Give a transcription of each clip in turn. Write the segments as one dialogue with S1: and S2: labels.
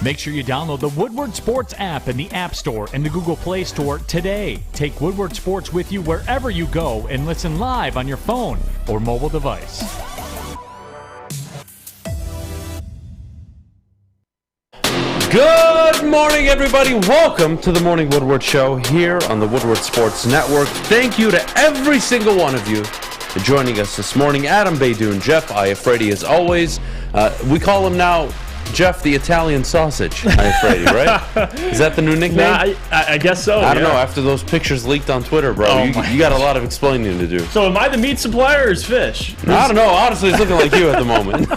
S1: Make sure you download the Woodward Sports app in the App Store and the Google Play Store today. Take Woodward Sports with you wherever you go and listen live on your phone or mobile device.
S2: Good morning, everybody. Welcome to the Morning Woodward Show here on the Woodward Sports Network. Thank you to every single one of you for joining us this morning. Adham, Beydoun, Jeff, Iafrate, as always. We call him now Jeff the Italian Sausage, Iafrate, right? Is that the new nickname?
S3: Nah, I guess so.
S2: I don't know. After those pictures leaked on Twitter, bro, you got a lot of explaining to do.
S3: So am I the meat supplier or is Fish?
S2: I don't know. Honestly, it's looking like you at the moment.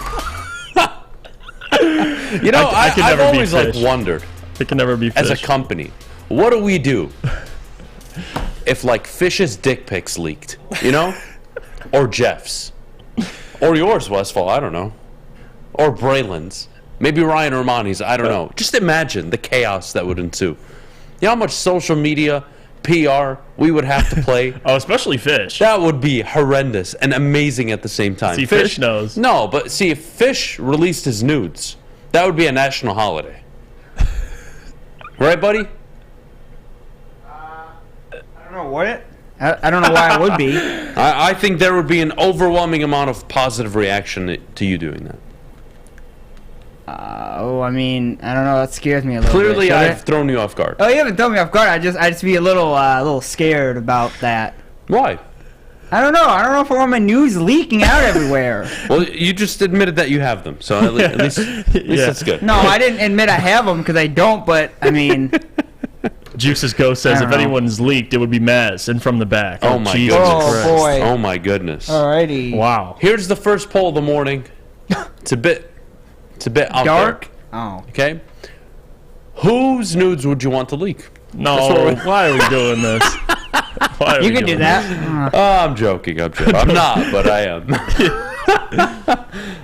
S2: You know, I've always wondered.
S3: It can never be Fish.
S2: As a company, what do we do if Fish's dick pics leaked? You know, or Jeff's, or yours, Westfall. I don't know, or Braylon's. Maybe Ryan Romani's. I don't know. Just imagine the chaos that would ensue. You know how much social media, PR we would have to play?
S3: Oh, especially Fish.
S2: That would be horrendous and amazing at the same time.
S3: See, Fish knows.
S2: No, but see, if Fish released his nudes, that would be a national holiday. Right, buddy?
S4: I don't know what. I don't know why it would be.
S2: I think there would be an overwhelming amount of positive reaction to you doing that.
S4: I mean, I don't know. That scares me a little bit.
S2: Clearly, I've thrown you off guard.
S4: Oh, you haven't thrown me off guard. I just be a little scared about that.
S2: Why?
S4: I don't know. I don't know if I want my news leaking out everywhere.
S2: Well, you just admitted that you have them, so at least that's good.
S4: No, I didn't admit I have them because I don't. But I mean,
S3: Juice's Ghost says if anyone's leaked, it would be Maz and from the back.
S2: Oh my
S3: Jesus
S2: goodness!
S3: Christ.
S4: Oh boy!
S2: Oh my goodness!
S4: Alrighty.
S3: Wow.
S2: Here's the first poll of the morning. It's a bit out
S4: dark.
S2: there.
S4: Oh.
S2: Okay. Whose nudes would you want to leak?
S3: No. Why are we doing this?
S4: You can do that.
S2: I'm joking. I'm not, but I am.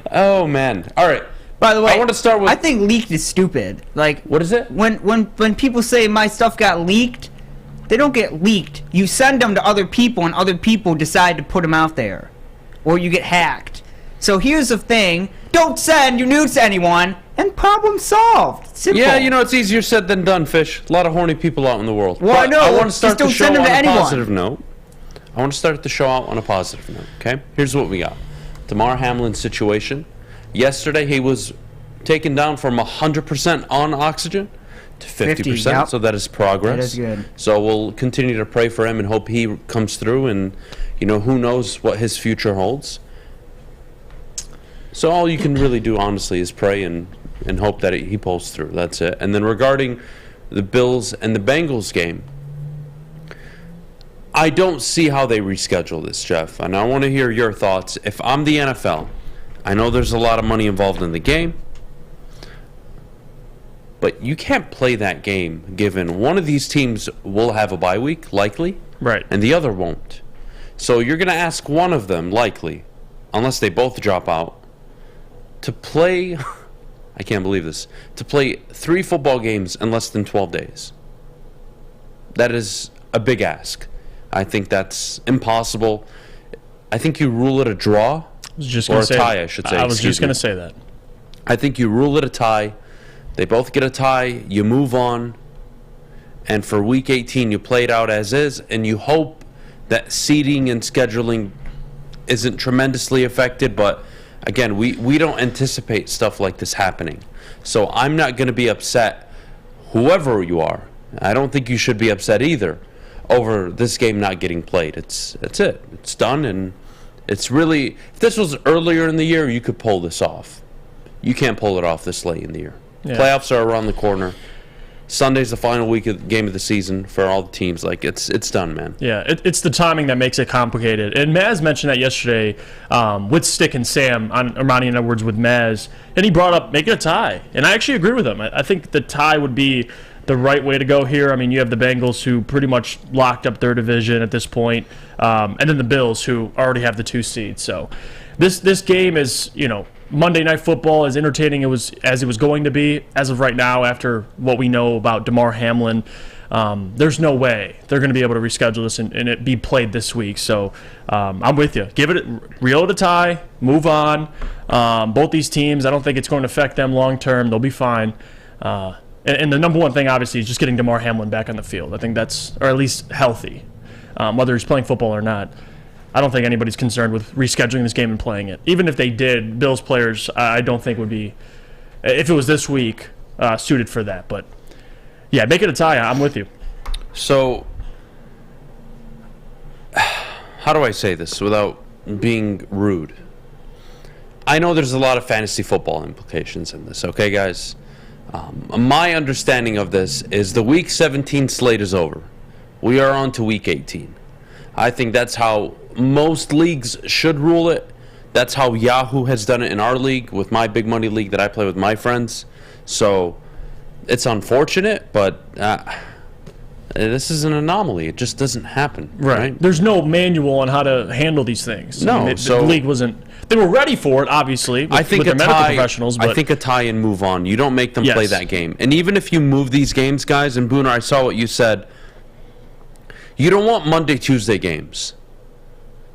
S2: Oh man! All right.
S4: By the way,
S2: I want to start with.
S4: I think leaked is stupid.
S2: What is it?
S4: When people say my stuff got leaked, they don't get leaked. You send them to other people, and other people decide to put them out there, or you get hacked. So here's the thing: don't send your nudes to anyone, and problem solved. Simple.
S2: Yeah, it's easier said than done, Fish. A lot of horny people out in the world.
S4: Well, I know.
S2: I want to start the show on a positive note. I want to start the show out on a positive note, okay? Here's what we got. Damar Hamlin's situation. Yesterday, he was taken down from 100% on oxygen to 50%,
S4: yep.
S2: So that is progress.
S4: That is good.
S2: So we'll continue to pray for him and hope he comes through, and, who knows what his future holds. So all you can really do, honestly, is pray and hope that he pulls through. That's it. And then regarding the Bills and the Bengals game, I don't see how they reschedule this, Jeff. And I want to hear your thoughts. If I'm the NFL, I know there's a lot of money involved in the game, but you can't play that game given one of these teams will have a bye week, likely,
S3: right,
S2: and the other won't. So you're going to ask one of them, likely, unless they both drop out, to play, I can't believe this, to play 3 football games in less than 12 days. That is a big ask. I think that's impossible. I think you rule it a draw, or a tie, I should say.
S3: I was just going to say that.
S2: I think you rule it a tie. They both get a tie. You move on. And for Week 18, you play it out as is, and you hope that seeding and scheduling isn't tremendously affected, but again, we don't anticipate stuff like this happening. So I'm not going to be upset, whoever you are. I don't think you should be upset either over this game not getting played. That's it. It's done, and it's really, if this was earlier in the year, you could pull this off. You can't pull it off this late in the year. Yeah. Playoffs are around the corner. Sunday's the final game of the season for all the teams. It's done, man.
S3: Yeah, it's the timing that makes it complicated. And Maz mentioned that yesterday with Stick and Sam on Armani and Edwards with Maz, and he brought up make it a tie. And I actually agree with him. I think the tie would be the right way to go here. I mean, you have the Bengals who pretty much locked up their division at this point, and then the Bills who already have the 2 seeds. So this game is, Monday Night Football, as entertaining as it was going to be. As of right now, after what we know about Damar Hamlin, there's no way they're going to be able to reschedule this and it be played this week. So I'm with you. Reel it a tie, move on. Both these teams, I don't think it's going to affect them long term. They'll be fine. And the number one thing, obviously, is just getting Damar Hamlin back on the field. I think that's, or at least healthy, whether he's playing football or not. I don't think anybody's concerned with rescheduling this game and playing it. Even if they did, Bills players, I don't think would be, if it was this week, suited for that. But, yeah, make it a tie. I'm with you.
S2: So, how do I say this without being rude? I know there's a lot of fantasy football implications in this, okay, guys? My understanding of this is the Week 17 slate is over. We are on to Week 18. I think that's how most leagues should rule it. That's how Yahoo has done it in our league, with my big money league that I play with my friends. So it's unfortunate, but this is an anomaly. It just doesn't happen. Right?
S3: There's no manual on how to handle these things.
S2: No,
S3: the league wasn't. They were ready for it, obviously, with their medical professionals. But
S2: I think a tie and move on. You don't make them play that game. And even if you move these games, guys, and Booner, I saw what you said. You don't want Monday, Tuesday games.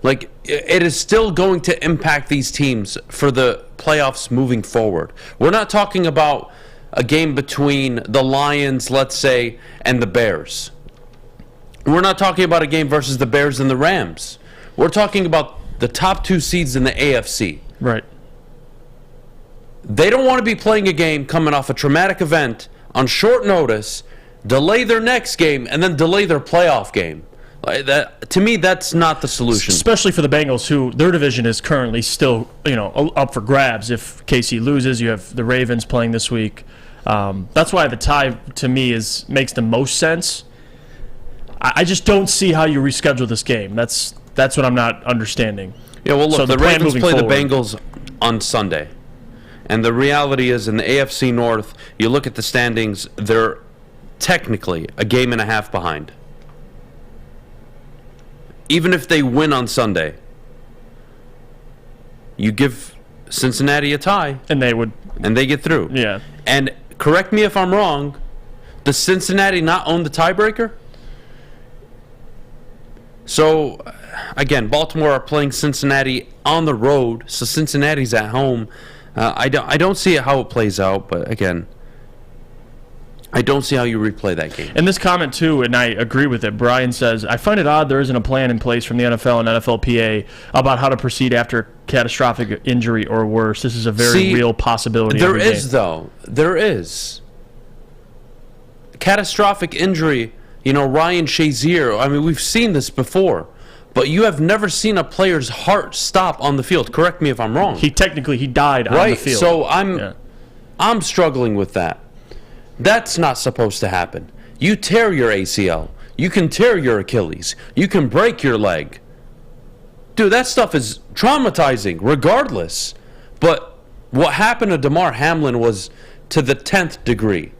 S2: Like, it is still going to impact these teams for the playoffs moving forward. We're not talking about a game between the Lions, let's say, and the Bears. We're not talking about a game versus the Bears and the Rams. We're talking about the top two seeds in the AFC.
S3: Right.
S2: They don't want to be playing a game coming off a traumatic event on short notice, delay their next game, and then delay their playoff game. To me, that's not the solution.
S3: Especially for the Bengals, who their division is currently still, up for grabs. If KC loses, you have the Ravens playing this week. That's why the tie, to me, makes the most sense. I just don't see how you reschedule this game. That's what I'm not understanding.
S2: Yeah, well, look,
S3: So
S2: the Ravens play
S3: forward,
S2: the Bengals on Sunday. And the reality is, in the AFC North, you look at the standings, they're technically a game and a half behind. Even if they win on Sunday, you give Cincinnati a tie.
S3: and
S2: And they get through.
S3: Yeah.
S2: And correct me if I'm wrong, does Cincinnati not own the tiebreaker? So, again, Baltimore are playing Cincinnati on the road, so Cincinnati's at home. I don't see how it plays out, but again, I don't see how you replay that game.
S3: And this comment, too, and I agree with it, Brian says, I find it odd there isn't a plan in place from the NFL and NFLPA about how to proceed after catastrophic injury or worse. This is a very real possibility.
S2: There is, though. There is. Catastrophic injury, Ryan Shazier, I mean, we've seen this before. But you have never seen a player's heart stop on the field. Correct me if I'm wrong.
S3: He died on the field.
S2: So I'm struggling with that. That's not supposed to happen. You tear your ACL. You can tear your Achilles. You can break your leg. Dude, that stuff is traumatizing regardless. But what happened to Damar Hamlin was to the 10th degree.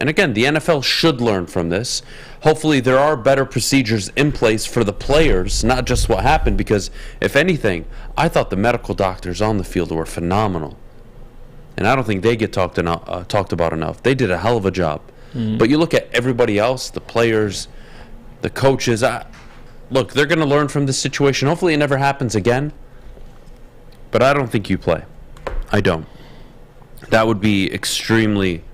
S2: And again, the NFL should learn from this. Hopefully there are better procedures in place for the players, not just what happened, because if anything, I thought the medical doctors on the field were phenomenal. And I don't think they get talked about enough. They did a hell of a job. But you look at everybody else, the players, the coaches. Look, they're going to learn from this situation. Hopefully it never happens again. But I don't think you play. I don't. That would be extremely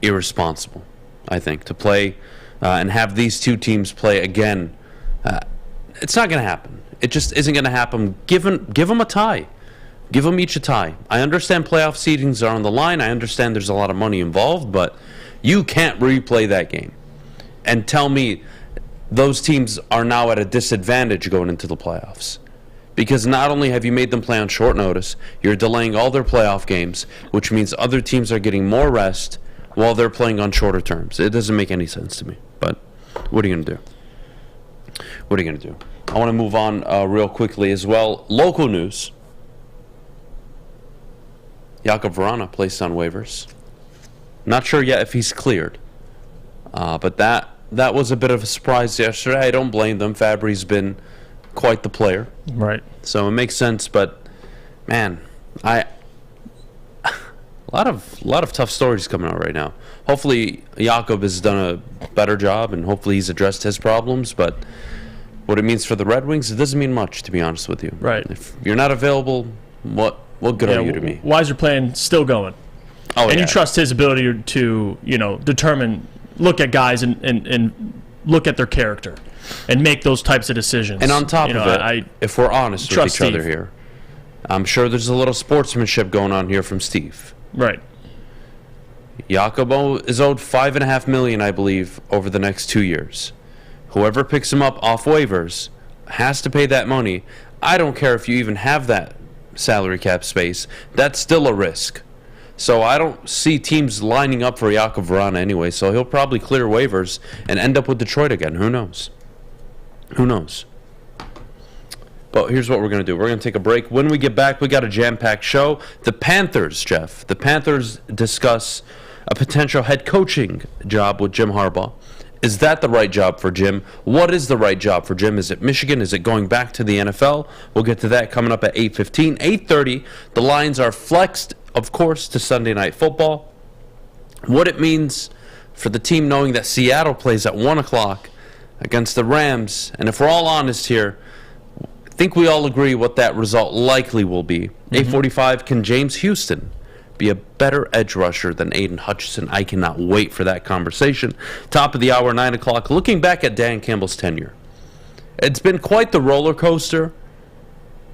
S2: irresponsible, I think, to play and have these two teams play again. It's not going to happen. It just isn't going to happen. Give them a tie. Give them each a tie. I understand playoff seedings are on the line. I understand there's a lot of money involved, but you can't replay that game and tell me those teams are now at a disadvantage going into the playoffs. Because not only have you made them play on short notice, you're delaying all their playoff games, which means other teams are getting more rest while they're playing on shorter terms. It doesn't make any sense to me. But what are you going to do? What are you going to do? I want to move on real quickly as well. Local news. Jakub Vrana placed on waivers. Not sure yet if he's cleared. But that was a bit of a surprise yesterday. I don't blame them. Fabry's been quite the player.
S3: Right.
S2: So it makes sense, but man, a lot of tough stories coming out right now. Hopefully Jakub has done a better job and hopefully he's addressed his problems, but what it means for the Red Wings, it doesn't mean much, to be honest with you.
S3: Right.
S2: If you're not available, what good are you to me?
S3: Why is your plan still going? and
S2: yeah.
S3: you trust his ability to determine, look at guys and look at their character and make those types of decisions.
S2: And on top of it, if we're honest with each other here, I'm sure there's a little sportsmanship going on here from Steve.
S3: Right.
S2: Jacobo is owed $5.5 million, I believe, over the next 2 years. Whoever picks him up off waivers has to pay that money. I don't care if you even have that salary cap space. That's still a risk. So I don't see teams lining up for Jakob Verana anyway, so he'll probably clear waivers and end up with Detroit again. Who knows? Who knows? But here's what we're going to do. We're going to take a break. When we get back, we got a jam-packed show. The Panthers, Jeff. The Panthers discuss a potential head coaching job with Jim Harbaugh. Is that the right job for Jim? What is the right job for Jim? Is it Michigan? Is it going back to the NFL? We'll get to that coming up at 8:15. 8:30, the lines are flexed, of course, to Sunday Night Football. What it means for the team knowing that Seattle plays at 1 o'clock against the Rams. And if we're all honest here, I think we all agree what that result likely will be. 8:45, can James Houston be a better edge rusher than Aidan Hutchinson? I cannot wait for that conversation. Top of the hour, 9 o'clock, looking back at Dan Campbell's tenure. It's been quite the roller coaster,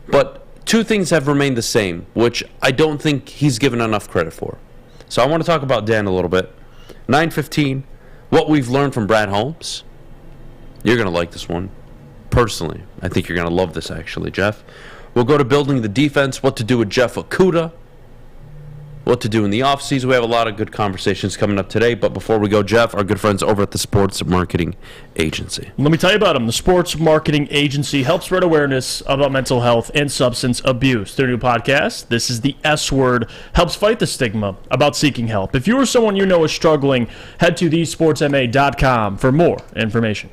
S2: but two things have remained the same, which I don't think he's given enough credit for. So I want to talk about Dan a little bit. 9:15, what we've learned from Brad Holmes. You're going to like this one. Personally, I think you're going to love this, actually, Jeff. We'll go to building the defense, what to do with Jeff Okudah, what to do in the offseason. We have a lot of good conversations coming up today. But before we go, Jeff, our good friends over at the Sports Marketing Agency.
S3: Let me tell you about them. The Sports Marketing Agency helps spread awareness about mental health and substance abuse. Their new podcast, This is the S Word, helps fight the stigma about seeking help. If you or someone you know is struggling, head to thesportsma.com for more information.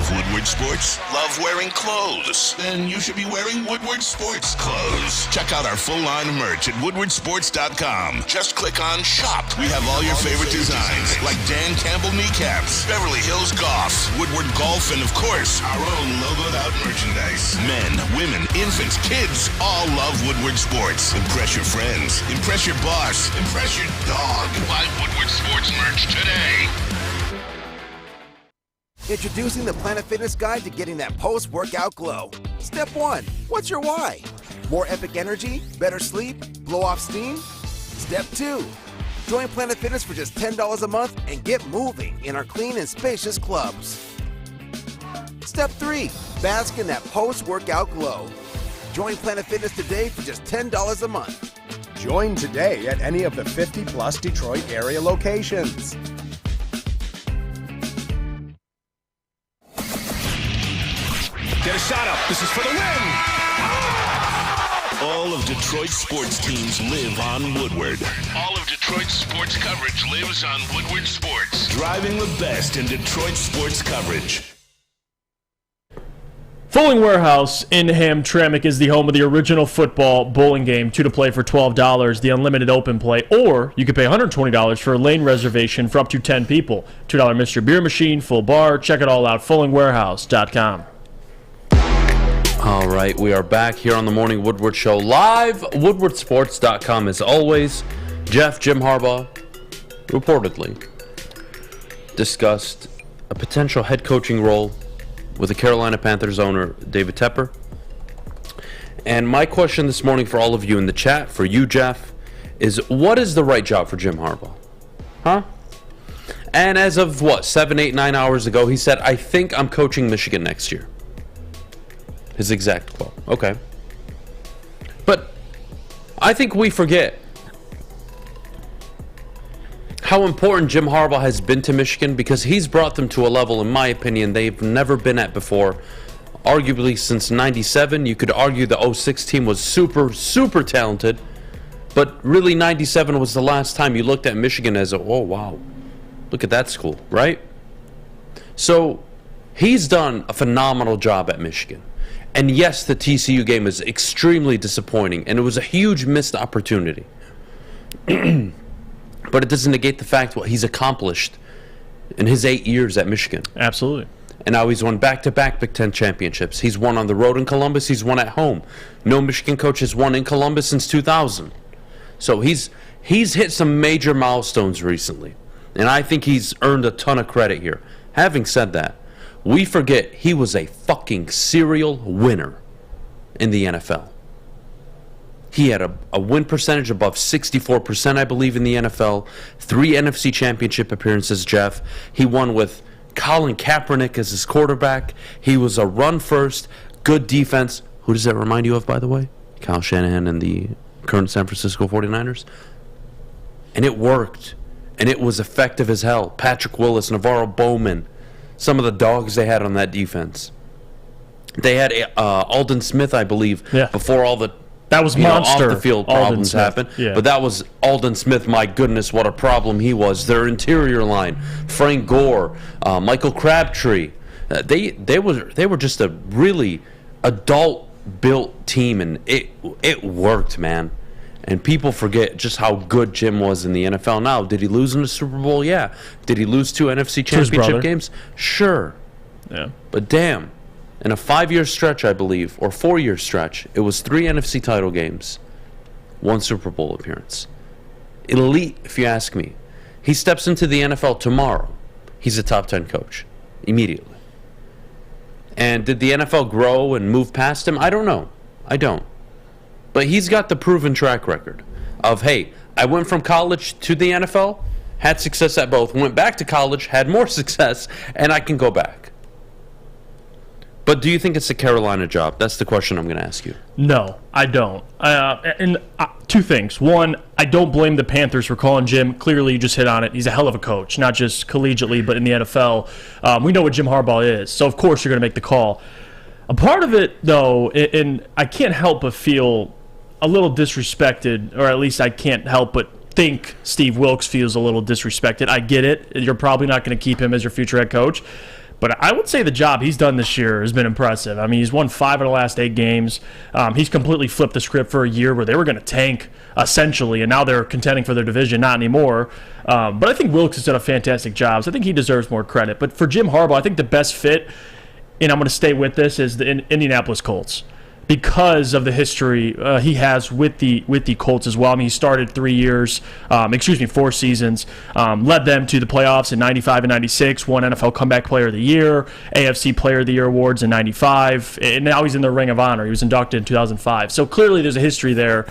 S5: Woodward Sports? Love wearing clothes? Then you should be wearing Woodward Sports clothes. Check out our full line of merch at woodwardsports.com. Just click on Shop. We have all your favorite designs, like Dan Campbell kneecaps, Beverly Hills Golf, Woodward Golf, and of course, our own logoed out merchandise. Men, women, infants, kids all love Woodward Sports. Impress your friends. Impress your boss. Impress your dog. Buy Woodward Sports merch today.
S6: Introducing the Planet Fitness Guide to getting that post-workout glow. Step 1. What's your why? More epic energy? Better sleep? Blow off steam? Step 2. Join Planet Fitness for just $10 a month and get moving in our clean and spacious clubs. Step 3. Bask in that post-workout glow. Join Planet Fitness today for just $10 a month.
S7: Join today at any of the 50-plus Detroit area locations.
S5: Get a shot up. This is for the win. All of Detroit's sports teams live on Woodward. All of Detroit's sports coverage lives on Woodward Sports. Driving the best in Detroit sports coverage.
S3: Fulling Warehouse in Hamtramck is the home of the original football bowling game, 2 to play for $12, the unlimited open play, or you could pay $120 for a lane reservation for up to 10 people. $2 Mr. Beer Machine, full bar. Check it all out, fullingwarehouse.com.
S2: All right, we are back here on the Morning Woodward Show live. WoodwardSports.com as always. Jim Harbaugh reportedly discussed a potential head coaching role with the Carolina Panthers owner, David Tepper. And my question this morning for all of you in the chat, for you, Jeff, is what is the right job for Jim Harbaugh? Huh? And as of, 7, 8, 9 hours ago, he said, I think I'm coaching Michigan next year. His exact quote. Okay. But I think we forget how important Jim Harbaugh has been to Michigan, because he's brought them to a level, in my opinion, they've never been at before. Arguably since 97. You could argue the 06 team was super, super talented. But really 97 was the last time you looked at Michigan as oh, wow. Look at that school, right? So he's done a phenomenal job at Michigan. And yes, the TCU game is extremely disappointing, and it was a huge missed opportunity. But it doesn't negate the fact what he's accomplished in his 8 years at Michigan.
S3: Absolutely.
S2: And now he's won back-to-back Big Ten championships. He's won on the road in Columbus. He's won at home. No Michigan coach has won in Columbus since 2000. So he's hit some major milestones recently. And I think he's earned a ton of credit here. Having said that, we forget he was a fucking serial winner in the NFL. He had a win percentage above 64%, I believe, in the NFL. 3 NFC championship appearances, Jeff. He won with Colin Kaepernick as his quarterback. He was a run-first, good defense. Who does that remind you of, by the way? Kyle Shanahan and the current San Francisco 49ers. And it worked. And it was effective as hell. Patrick Willis, Navarro Bowman, some of the dogs they had on that defense. They had Aldon Smith, I believe, before all the
S3: that was monster
S2: off the field problems happened. Yeah. But that was Aldon Smith. My goodness, what a problem he was. Their interior line, Frank Gore, Michael Crabtree. They were just a really adult-built team, and it worked, man. And people forget just how good Jim was in the NFL. Now, did he lose in the Super Bowl? Yeah. Did he lose 2 NFC championship games? Sure.
S3: Yeah.
S2: But damn. In a 5-year stretch, I believe, or 4-year stretch, it was 3 NFC title games, 1 Super Bowl appearance. Elite, if you ask me. He steps into the NFL tomorrow. He's a top 10 coach, immediately. And did the NFL grow and move past him? I don't know. I don't. But he's got the proven track record of, hey, I went from college to the NFL, had success at both, went back to college, had more success, and I can go back. But do you think it's the Carolina job? That's the question I'm going to ask you.
S3: No, I don't. And 2 things. One, I don't blame the Panthers for calling Jim. Clearly, you just hit on it. He's a hell of a coach, not just collegiately, but in the NFL. We know what Jim Harbaugh is, so of course you're going to make the call. A part of it, though, and I can't help but feel a little disrespected, or at least I can't help but think Steve Wilks feels a little disrespected. I get it. You're probably not going to keep him as your future head coach. But I would say the job he's done this year has been impressive. I mean, he's won 5 of the last 8 games. He's completely flipped the script for a year where they were going to tank, essentially, and now they're contending for their division, not anymore. But I think Wilks has done a fantastic job, so I think he deserves more credit. But for Jim Harbaugh, I think the best fit, and I'm going to stay with this, is the Indianapolis Colts, because of the history he has with the Colts as well. I mean, he started 4 seasons, led them to the playoffs in 95 and 96, won NFL Comeback Player of the Year, AFC Player of the Year awards in 95, and now he's in the Ring of Honor. He was inducted in 2005. So clearly there's a history there.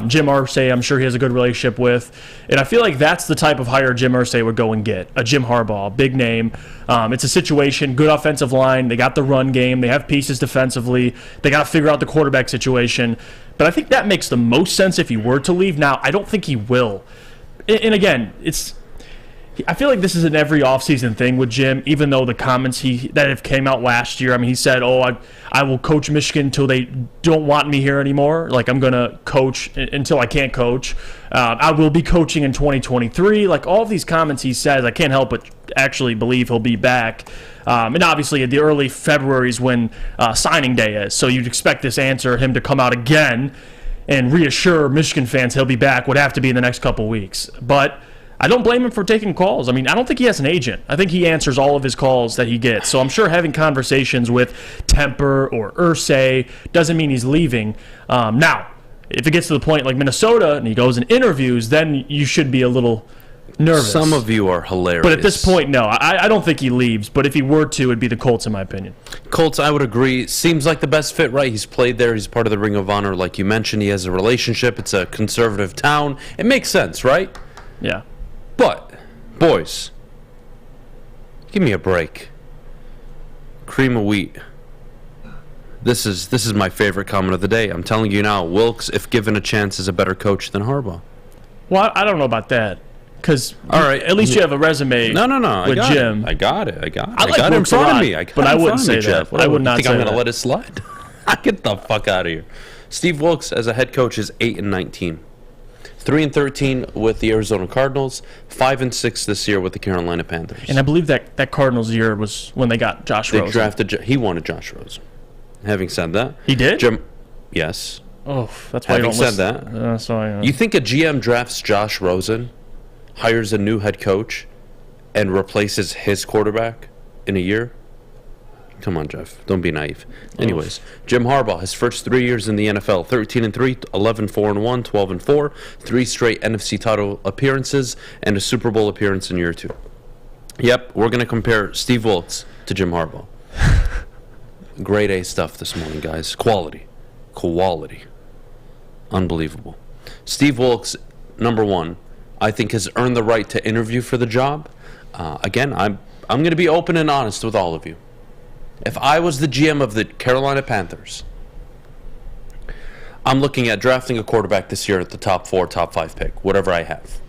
S3: Jim Irsay, I'm sure he has a good relationship with, and I feel like that's the type of hire Jim Irsay would go and get, a Jim Harbaugh, big name. It's a situation, good offensive line, they got the run game, they have pieces defensively, they got to figure out the quarterback situation. But I think that makes the most sense if he were to leave. Now, I don't think he will. And again, I feel like this is an every offseason thing with Jim, even though the comments that have came out last year, I mean, he said, I will coach Michigan until they don't want me here anymore. Like, I'm going to coach until I can't coach. I will be coaching in 2023. Like, all of these comments he says, I can't help but actually believe he'll be back. And obviously, the early February is when signing day is. So you'd expect this answer, him to come out again and reassure Michigan fans he'll be back, would have to be in the next couple weeks. But I don't blame him for taking calls. I mean, I don't think he has an agent. I think he answers all of his calls that he gets. So I'm sure having conversations with Temper or Irsay doesn't mean he's leaving. Now, if it gets to the point like Minnesota and he goes and interviews, then you should be a little nervous.
S2: Some of you are hilarious.
S3: But at this point, no. I don't think he leaves. But if he were to, it'd be the Colts, in my opinion.
S2: Colts, I would agree. Seems like the best fit, right? He's played there. He's part of the Ring of Honor. Like you mentioned, he has a relationship. It's a conservative town. It makes sense, right?
S3: Yeah.
S2: But, boys, give me a break. Cream of wheat. This is my favorite comment of the day. I'm telling you now, Wilks, if given a chance, is a better coach than Harbaugh.
S3: Well, I don't know about that. Because
S2: at
S3: least you have a resume.
S2: No.
S3: With Jim.
S2: I got it. I
S3: like
S2: got it in front of me.
S3: But I wouldn't say that. I would not say that.
S2: I'm going to let it slide. Get the fuck out of here. Steve Wilks, as a head coach, is 8-19. 3-13 with the Arizona Cardinals, 5-6 this year with the Carolina Panthers.
S3: And I believe that Cardinals year was when they got Josh Rosen.
S2: He wanted Josh Rosen. Having said that,
S3: he did.
S2: Yes.
S3: Oh, that's why.
S2: Having said that, you think a GM drafts Josh Rosen, hires a new head coach, and replaces his quarterback in a year? Come on, Jeff. Don't be naive. Anyways, Jim Harbaugh, his first 3 years in the NFL, 13-3, 11-4-1, 12-4, 3 straight NFC title appearances, and a Super Bowl appearance in year 2. Yep, we're going to compare Steve Wilkes to Jim Harbaugh. Grade A stuff this morning, guys. Quality. Unbelievable. Steve Wilkes, number one, I think has earned the right to interview for the job. Again, I'm going to be open and honest with all of you. If I was the GM of the Carolina Panthers, I'm looking at drafting a quarterback this year at the top 4, top 5 pick, whatever I have.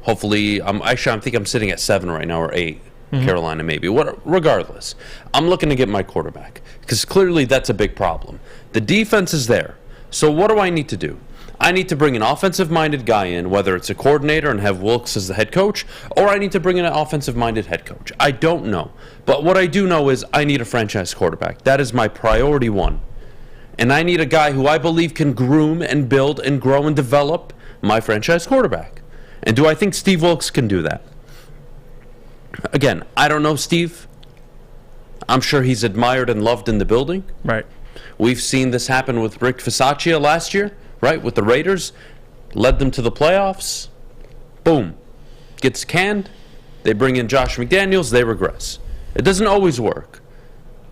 S2: Hopefully, I think I'm sitting at 7 right now, or 8. Carolina maybe. Regardless, I'm looking to get my quarterback because clearly that's a big problem. The defense is there. So what do I need to do? I need to bring an offensive-minded guy in, whether it's a coordinator and have Wilkes as the head coach, or I need to bring in an offensive-minded head coach. I don't know. But what I do know is I need a franchise quarterback. That is my priority one. And I need a guy who I believe can groom and build and grow and develop my franchise quarterback. And do I think Steve Wilkes can do that? Again, I don't know Steve. I'm sure he's admired and loved in the building.
S3: Right.
S2: We've seen this happen with Rick Fisaccia last year. Right, with the Raiders, led them to the playoffs. Boom. Gets canned. They bring in Josh McDaniels. They regress. It doesn't always work.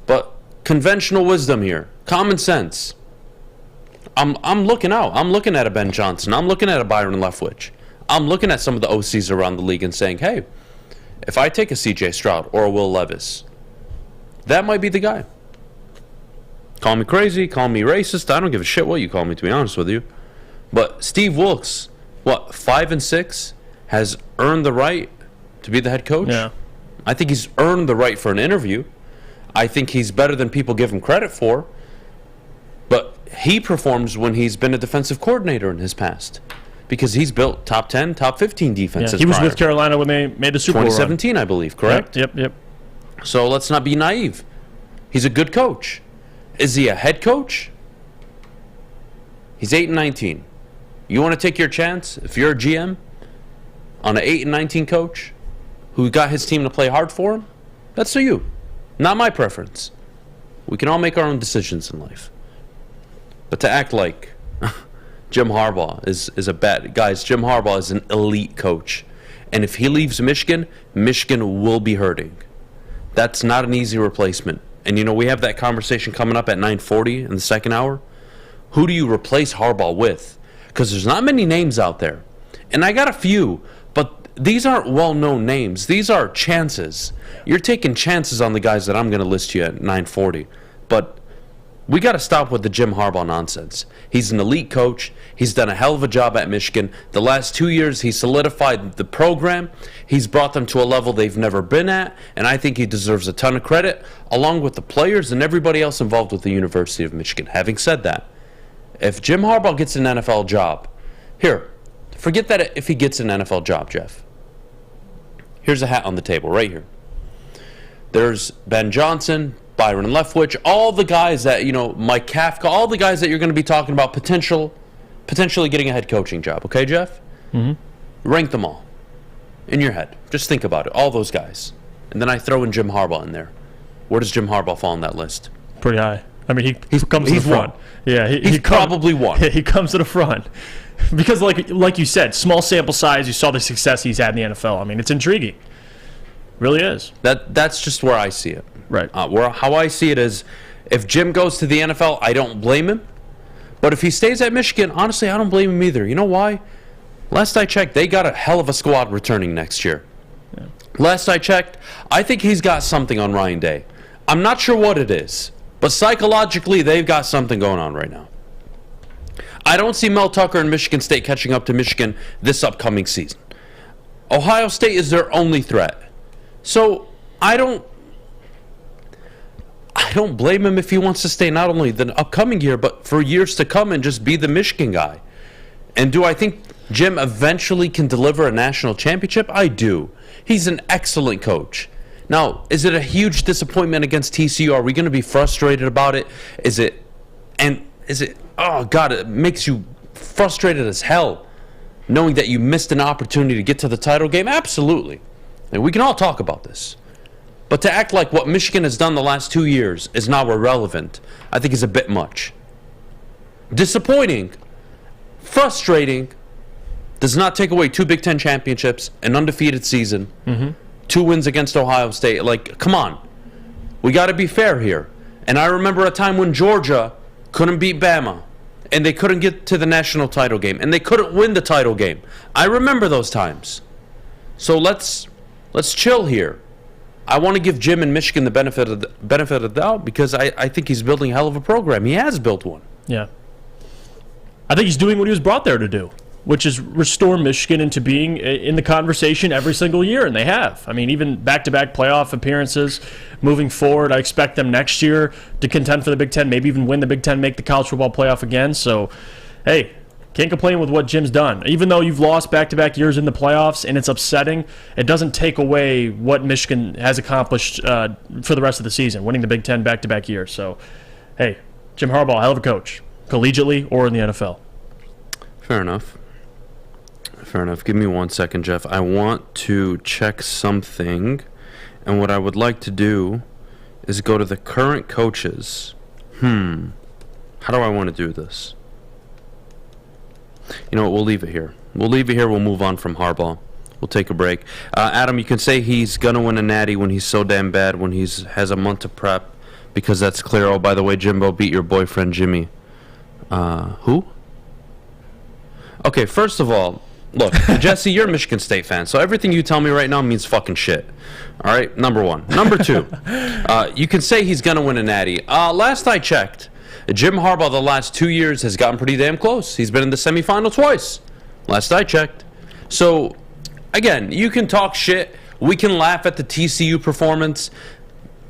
S2: But conventional wisdom here. Common sense. I'm looking out. I'm looking at a Ben Johnson. I'm looking at a Byron Leftwich. I'm looking at some of the OCs around the league and saying, hey, if I take a CJ Stroud or a Will Levis, that might be the guy. Call me crazy, call me racist. I don't give a shit what you call me, to be honest with you. But Steve Wilkes, 5-6, has earned the right to be the head coach?
S3: Yeah.
S2: I think he's earned the right for an interview. I think he's better than people give him credit for. But he performs when he's been a defensive coordinator in his past. Because he's built top 10, top 15 defenses.
S3: Yeah, he was
S2: prior.
S3: with Carolina when they made the Super Bowl
S2: 2017, I believe, correct?
S3: Yep.
S2: So let's not be naive. He's a good coach. Is he a head coach? He's 8-19. You want to take your chance, if you're a GM, on an 8-19 coach who got his team to play hard for him? That's to you. Not my preference. We can all make our own decisions in life. But to act like Jim Harbaugh is a bad... Guys, Jim Harbaugh is an elite coach. And if he leaves Michigan, Michigan will be hurting. That's not an easy replacement. And, we have that conversation coming up at 9:40 in the second hour. Who do you replace Harbaugh with? Because there's not many names out there. And I got a few, but these aren't well-known names. These are chances. You're taking chances on the guys that I'm going to list you at 9:40. But we got to stop with the Jim Harbaugh nonsense. He's an elite coach. He's done a hell of a job at Michigan. The last 2 years, he solidified the program. He's brought them to a level they've never been at, and I think he deserves a ton of credit, along with the players and everybody else involved with the University of Michigan. Having said that, if Jim Harbaugh gets an NFL job, forget that if he gets an NFL job, Jeff. Here's a hat on the table right here. There's Ben Johnson, Byron Leftwich, all the guys that, Mike Kafka, all the guys that you're going to be talking about potentially getting a head coaching job. Okay, Jeff? Mm-hmm. Rank them all in your head. Just think about it. All those guys. And then I throw in Jim Harbaugh in there. Where does Jim Harbaugh fall on that list?
S3: Pretty high. I mean, he comes to the front.
S2: Won.
S3: Yeah,
S2: he's probably won.
S3: He comes to the front. Because like you said, small sample size, you saw the success he's had in the NFL. I mean, it's intriguing. Really is.
S2: That's just where I see it.
S3: Right.
S2: How I see it is, if Jim goes to the NFL, I don't blame him. But if he stays at Michigan, honestly, I don't blame him either. You know why? Last I checked, they got a hell of a squad returning next year. Yeah. Last I checked, I think he's got something on Ryan Day. I'm not sure what it is, but psychologically, they've got something going on right now. I don't see Mel Tucker and Michigan State catching up to Michigan this upcoming season. Ohio State is their only threat. So I don't blame him if he wants to stay not only the upcoming year, but for years to come and just be the Michigan guy. And do I think Jim eventually can deliver a national championship? I do. He's an excellent coach. Now, is it a huge disappointment against TCU? Are we going to be frustrated about it? Oh God, it makes you frustrated as hell knowing that you missed an opportunity to get to the title game? Absolutely. And we can all talk about this. But to act like what Michigan has done the last 2 years is now irrelevant, I think is a bit much. Disappointing, frustrating, does not take away 2 Big Ten championships, an undefeated season, 2 wins against Ohio State. Like, come on. We got to be fair here. And I remember a time when Georgia couldn't beat Bama, and they couldn't get to the national title game, and they couldn't win the title game. I remember those times. So let's chill here. I want to give Jim in Michigan the benefit of the doubt because I think he's building a hell of a program. He has built one.
S3: Yeah. I think he's doing what he was brought there to do, which is restore Michigan into being in the conversation every single year, and they have. I mean, even back-to-back playoff appearances moving forward. I expect them next year to contend for the Big Ten, maybe even win the Big Ten, make the college football playoff again. So, hey, can't complain with what Jim's done. Even though you've lost back-to-back years in the playoffs and it's upsetting, it doesn't take away what Michigan has accomplished for the rest of the season, winning the Big Ten back-to-back years. So, hey, Jim Harbaugh, hell of a coach, collegiately or in the NFL.
S2: Fair enough. Fair enough. Give me 1 second, Jeff. I want to check something, and what I would like to do is go to the current coaches. How do I want to do this? You know what? We'll leave it here. We'll move on from Harbaugh. We'll take a break. Adam, you can say he's going to win a natty when he's so damn bad, when he has a month to prep, because that's clear. Oh, by the way, Jimbo beat your boyfriend, Jimmy. Who? Okay, first of all, look, Jesse, you're a Michigan State fan, so everything you tell me right now means fucking shit. All right, number one. Number two, you can say he's going to win a natty. Last I checked, Jim Harbaugh the last 2 years has gotten pretty damn close. He's been in the semifinal twice. Last I checked. So, again, you can talk shit. We can laugh at the TCU performance.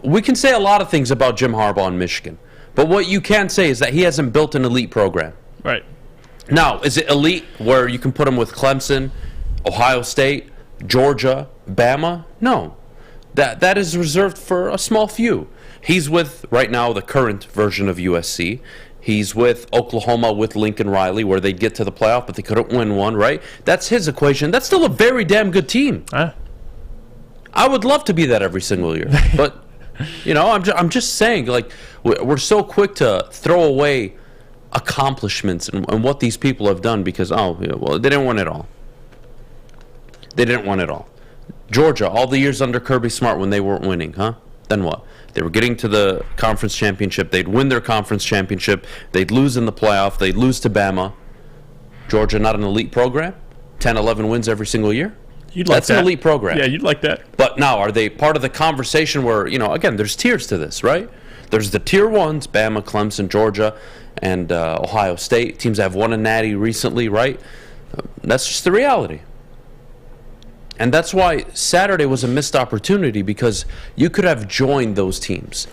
S2: We can say a lot of things about Jim Harbaugh in Michigan. But what you can say is that he hasn't built an elite program.
S3: Right.
S2: Now, is it elite where you can put him with Clemson, Ohio State, Georgia, Bama? No. That is reserved for a small few. He's with, right now, the current version of USC. He's with Oklahoma with Lincoln Riley, where they'd get to the playoff, but they couldn't win one, right? That's his equation. That's still a very damn good team. I would love to be that every single year. But, you know, I'm just saying, like, we're so quick to throw away accomplishments and what these people have done because, well, they didn't win it all. They didn't win it all. Georgia, all the years under Kirby Smart when they weren't winning, huh? Then what? They were getting to the conference championship. They'd win their conference championship. They'd lose in the playoff. They'd lose to Bama. Georgia, not an elite program? 10, 11 wins every single year? That's an elite program.
S3: Yeah, you'd like that.
S2: But now, are they part of the conversation where, you know, again, there's tiers to this, right? There's the tier ones, Bama, Clemson, Georgia, and Ohio State. Teams that have won a natty recently, right? That's just the reality. And that's why Saturday was a missed opportunity, because you could have joined those teams.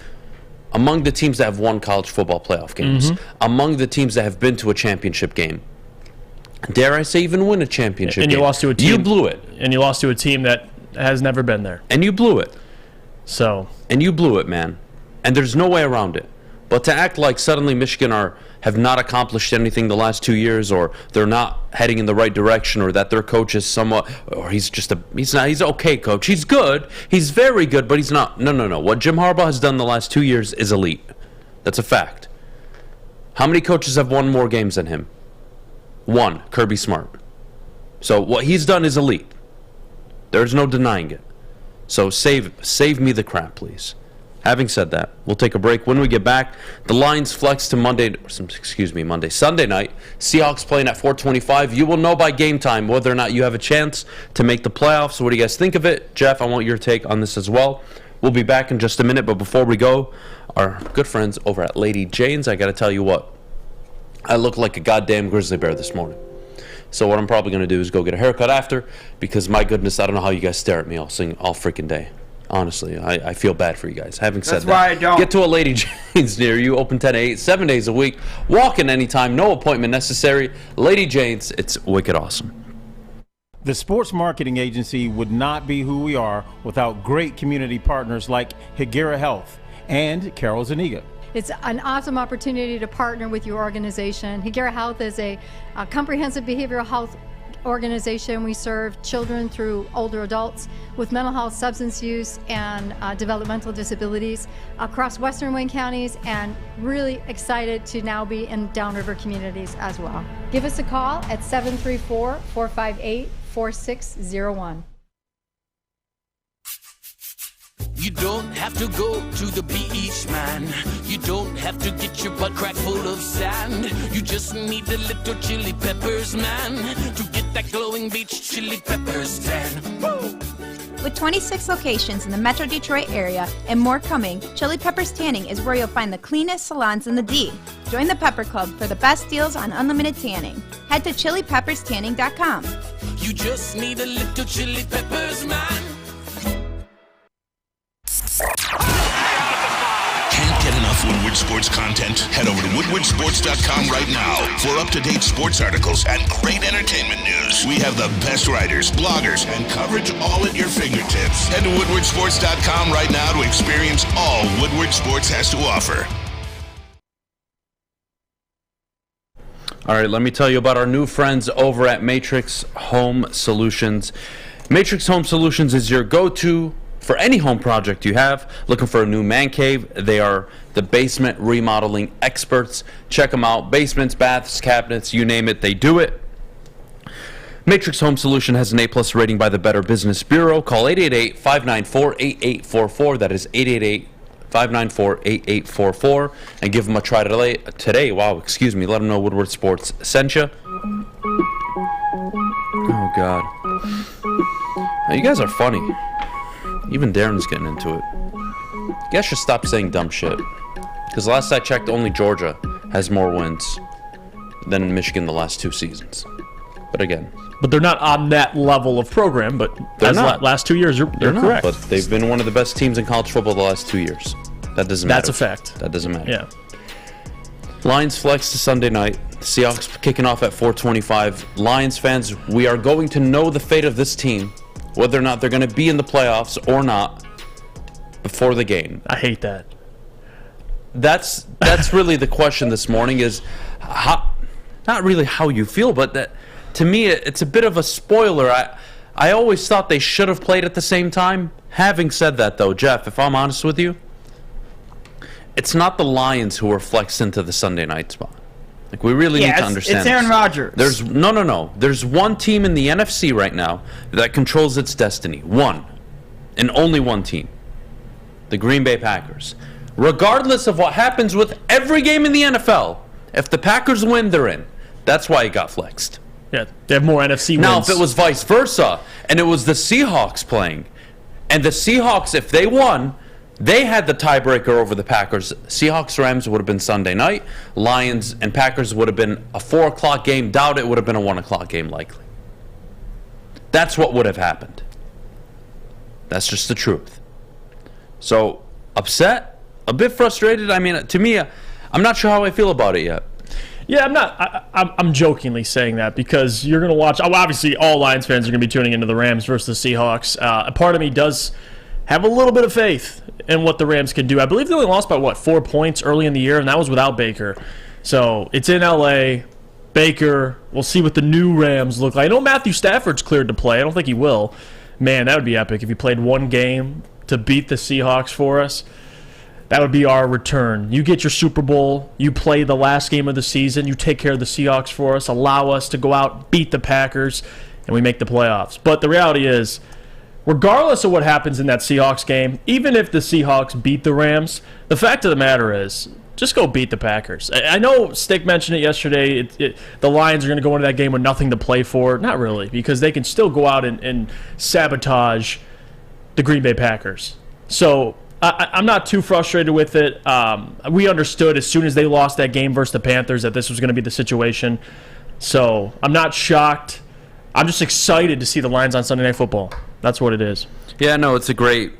S2: Among the teams that have won college football playoff games. Among the teams that have been to a championship game. Dare I say even win a championship game.
S3: You lost to a team.
S2: You blew it.
S3: And you lost to a team that has never been there.
S2: And you blew it.
S3: And
S2: you blew it, man. And there's no way around it. But to act like suddenly Michigan have not accomplished anything the last 2 years, or they're not heading in the right direction, or that their coach is somewhat, or he's an okay coach. He's good. He's very good, but he's not. No. What Jim Harbaugh has done the last 2 years is elite. That's a fact. How many coaches have won more games than him? One, Kirby Smart. So what he's done is elite. There's no denying it. So save me the crap, please. Having said that, we'll take a break. When we get back, the lines flex to Sunday night. Seahawks playing at 4:25. You will know by game time whether or not you have a chance to make the playoffs. What do you guys think of it? Jeff, I want your take on this as well. We'll be back in just a minute, but before we go, our good friends over at Lady Jane's, I got to tell you what. I look like a goddamn grizzly bear this morning. So what I'm probably going to do is go get a haircut after, because my goodness, I don't know how you guys stare at me all freaking day. Honestly, I feel bad for you guys. Having said that,
S4: that's why I don't.
S2: Get to a Lady Jane's near you. Open 10 to 8, 7 days a week. Walk in anytime. No appointment necessary. Lady Jane's, it's wicked awesome.
S8: The Sports Marketing Agency would not be who we are without great community partners like Higuera Health and Carol Zaniga.
S9: It's an awesome opportunity to partner with your organization. Higuera Health is a comprehensive behavioral health organization, we serve children through older adults with mental health, substance use, and developmental disabilities across Western Wayne counties, and really excited to now be in downriver communities as well. Give us a call at 734-458-4601.
S10: You don't have to go to the beach, man. You don't have to get your butt crack full of sand. You just need a little chili peppers, man, to get that glowing beach chili peppers tan. Woo!
S11: With 26 locations in the Metro Detroit area and more coming, Chili Peppers Tanning is where you'll find the cleanest salons in the D. Join the Pepper Club for the best deals on unlimited tanning. Head to chilipepperstanning.com.
S10: You just need a little chili peppers, man.
S5: Can't get enough Woodward Sports content? Head over to woodwardsports.com right now for up-to-date sports articles and great entertainment news. We have the best writers, bloggers, and coverage all at your fingertips. Head to woodwardsports.com right now to experience all Woodward Sports has to offer.
S2: All right, let me tell you about our new friends over at Matrix Home Solutions. Matrix Home Solutions is your go-to for any home project you have. Looking for a new man cave? They are the basement remodeling experts. Check them out. Basements, baths, cabinets, you name it, they do it. Matrix Home Solution has an A+ rating by the Better Business Bureau. Call 888-594-8844. That is 888-594-8844. And give them a try today. Wow, excuse me. Let them know Woodward Sports sent you. Oh, God. Now, you guys are funny. Even Darren's getting into it. You guys should stop saying dumb shit. Because last I checked, only Georgia has more wins than Michigan the last 2 seasons. But again.
S3: But they're not on that level of program, but
S2: They're not.
S3: last 2 years, they're
S2: not,
S3: correct.
S2: But they've been one of the best teams in college football the last 2 years. That doesn't matter.
S3: That's a fact.
S2: That doesn't matter.
S3: Yeah.
S2: Lions flex to Sunday night. Seahawks kicking off at 4:25. Lions fans, we are going to know the fate of this team, whether or not they're going to be in the playoffs or not, before the game.
S3: I hate that.
S2: That's really the question this morning is how, not really how you feel, but that to me it's a bit of a spoiler. I always thought they should have played at the same time. Having said that, though, Jeff, if I'm honest with you, it's not the Lions who are flexed into the Sunday night spot. Like, we really need to understand
S4: it's Aaron Rodgers.
S2: There's no. There's one team in the NFC right now that controls its destiny. One. And only one team. The Green Bay Packers. Regardless of what happens with every game in the NFL, if the Packers win, they're in. That's why it got flexed.
S3: Yeah, they have more NFC wins.
S2: Now, if it was vice versa, and it was the Seahawks playing, and the Seahawks, if they won, they had the tiebreaker over the Packers. Seahawks-Rams would have been Sunday night. Lions and Packers would have been a 4 o'clock game. Doubt it would have been a 1 o'clock game, likely. That's what would have happened. That's just the truth. So, upset? A bit frustrated? I mean, to me, I'm not sure how I feel about it yet.
S3: Yeah, I'm not. I'm jokingly saying that because you're going to watch. Obviously, all Lions fans are going to be tuning into the Rams versus the Seahawks. A part of me does have a little bit of faith in what the Rams can do. I believe they only lost by, 4 points early in the year, and that was without Baker. So it's in L.A. Baker, we'll see what the new Rams look like. I know Matthew Stafford's cleared to play. I don't think he will. Man, that would be epic if he played one game to beat the Seahawks for us. That would be our return. You get your Super Bowl. You play the last game of the season. You take care of the Seahawks for us. Allow us to go out, beat the Packers, and we make the playoffs. But the reality is, regardless of what happens in that Seahawks game, even if the Seahawks beat the Rams, the fact of the matter is, just go beat the Packers. I know Stick mentioned it yesterday. The Lions are going to go into that game with nothing to play for. Not really, because they can still go out and sabotage the Green Bay Packers. So I'm not too frustrated with it. We understood as soon as they lost that game versus the Panthers that this was going to be the situation. So I'm not shocked. I'm just excited to see the Lions on Sunday Night Football. That's what it is.
S2: Yeah, no, it's a great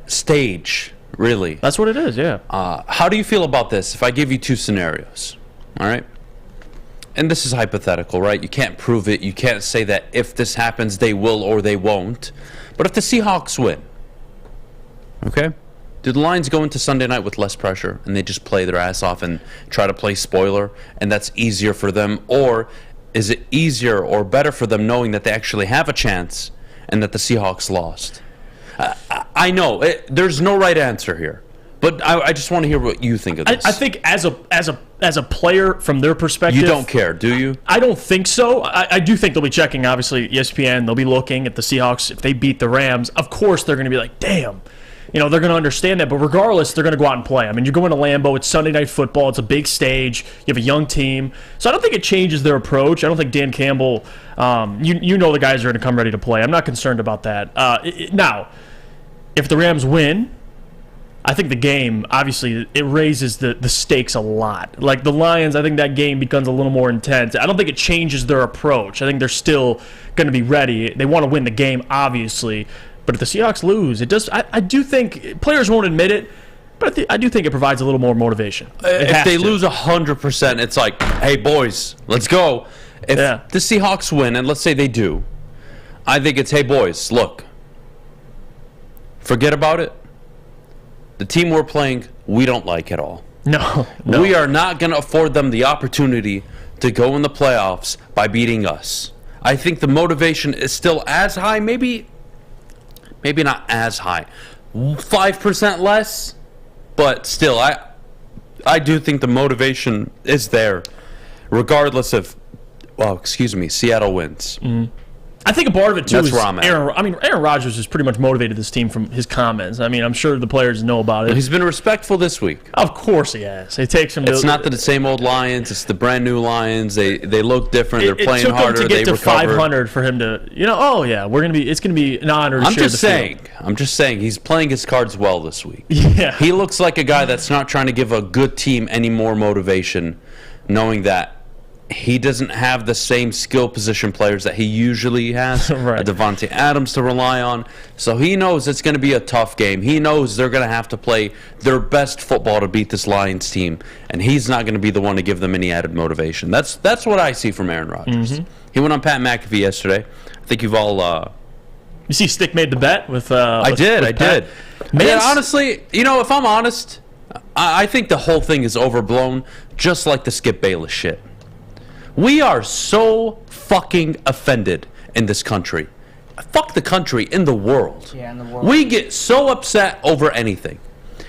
S2: stage, really.
S3: That's what it is, yeah.
S2: How do you feel about this if I give you 2 scenarios, all right? And this is hypothetical, right? You can't prove it. You can't say that if this happens, they will or they won't. But if the Seahawks win, okay, do the Lions go into Sunday night with less pressure and they just play their ass off and try to play spoiler, and that's easier for them? Or is it easier or better for them knowing that they actually have a chance and that the Seahawks lost? I know there's no right answer here, but I just want to hear what you think of this.
S3: I think as a player from their perspective,
S2: you don't care, do you?
S3: I don't think so. I do think they'll be checking, obviously, ESPN. They'll be looking at the Seahawks. If they beat the Rams, of course they're going to be like, damn. You know, they're going to understand that. But regardless, they're going to go out and play. I mean, you're going to Lambeau. It's Sunday Night Football. It's a big stage. You have a young team. So I don't think it changes their approach. I don't think Dan Campbell, you know the guys are going to come ready to play. I'm not concerned about that. Now, if the Rams win, I think the game, obviously, it raises the stakes a lot. Like the Lions, I think that game becomes a little more intense. I don't think it changes their approach. I think they're still going to be ready. They want to win the game, obviously. But if the Seahawks lose, it does. I do think players won't admit it, but I do think it provides a little more motivation.
S2: If they lose 100%, it's like, hey, boys, let's go. If the Seahawks win, and let's say they do, I think it's, hey, boys, look, forget about it. The team we're playing, we don't like at all.
S3: No.
S2: We are not going to afford them the opportunity to go in the playoffs by beating us. I think the motivation is still as high, maybe not as high, 5% less, but still, I do think the motivation is there, regardless of, Seattle wins.
S3: I think a part of it too is
S2: where I'm at.
S3: Aaron Rodgers has pretty much motivated this team from his comments. I mean, I'm sure the players know about it.
S2: He's been respectful this week.
S3: Of course he has. It takes him.
S2: It's not the same old Lions. It's the brand new Lions. They look different. They're playing harder.
S3: It took him to get to 500 for him to, it's going to be an honor to share the field.
S2: I'm just saying he's playing his cards well this week.
S3: Yeah.
S2: He looks like a guy that's not trying to give a good team any more motivation, knowing that he doesn't have the same skill position players that he usually has.
S3: Right.
S2: Devontae Adams to rely on. So he knows it's going to be a tough game. He knows they're going to have to play their best football to beat this Lions team, and he's not going to be the one to give them any added motivation. That's what I see from Aaron Rodgers. He went on Pat McAfee yesterday. I think you've all...
S3: You see Stick made the bet with...
S2: I did. Man, honestly, if I'm honest, I think the whole thing is overblown, just like the Skip Bayless shit. We are so fucking offended in this country. Fuck the country, in the world.
S4: Yeah, in the world.
S2: We get so upset over anything.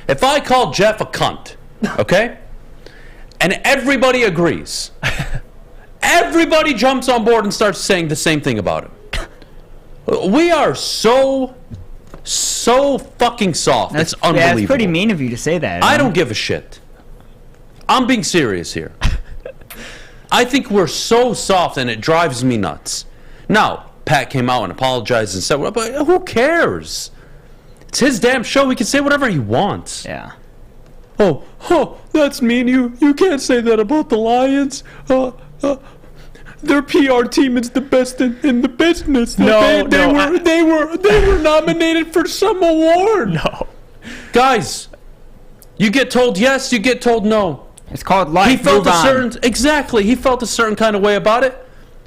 S2: If I call Jeff a cunt, okay? And everybody agrees. Everybody jumps on board and starts saying the same thing about him. We are so fucking soft. It's unbelievable.
S4: Yeah, it's pretty mean of you to say that.
S2: I don't give a shit. I'm being serious here. I think we're so soft, and it drives me nuts. Now, Pat came out and apologized and said, well, but who cares? It's his damn show. He can say whatever he wants.
S4: Yeah.
S2: Oh, that's mean. You can't say that about the Lions. Their PR team is the best in the business. They were nominated for some award.
S3: No.
S2: Guys, you get told yes, you get told no.
S4: It's called life.
S2: He felt He felt a certain kind of way about it.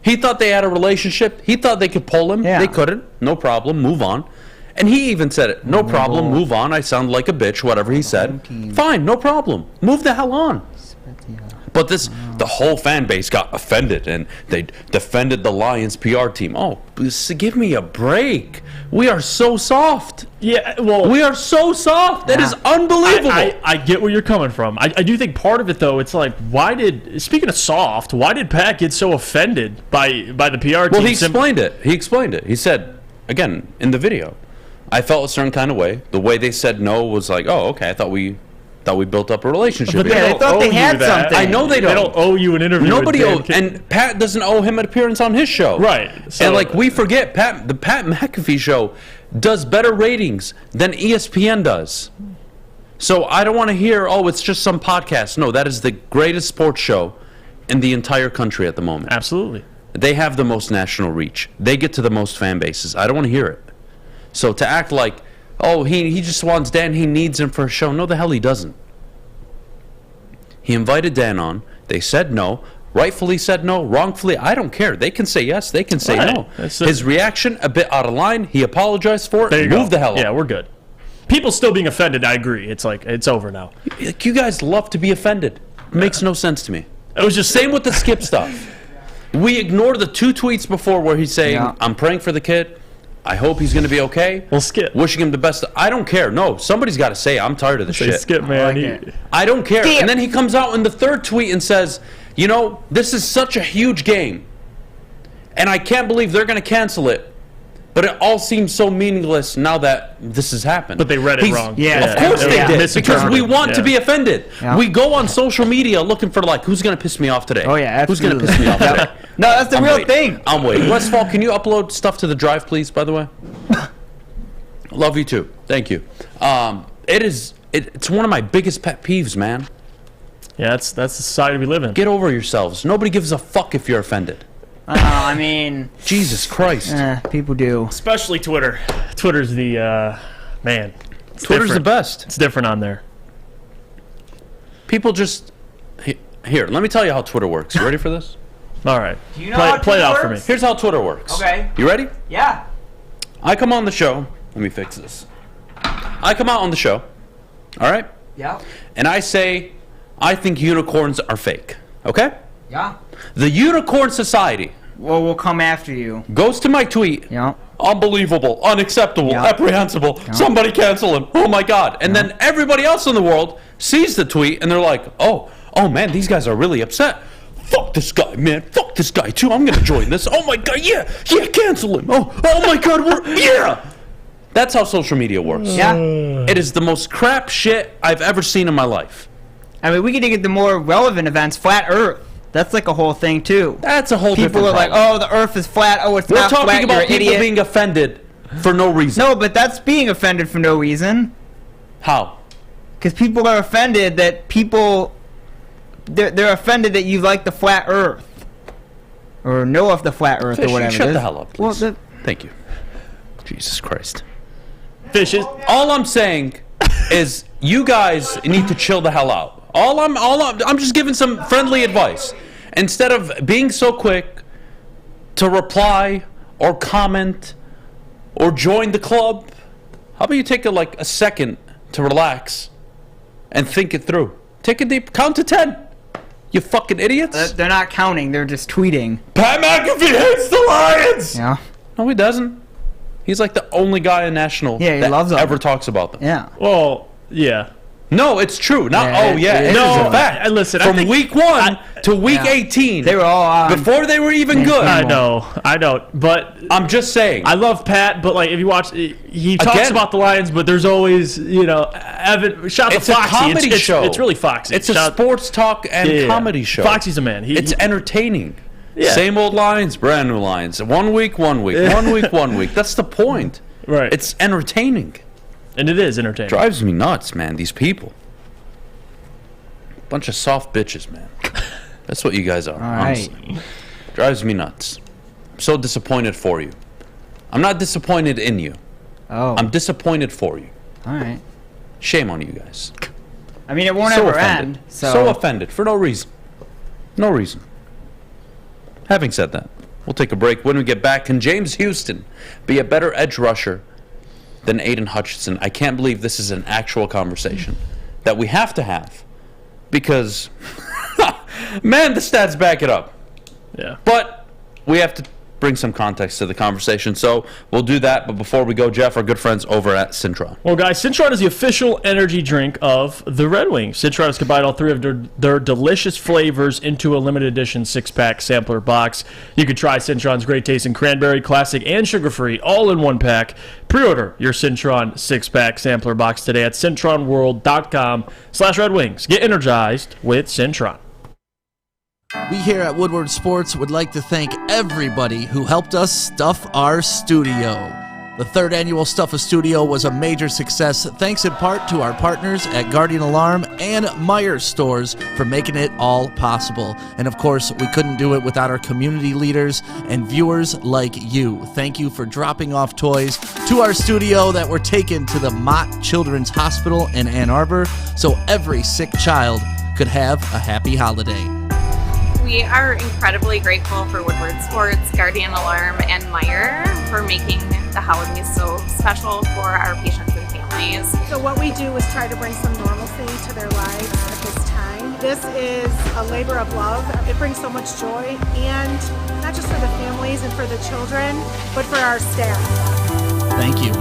S2: He thought they had a relationship. He thought they could pull him.
S4: Yeah.
S2: They couldn't. No problem. Move on. And he even said it. No problem. Move on. I sound like a bitch. Whatever he said. Fine. No problem. Move the hell on. But the whole fan base got offended, and they defended the Lions PR team. Oh, give me a break. We are so soft.
S3: Yeah, well...
S2: We are so soft. That is unbelievable.
S3: I get where you're coming from. I do think part of it, though, it's like, speaking of soft, why did Pat get so offended by the PR team?
S2: Well, he explained it. He said, again, in the video, I felt a certain kind of way. The way they said no was like, oh, okay, I thought we built up a relationship.
S3: But they
S4: thought they had something.
S2: I know they don't.
S3: They don't owe you an interview.
S2: Nobody and Pat doesn't owe him an appearance on his show.
S3: Right. So,
S2: and we forget, the Pat McAfee show does better ratings than ESPN does. So I don't want to hear, it's just some podcast. No, that is the greatest sports show in the entire country at the moment.
S3: Absolutely.
S2: They have the most national reach. They get to the most fan bases. I don't want to hear it. So to act like, he just wants Dan, he needs him for a show. No, the hell he doesn't. He invited Dan on. They said no. Rightfully said no. Wrongfully, I don't care. They can say yes. They can say no. His reaction, a bit out of line. He apologized for it.
S3: There you
S2: Move the hell on.
S3: Yeah, we're good. People still being offended, I agree. It's like, it's over now.
S2: You guys love to be offended. It makes no sense to me.
S3: It was just...
S2: Same with the Skip stuff. We ignore the 2 tweets before where he's saying, I'm praying for the kid. I hope he's going to be okay.
S3: Well, Skip.
S2: Wishing him the best. I don't care. No, somebody's got to say, I'm tired of this shit.
S3: Skip, man.
S2: I don't care.
S4: Skip.
S2: And then he comes out in the 3rd tweet and says, you know, this is such a huge game. And I can't believe they're going to cancel it. But it all seems so meaningless now that this has happened.
S3: But they read it wrong.
S2: Yeah, of course they did. Because we want to be offended.
S4: Yeah.
S2: We go on social media looking for, like, who's going to piss me off today?
S4: Oh, yeah,
S2: Who's going to
S4: absolutely.
S2: piss me off today?
S4: No, that's the real thing.
S2: I'm waiting. Westfall, can you upload stuff to the drive, please, by the way? Love you, too. Thank you. It's one of my biggest pet peeves, man.
S3: Yeah, that's the society we live in.
S2: Get over yourselves. Nobody gives a fuck if you're offended.
S4: I mean...
S2: Jesus Christ.
S4: People do.
S3: Especially Twitter. Twitter's the, man.
S2: Twitter's the best.
S3: It's different on there.
S2: People just... Here, let me tell you how Twitter works. You ready for this?
S3: All right.
S4: Do you know how
S3: play it out for me.
S2: Here's how Twitter works.
S4: Okay.
S2: You ready?
S4: Yeah.
S2: I come on the show. Let me fix this. I come out on the show. All right?
S4: Yeah.
S2: And I say, I think unicorns are fake. Okay?
S4: Yeah.
S2: The Unicorn Society.
S4: Well, we'll come after you.
S2: Goes to my tweet.
S4: Yeah.
S2: Unbelievable, unacceptable, apprehensible. Somebody cancel him. Oh my God. And then everybody else in the world sees the tweet and they're like, oh man, these guys are really upset. Fuck this guy, man. Fuck this guy too. I'm gonna join this. Oh my God, yeah, cancel him. Oh my God, yeah. That's how social media works.
S4: Yeah.
S2: It is the most crap shit I've ever seen in my life.
S4: I mean, we could get the more relevant events, flat Earth. That's like a whole thing too.
S2: That's a whole different
S4: People are like,
S2: problem.
S4: oh, the Earth is flat. Oh, it's
S2: We're
S4: not flat.
S2: talking about
S4: You're an
S2: people
S4: idiot.
S2: being offended for no reason.
S4: No, but that's being offended for no reason.
S2: How?
S4: Because people are offended that they're offended that you like the flat Earth or know of the flat Earth
S2: Fish,
S4: or whatever.
S2: shut the hell up, please.
S4: Well,
S2: Thank you. Jesus Christ.
S3: Fishes.
S2: All I'm saying is you guys need to chill the hell out. I'm just giving some friendly advice. Instead of being so quick to reply or comment or join the club, how about you take a second to relax and think it through? Take a deep count to 10. You fucking idiots.
S4: they're not counting. They're just tweeting.
S2: Pat McAfee hates the Lions.
S4: Yeah.
S2: No, he doesn't. He's like the only guy in national
S4: Yeah, he
S2: that
S4: loves them.
S2: ever talks about them.
S4: Yeah.
S3: Well, yeah.
S2: No, it's true. Not
S4: Yeah,
S2: it is
S3: No,
S2: a fact.
S3: listen, I
S2: From
S3: think-
S2: week 1 to week 18,
S4: They were all on.
S2: before they were even good.
S3: I know, but
S2: I'm just saying.
S3: I love Pat, but like if you watch, he talks
S2: Again.
S3: about the Lions, but there's always, Evan. Shout out to
S2: It's a
S3: Foxy.
S2: comedy show.
S3: It's really Foxy.
S2: It's a sports talk and comedy show.
S3: Foxy's a man.
S2: It's entertaining.
S3: Yeah.
S2: Same old lines, brand new lines. 1 week, 1 week. 1 week, 1 week. That's the point.
S3: Right.
S2: It's entertaining.
S3: And it is entertaining.
S2: Drives me nuts, man, these people. Bunch of soft bitches, man. That's what you guys are, honestly. Drives me nuts. I'm so disappointed for you. I'm not disappointed in you.
S4: Oh.
S2: I'm disappointed for you.
S4: All right.
S2: Shame on you guys.
S4: I mean, it won't
S2: So
S4: ever
S2: offended.
S4: end.
S2: So offended for no reason. No reason. Having said that, we'll take a break. When we get back, can James Houston be a better edge rusher than Aidan Hutchinson? I can't believe this is an actual conversation that we have to have because, man, the stats back it up.
S3: Yeah.
S2: But we have to bring some context to the conversation, so we'll do that. But before we go, Jeff, our good friends over at Cintron.
S3: Well, guys, Cintron is the official energy drink of the Red Wings. Cintron has combined all 3 of their delicious flavors into a limited edition 6-pack sampler box. You can try Cintron's great taste in cranberry, classic, and sugar-free, all in 1 pack. Pre-order your Cintron 6-pack sampler box today at cintronworld.com/Red Wings. Get energized with Cintron.
S12: We here at Woodward Sports would like to thank everybody who helped us stuff our studio. The 3rd annual Stuff a Studio was a major success thanks in part to our partners at Guardian Alarm and Meyer Stores for making it all possible. And of course, we couldn't do it without our community leaders and viewers like you. Thank you for dropping off toys to our studio that were taken to the Mott Children's Hospital in Ann Arbor so every sick child could have a happy holiday.
S13: We are incredibly grateful for Woodward Sports, Guardian Alarm, and Meyer for making the holidays so special for our patients and families. families.
S14: So what we do is try to bring some normalcy to their lives at this time. This is a labor of love. It brings so much joy, and not just for the families and for the children, but for our staff.
S12: Thank you.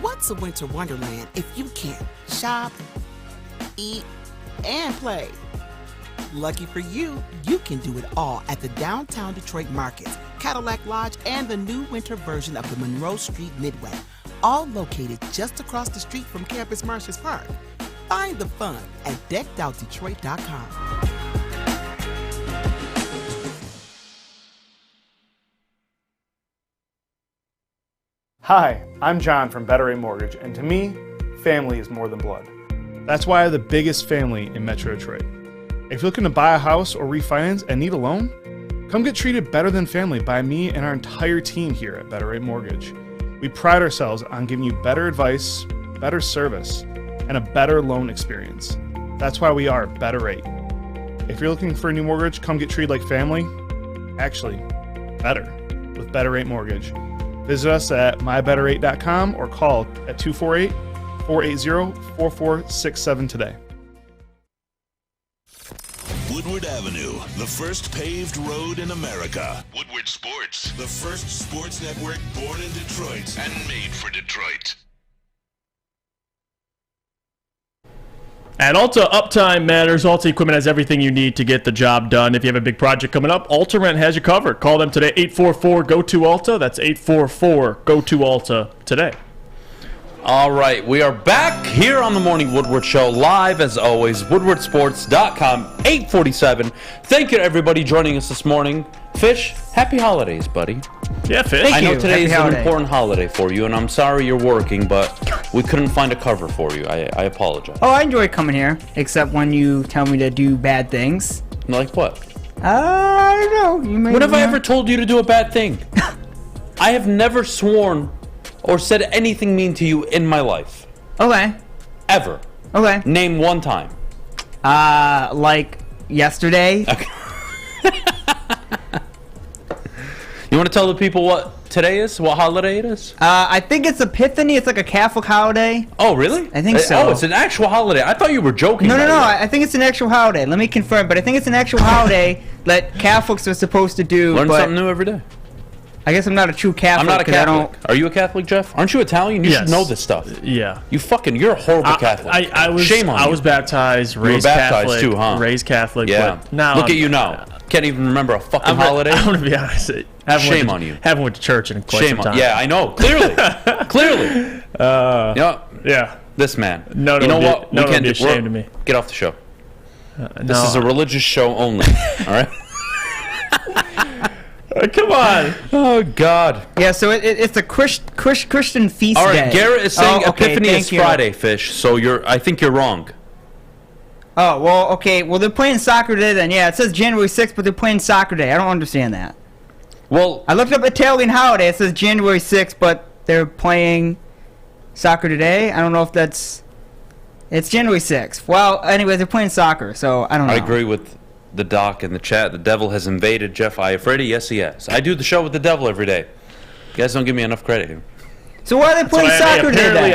S15: What's a winter wonderland if you can't shop, eat, and play? Lucky for you, you can do it all at the Downtown Detroit Market, Cadillac Lodge, and the new winter version of the Monroe Street Midway, all located just across the street from Campus Martius Park. Find the fun at deckedoutdetroit.com.
S16: Hi, I'm John from Better Rate Mortgage, and to me, family is more than blood. That's why I have the biggest family in Metro Detroit. If you're looking to buy a house or refinance and need a loan, come get treated better than family by me and our entire team here at Better Rate Mortgage. We pride ourselves on giving you better advice, better service, and a better loan experience. That's why we are Better Rate. If you're looking for a new mortgage, come get treated like family. Actually, better with Better Rate Mortgage. Visit us at mybetterrate.com or call at 248-480-4467 today.
S5: Woodward Avenue, the first paved road in America. Woodward Sports, the first sports network born in Detroit and made for Detroit.
S3: At Alta, uptime matters. Alta Equipment has everything you need to get the job done. If you have a big project coming up, Alta Rent has you covered. Call them today, 844-GO-TO-ALTA. That's 844-GO-TO-ALTA today.
S2: All right, we are back here on the Morning Woodward Show, live as always, woodwardsports.com, 8:47. Thank you to everybody joining us this morning. Fish, happy holidays, buddy.
S3: Yeah, Fish.
S2: I know today is an
S4: holiday.
S2: important holiday for you, and I'm sorry you're working, but we couldn't find a cover for you. I apologize.
S4: Oh, I enjoy coming here, except when you tell me to do bad things.
S2: Like what?
S4: I don't know. You may
S2: When have I ever told you to do a bad thing? I have never sworn or said anything mean to you in my life.
S4: Okay.
S2: Ever.
S4: Okay.
S2: Name one time.
S4: Like yesterday.
S2: Okay. You want to tell the people what today is? What holiday it is?
S4: I think it's Epiphany. It's like a Catholic holiday.
S2: Oh, really?
S4: I think so.
S2: Oh, it's an actual holiday. I thought you were joking.
S4: No.
S2: by the way.
S4: I think it's an actual holiday. Let me confirm, but I think it's an actual holiday that Catholics are supposed to do.
S2: Learn
S4: but
S2: something new every day.
S4: I guess I'm not a true Catholic.
S2: I'm not a
S4: 'cause I
S2: Catholic. Are you a Catholic, Jeff? Aren't you Italian? You
S3: Yes.
S2: should know this stuff.
S3: Yeah.
S2: You're a horrible Catholic.
S3: I was,
S2: Shame on you.
S3: I was baptized,
S2: You were
S3: raised
S2: baptized
S3: Catholic,
S2: too, huh?
S3: raised Catholic.
S2: Yeah.
S3: But now
S2: Look at you now. Can't even remember a fucking holiday.
S3: I'm gonna be honest.
S2: Shame on you.
S3: Haven't went to church in quite
S2: Shame
S3: some time.
S2: on. Yeah, I know. Clearly. Clearly.
S3: Yeah.
S2: This man.
S3: No,
S2: you know
S3: be,
S2: what?
S3: No,
S2: we can't
S3: be
S2: do.
S3: ashamed of me.
S2: Get off the show. This
S3: no.
S2: is a religious show only. All right.
S3: Come on.
S2: Oh God.
S4: Yeah, so it's a Christian feast
S2: All right.
S4: day.
S2: Garrett is saying Epiphany
S4: thank
S2: is
S4: you.
S2: Friday, Fish. So I think you're wrong.
S4: Oh, well, okay. Well, they're playing soccer today then. Yeah, it says January 6th, but they're playing soccer day. I don't understand that.
S2: Well,
S4: I looked up Italian holiday. It says January 6th, but they're playing soccer today. I don't know if that's... It's January 6th. Well, anyways, they're playing soccer, so I don't know.
S2: I agree with the doc in the chat. The devil has invaded Jeff Iafrate. Yes, he has. I do the show with the devil every day. You guys don't give me enough credit here.
S4: So why are they playing soccer today
S3: apparently
S4: then?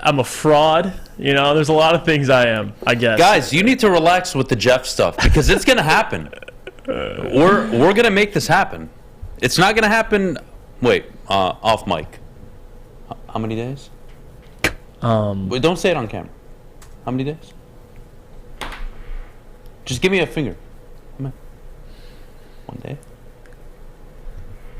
S3: I'm a fraud. You know, there's a lot of things I am, I guess.
S2: Guys, you need to relax with the Jeff stuff because it's going to happen. We're going to make this happen. It's not going to happen. Wait, off mic. How many days? Wait, don't say it on camera. How many days? Just give me a finger. Come on. One day.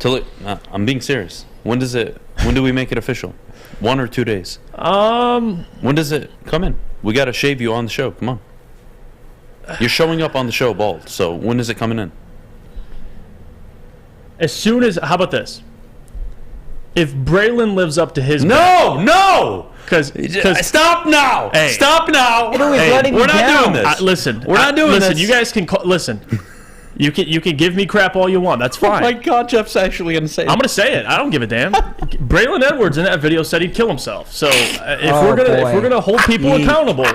S2: Till it. I'm being serious. When do we make it official? 1 or 2 days?
S3: When
S2: does it come in? We got to shave you on the show. Come on. You're showing up on the show bald. So when is it coming in?
S3: As soon as, how about this? If Braylon lives up to his
S2: No!
S3: Because
S2: stop now!
S3: Hey.
S2: Stop now!
S3: We're
S2: not doing this.
S3: Listen,
S2: we're not doing
S3: listen,
S2: this.
S3: You guys can listen. You can give me crap all you want. That's fine.
S2: Oh my God, Jeff's actually gonna say it.
S3: I'm gonna say it. I don't give a damn. Braylon Edwards in that video said he'd kill himself. So if
S4: Oh,
S3: we're
S4: boy.
S3: gonna hold people accountable,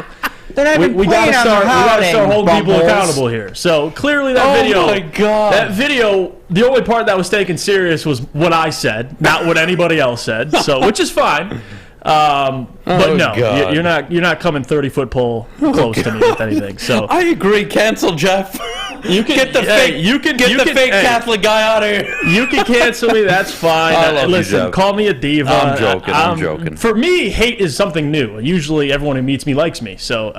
S3: We gotta start holding people accountable here. So clearly that video.
S2: Oh my God.
S3: That video. The only part that was taken serious was what I said, not what anybody else said. So, which is fine. But no, you're not coming 30-foot pole close to me with anything. So
S2: I agree. Cancel Jeff. You can get the fake Catholic guy out of here.
S3: You can cancel me. That's fine. Listen, call me a diva.
S2: I'm joking.
S3: For me, hate is something new. Usually, everyone who meets me likes me, so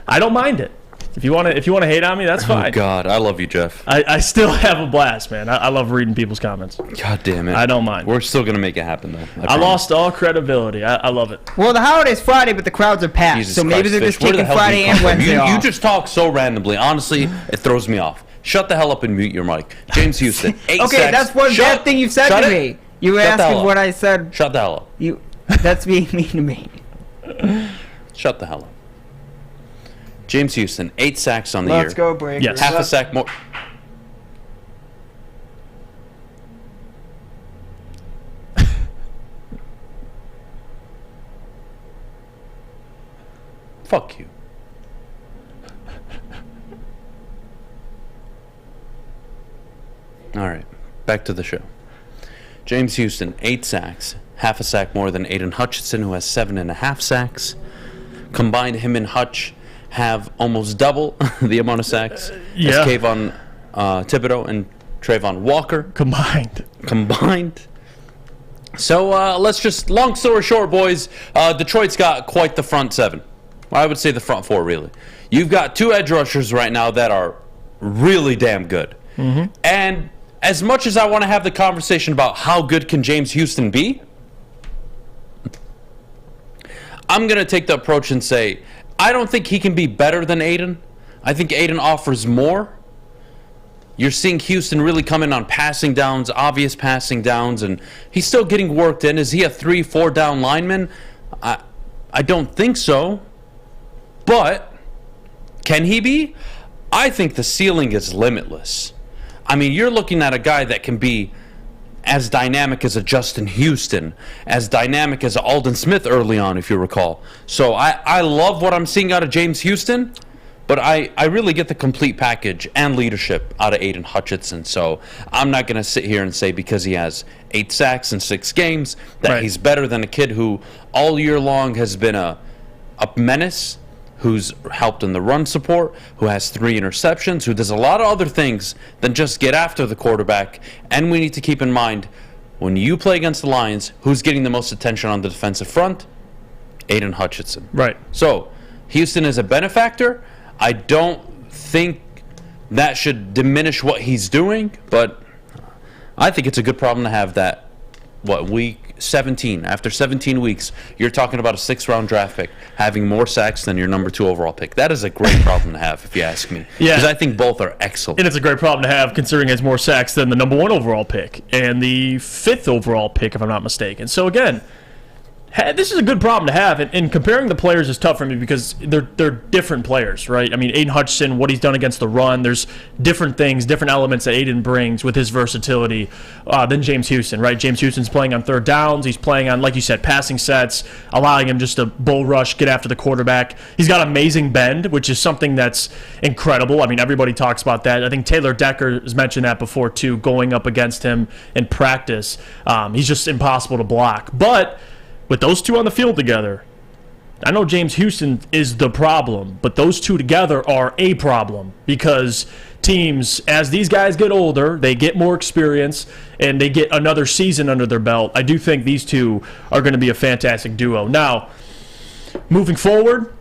S3: I don't mind it. If you want to hate on me, that's fine.
S2: Oh God, I love you, Jeff.
S3: I still have a blast, man. I love reading people's comments.
S2: God damn it.
S3: I don't mind.
S2: We're still gonna make it happen, though.
S3: I lost all credibility. I love it.
S4: Well, the holiday's Friday, but the crowds are packed,
S2: Jesus
S4: so maybe
S2: Christ,
S4: they're just
S2: Fish. Where the
S4: taking
S2: hell do
S4: Friday
S2: you
S4: and
S2: come from?
S4: Wednesday off.
S2: You just talk so randomly. Honestly, it throws me off. Shut the hell up and mute your mic. James Houston, 8
S4: Okay,
S2: sacks.
S4: that's one bad thing you've said to me. You were asking what I said.
S2: Shut the hell up.
S4: That's being mean to me.
S2: Shut the hell up. James Houston, 8 sacks on the year.
S4: Let's go, Breakers.
S2: Yes. Half a sack more. Fuck you. All right, back to the show. James Houston, 8 sacks, half a sack more than Aidan Hutchinson, who has 7.5 sacks. Combined, him and Hutch have almost double the amount of sacks as Kayvon Thibodeau and Trayvon Walker. Combined. So let's just, long story short, boys, Detroit's got quite the front 7. I would say the front 4, really. You've got 2 edge rushers right now that are really damn good. Mm-hmm. And as much as I want to have the conversation about how good can James Houston be, I'm going to take the approach and say, I don't think he can be better than Aidan. I think Aidan offers more. You're seeing Houston really come in on passing downs, obvious passing downs, and he's still getting worked in. Is he a 3-4 down lineman? I don't think so. But can he be? I think the ceiling is limitless. I mean, you're looking at a guy that can be as dynamic as a Justin Houston, as dynamic as Alden Smith early on, if you recall. So I love what I'm seeing out of James Houston, but I really get the complete package and leadership out of Aidan Hutchinson. So I'm not going to sit here and say because he has 8 sacks in 6 games that he's better than a kid who all year long has been a menace, who's helped in the run support, who has 3 interceptions, who does a lot of other things than just get after the quarterback. And we need to keep in mind, when you play against the Lions, who's getting the most attention on the defensive front? Aidan Hutchinson.
S3: Right.
S2: So, Houston is a benefactor. I don't think that should diminish what he's doing, but I think it's a good problem to have that, week 17. After 17 weeks, you're talking about a 6th-round draft pick having more sacks than your number 2 overall pick. That is a great problem to have, if you ask me.
S3: Yeah.
S2: Because I think both are excellent.
S3: And it's a great problem to have, considering he has more sacks than the number 1 overall pick and the 5th overall pick, if I'm not mistaken. So, again, this is a good problem to have, and comparing the players is tough for me because they're different players, right? I mean, Aidan Hutchinson, what he's done against the run, there's different things, different elements that Aidan brings with his versatility than James Houston, right? James Houston's playing on 3rd downs. He's playing on, like you said, passing sets, allowing him just to bull rush, get after the quarterback. He's got amazing bend, which is something that's incredible. I mean, everybody talks about that. I think Taylor Decker has mentioned that before, too, going up against him in practice. He's just impossible to block. But with those 2 on the field together, I know James Houston is the problem, but those 2 together are a problem because teams, as these guys get older, they get more experience and they get another season under their belt. I do think these 2 are going to be a fantastic duo. Now, moving forward,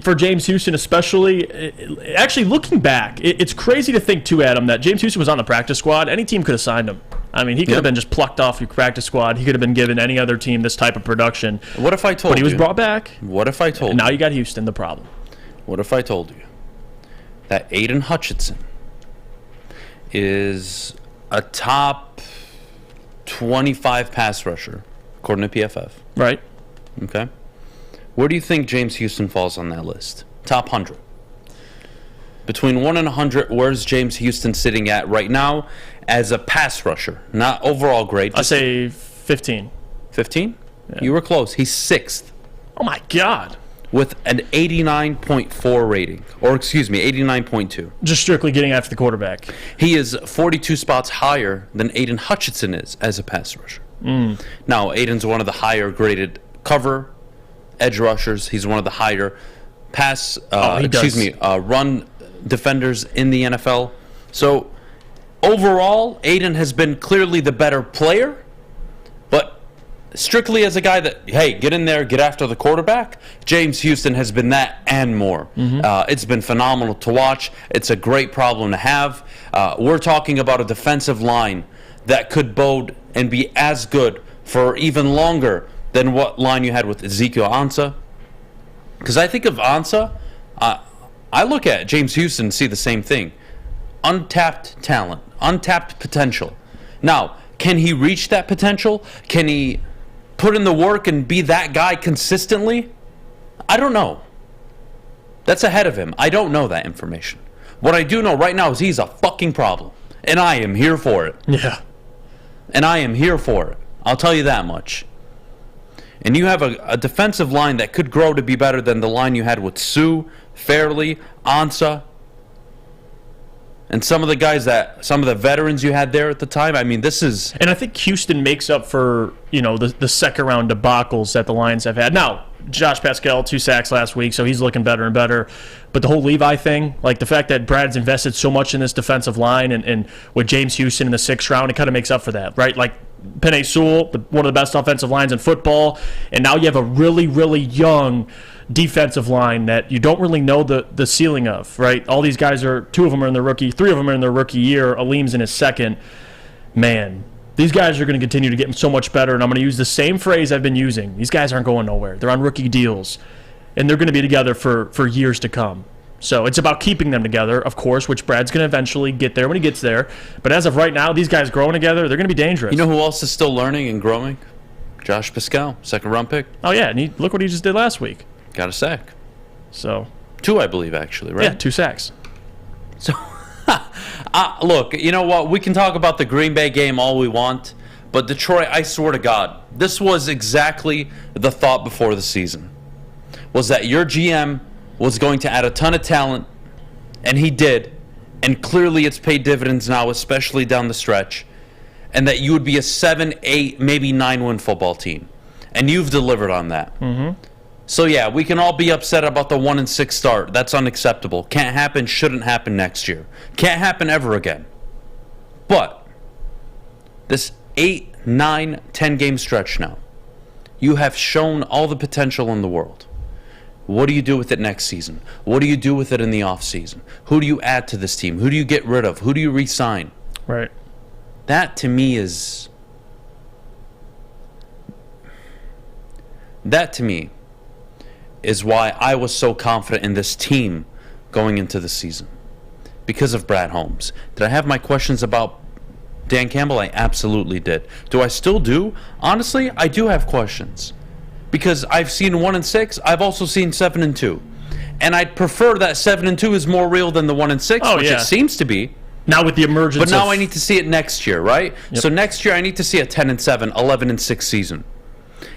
S3: for James Houston especially, actually looking back, it's crazy to think too, Adam, that James Houston was on the practice squad. Any team could have signed him. I mean, he could have been just plucked off your practice squad. He could have been given any other team this type of production.
S2: What if I told you?
S3: But he was brought back.
S2: What if I told you?
S3: Now you got Houston, the problem.
S2: What if I told you that Aidan Hutchinson is a top 25 pass rusher, according to PFF?
S3: Right.
S2: Okay. Where do you think James Houston falls on that list? Top 100. Between 1 and 100, where's James Houston sitting at right now as a pass rusher? Not overall grade.
S3: I say 15.
S2: 15? Yeah. You were close. He's 6th.
S3: Oh, my God.
S2: with an 89.4 rating, or excuse me, 89.2.
S3: Just strictly getting after the quarterback.
S2: He is 42 spots higher than Aidan Hutchinson is as a pass rusher. Now, Aidan's one of the higher graded cover edge rushers. He's one of the higher run defenders in the NFL. So overall, Aidan has been clearly the better player, but strictly as a guy that, hey, get in there, get after the quarterback, James Houston has been that and more. It's been phenomenal to watch. It's a great problem to have. We're talking about a defensive line that could bode and be as good for even longer than what line you had with Ezekiel Ansah. Because I think of Ansah, I look at James Houston and see the same thing. Untapped talent, untapped potential. Now, can he reach that potential? Can he put in the work and be that guy consistently? I don't know. That's ahead of him. I don't know that information. What I do know right now is he's a fucking problem. And I am here for it.
S3: Yeah.
S2: And I am here for it. I'll tell you that much. And you have a defensive line that could grow to be better than the line you had with Sue, Fairley, Ansah, and some of the veterans you had there at the time. I mean, this is...
S3: And I think Houston makes up for, the second round debacles that the Lions have had. Now, Josh Pascal, 2 sacks last week, so he's looking better and better. But the whole Levi thing, like the fact that Brad's invested so much in this defensive line and with James Houston in the 6th round, it kind of makes up for that, right? Like Penei Sewell, one of the best offensive lines in football, and now you have a really, really young defensive line that you don't really know the ceiling of, right? All these guys are, 2 of them are in their rookie, 3 of them are in their rookie year. Aleem's in his 2nd. Man, these guys are going to continue to get so much better, and I'm going to use the same phrase I've been using. These guys aren't going nowhere. They're on rookie deals, and they're going to be together for years to come. So it's about keeping them together, of course, which Brad's going to eventually get there when he gets there. But as of right now, these guys growing together, they're going to be dangerous.
S2: You know who else is still learning and growing? Josh Pascal, 2nd round pick.
S3: Oh, yeah, and look what he just did last week.
S2: Got a sack.
S3: So
S2: 2, I believe, actually, right?
S3: Yeah, 2 sacks.
S2: So, look, you know what? We can talk about the Green Bay game all we want, but Detroit, I swear to God, this was exactly the thought before the season, was that your GM was going to add a ton of talent, and he did, and clearly it's paid dividends now, especially down the stretch, and that you would be a 7, 8, maybe 9-win football team, and you've delivered on that. So yeah, we can all be upset about the 1-6 start. That's unacceptable. Can't happen, shouldn't happen next year. Can't happen ever again. But this 8, 9, 10 game stretch now, you have shown all the potential in the world. What do you do with it next season? What do you do with it in the offseason? Who do you add to this team? Who do you get rid of? Who do you re-sign?
S3: Right.
S2: That to me is... is why I was so confident in this team going into the season. Because of Brad Holmes. Did I have my questions about Dan Campbell? I absolutely did. Do I still do? Honestly, I do have questions. Because I've seen 1-6, I've also seen 7-2. And I'd prefer that 7-2 is more real than the 1-6, which it seems to be.
S3: Now with the emergence
S2: But now I need to see it next year, right?
S3: Yep.
S2: So next year I need to see a 10-7, 11-6 season.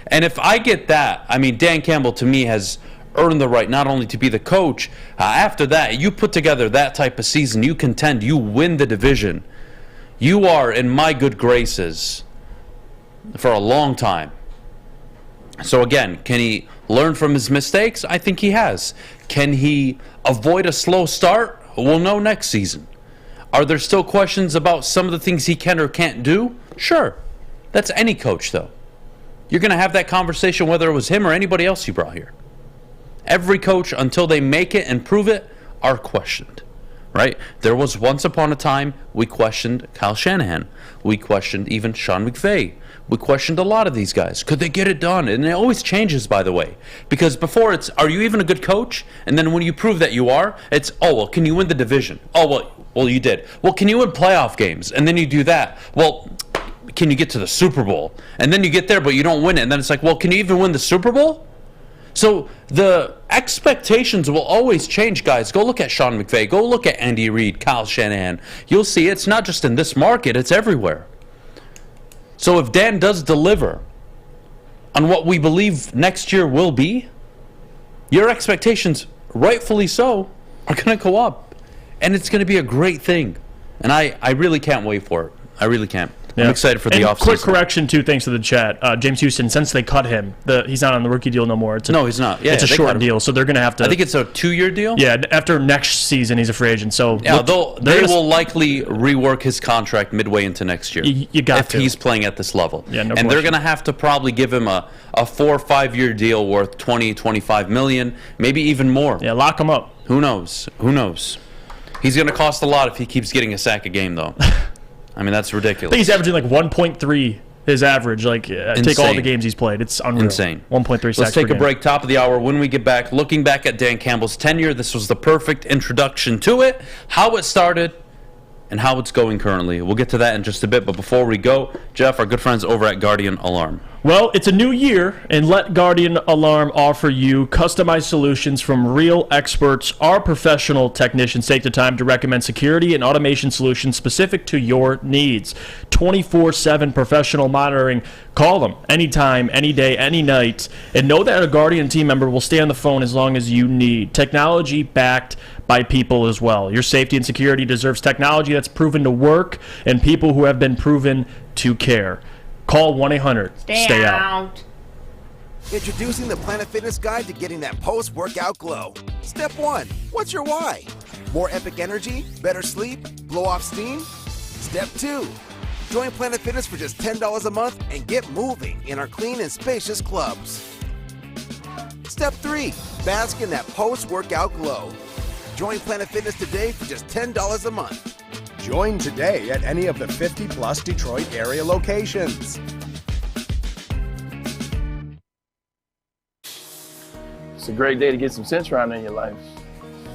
S2: And if I get that, I mean, Dan Campbell to me has earned the right not only to be the coach, after that, you put together that type of season, you contend, you win the division. You are in my good graces for a long time. So again, can he learn from his mistakes? I think he has. Can he avoid a slow start? We'll know next season. Are there still questions about some of the things he can or can't do? Sure. That's any coach, though. You're going to have that conversation whether it was him or anybody else you brought here. Every coach, until they make it and prove it, are questioned, right? There was once upon a time we questioned Kyle Shanahan. We questioned even Sean McVay. We questioned a lot of these guys. Could they get it done? And it always changes, by the way. Because before it's, are you even a good coach? And then when you prove that you are, it's, oh, well, can you win the division? Oh, well, you did. Well, can you win playoff games? And then you do that. Well, can you get to the Super Bowl? And then you get there, but you don't win it. And then it's like, well, can you even win the Super Bowl? So the expectations will always change, guys. Go look at Sean McVay. Go look at Andy Reid, Kyle Shanahan. You'll see it's not just in this market. It's everywhere. So if Dan does deliver on what we believe next year will be, your expectations, rightfully so, are going to go up. And it's going to be a great thing. And I really can't wait for it. I really can't. I'm excited for the offseason.
S3: Quick correction, too, thanks to the chat. James Houston, since they cut him, he's not on the rookie deal no more.
S2: No, he's not. Yeah,
S3: it's a short deal, so they're going to have to...
S2: I think it's a 2-year deal?
S3: Yeah, after next season, he's a free agent. So
S2: yeah, they will likely rework his contract midway into next year.
S3: You got
S2: if he's playing at this level.
S3: Yeah, no
S2: and
S3: question.
S2: They're going to have to probably give him a 4 or 5 year deal worth 20, 25 million, maybe even more.
S3: Yeah, lock him up.
S2: Who knows? Who knows? He's going to cost a lot if he keeps getting a sack a game, though. I mean, that's ridiculous.
S3: I think he's averaging like 1.3 his average. Like, take all the games he's played. It's unreal.
S2: Insane.
S3: 1.3 sacks
S2: Let's take
S3: per
S2: a
S3: game.
S2: break. Top of the hour. When we get back, looking back at Dan Campbell's tenure, this was the perfect introduction to it, how it started, and how it's going currently. We'll get to that in just a bit, but before we go, Jeff, our good friends over at Guardian Alarm.
S3: Well, it's a new year, and let Guardian Alarm offer you customized solutions from real experts. Our professional technicians take the time to recommend security and automation solutions specific to your needs. 24/7 professional monitoring. Call them anytime, any day, any night, and know that a Guardian team member will stay on the phone as long as you need. Technology backed by people as well. Your safety and security deserves technology that's proven to work and people who have been proven to care. Call 1-800-STAY OUT.
S6: Introducing the Planet Fitness Guide to getting that post-workout glow. Step 1. What's your why? More epic energy? Better sleep? Blow off steam? Step 2. Join Planet Fitness for just $10 a month and get moving in our clean and spacious clubs. Step 3. Bask in that post-workout glow. Join Planet Fitness today for just $10 a month.
S7: Join today at any of the 50-plus Detroit area locations.
S17: It's a great day to get some Centron in your life.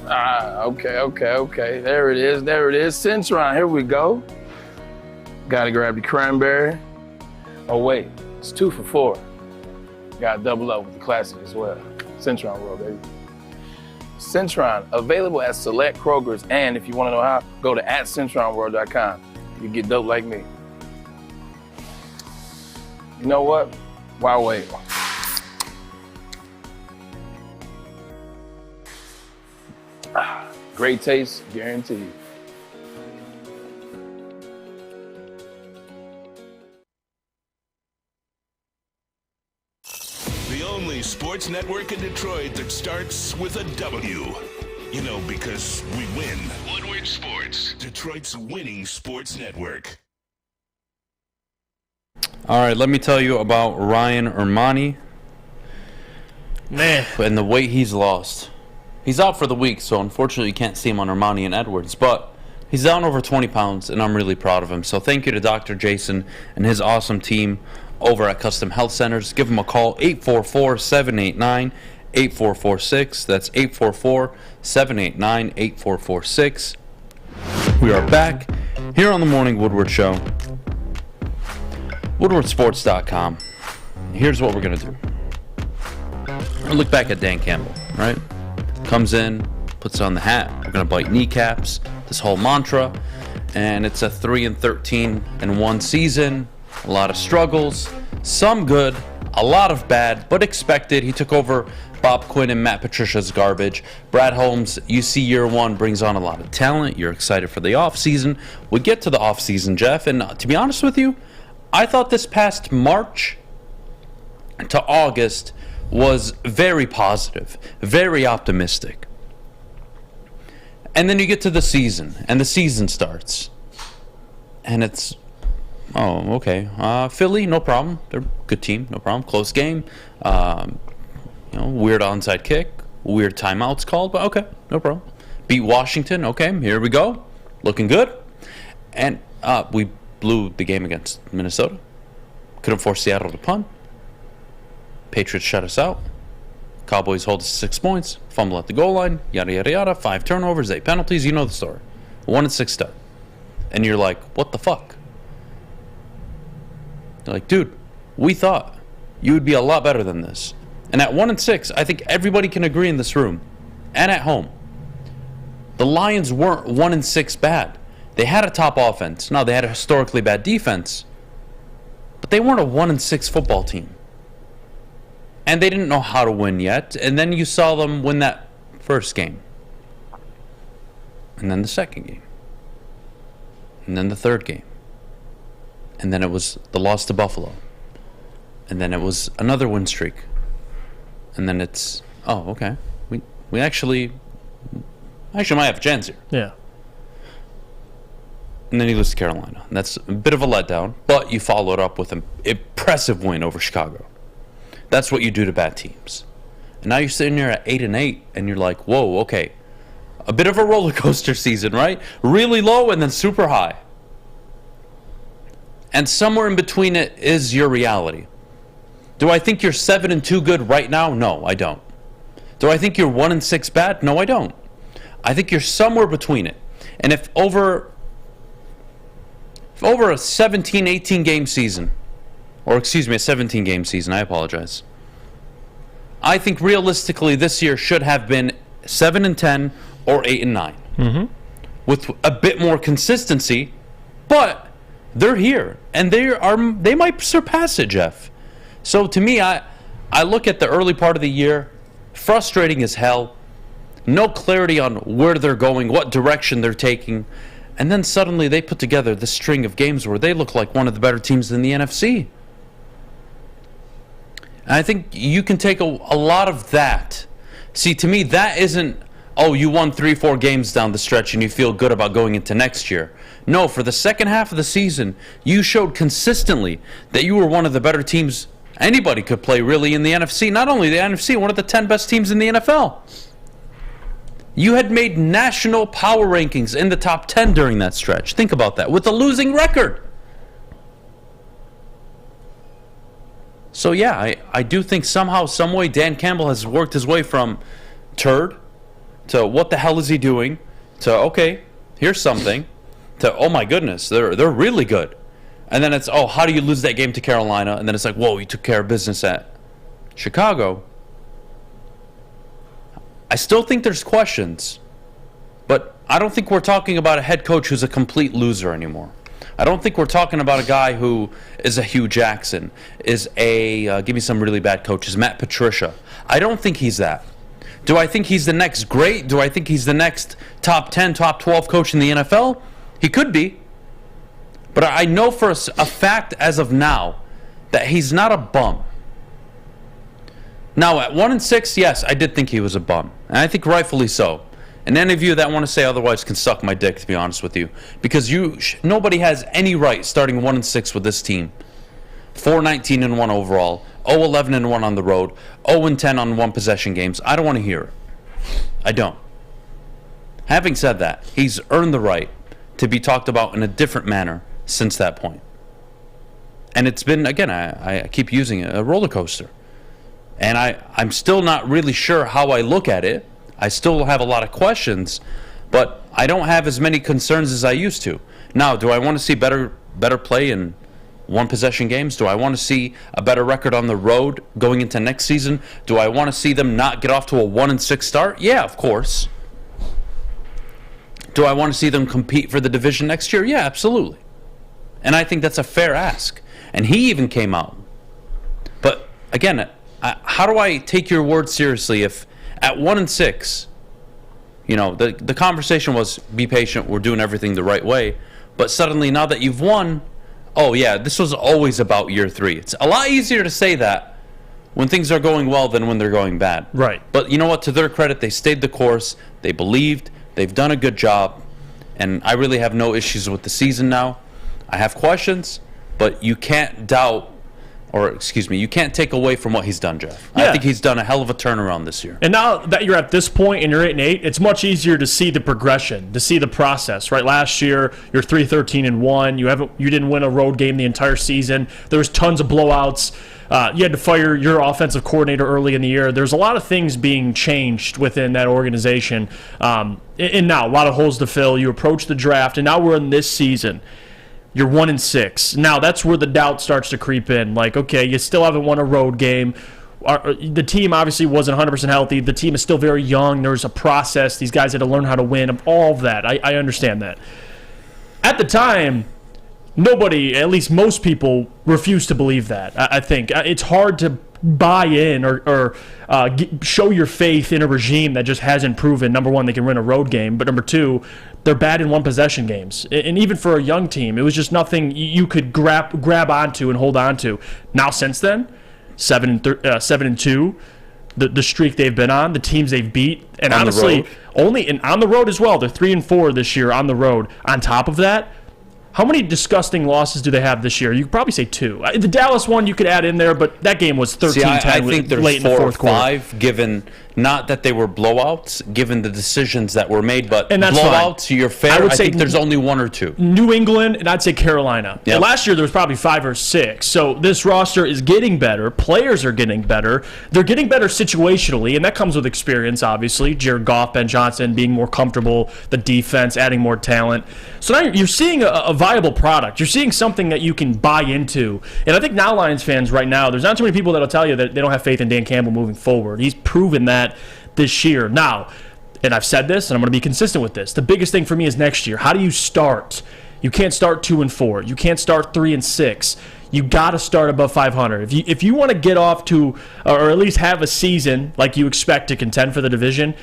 S17: Okay. There it is. Centron, here we go. Gotta grab the cranberry. Oh wait, it's 2 for $4. Gotta double up with the classic as well. Centron World, baby. Centron, available at select Krogers, and if you want to know how, go to @CentronWorld.com. You get dope like me. You know what? Why wait? Great taste, guaranteed.
S5: The only sports network in Detroit that starts with a W. You know, because we win. Woodward Sports, Detroit's winning sports network.
S2: All right, let me tell you about Ryan Ermani.
S3: Man.
S2: And the weight he's lost. He's out for the week, so unfortunately you can't see him on Ermani and Edwards, but he's down over 20 pounds, and I'm really proud of him. So thank you to Dr. Jason and his awesome team over at Custom Health Centers. Give him a call, 844-789-8446. That's 844-789-8446. We are back here on the Morning Woodward Show. WoodwardSports.com. Here's what we're going to do. We'll look back at Dan Campbell, right? Comes in, puts on the hat. We're going to bite kneecaps, this whole mantra. And it's a 3-13 in one season. A lot of struggles, some good, a lot of bad, but expected. He took over Bob Quinn and Matt Patricia's garbage. Brad Holmes, you see year one, brings on a lot of talent. You're excited for the offseason. We get to the offseason, Jeff, and to be honest with you, I thought this past March to August was very positive, very optimistic. And then you get to the season, and the season starts. And it's, oh, okay. Philly, no problem. They're a good team, no problem. Close game. Weird onside kick. Weird timeouts called, but okay, no problem. Beat Washington, okay, here we go. Looking good. And we blew the game against Minnesota. Couldn't force Seattle to punt. Patriots shut us out. Cowboys hold us 6 points. Fumble at the goal line. Yada, yada, yada. 5 turnovers, 8 penalties. You know the story. 1-6 start. And you're like, what the fuck? They're like, dude, we thought you would be a lot better than this. And at 1-6, I think everybody can agree in this room and at home, the Lions weren't 1-6 bad. They had a top offense. No, they had a historically bad defense. But they weren't a 1-6 football team. And they didn't know how to win yet. And then you saw them win that first game. And then the second game. And then the third game. And then it was the loss to Buffalo. And then it was another win streak. And then it's, oh, okay. We actually might have a chance here.
S3: Yeah.
S2: And then you lose to Carolina. And that's a bit of a letdown, but you followed up with an impressive win over Chicago. That's what you do to bad teams. And now you're sitting there at 8-8, and you're like, whoa, okay. A bit of a roller coaster season, right? Really low and then super high. And somewhere in between it is your reality. Do I think you're 7-2 good right now? No, I don't. Do I think you're 1-6 bad? No, I don't. I think you're somewhere between it. And if over a 17, 18 game season, or excuse me, a 17 game season, I apologize. I think realistically this year should have been 7-10 or 8-9.
S3: Mm-hmm.
S2: With a bit more consistency, but they're here and they might surpass it, Jeff. So to me, I look at the early part of the year, frustrating as hell, no clarity on where they're going, what direction they're taking, and then suddenly they put together this string of games where they look like one of the better teams in the NFC. And I think you can take a lot of that. See, to me, that isn't, oh, you won 3-4 games down the stretch and you feel good about going into next year. No, for the second half of the season, you showed consistently that you were one of the better teams anybody could play really in the NFC. Not only the NFC, one of the 10 best teams in the NFL. You had made national power rankings in the top 10 during that stretch. Think about that, with a losing record. So yeah, I do think somehow, some way, Dan Campbell has worked his way from turd to what the hell is he doing to, okay, here's something, to, oh my goodness, they're really good. And then it's, oh, how do you lose that game to Carolina? And then it's like, whoa, you took care of business at Chicago. I still think there's questions, but I don't think we're talking about a head coach who's a complete loser anymore. I don't think we're talking about a guy who is a Hugh Jackson, is a, give me some really bad coaches, Matt Patricia. I don't think he's that. Do I think he's the next great? Do I think he's the next top 10, top 12 coach in the NFL? He could be. But I know for a fact as of now that he's not a bum. Now, at 1-6, yes, I did think he was a bum. And I think rightfully so. And any of you that want to say otherwise can suck my dick, to be honest with you. Because nobody has any right starting 1-6 with this team. 4-19-1 overall, 0-11-1 on the road, 0-10 on one possession games. I don't want to hear it. I don't. Having said that, he's earned the right to be talked about in a different manner since that point. And it's been, again, I keep using it, a roller coaster. And I'm still not really sure how I look at it. I still have a lot of questions, but I don't have as many concerns as I used to. Now, do I want to see better play in one possession games? Do I want to see a better record on the road going into next season? Do I want to see them not get off to a 1-6 start? Yeah, of course. Do I want to see them compete for the division next year? Yeah, absolutely. And I think that's a fair ask. And he even came out. But again, how do I take your word seriously if at 1-6, you know, the conversation was, be patient, we're doing everything the right way, but suddenly now that you've won, oh yeah, this was always about year 3. It's a lot easier to say that when things are going well than when they're going bad.
S3: Right.
S2: But you know what, to their credit, they stayed the course, they believed, they've done a good job, and I really have no issues with the season now. I have questions, but you can't doubt, or excuse me, you can't take away from what he's done, Jeff.
S3: Yeah.
S2: I think he's done a hell of a turnaround this year.
S3: And now that you're at this point and you're 8-8, it's much easier to see the progression, to see the process, right? Last year, you're 3-13-1. You didn't win a road game the entire season. There was tons of blowouts. You had to fire your offensive coordinator early in the year. There's a lot of things being changed within that organization. And now, a lot of holes to fill. You approach the draft, and now we're in this season. You're 1-6. Now, that's where the doubt starts to creep in. Like, okay, you still haven't won a road game. The team obviously wasn't 100% healthy. The team is still very young. There's a process. These guys had to learn how to win. All of that. I understand that. At the time, nobody, at least most people, refused to believe that. I think it's hard to buy in or show your faith in a regime that just hasn't proven, number one, they can win a road game, but number two, they're bad in one-possession games. And even for a young team, it was just nothing you could grab onto and hold on to. Now, since then, 7-2, the streak they've been on, the teams they've beat, and honestly, on the road as well. They're 3-4 this year on the road. On top of that, how many disgusting losses do they have this year? You could probably say 2. The Dallas one you could add in there, but that game was 13-10
S2: I think there's
S3: late
S2: 4
S3: in the
S2: or
S3: fourth quarter.
S2: 5, given not that they were blowouts, given the decisions that were made, but
S3: And that's
S2: blowouts,
S3: fine.
S2: you're fair. I think there's only 1 or 2.
S3: New England, and I'd say Carolina.
S2: Yep.
S3: Last year there was probably 5 or 6. So this roster is getting better. Players are getting better. They're getting better situationally, and that comes with experience, obviously. Jared Goff, Ben Johnson being more comfortable, the defense, adding more talent. So now you're seeing a viable product. You're seeing something that you can buy into. And I think now Lions fans right now, there's not too many people that'll tell you that they don't have faith in Dan Campbell moving forward. He's proven that this year. Now, and I've said this, and I'm going to be consistent with this, the biggest thing for me is next year. How do you start? You can't start 2-4. You can't start 3-6. You got to start above 500. If you want to get off to, or at least have a season like you expect to contend for the division,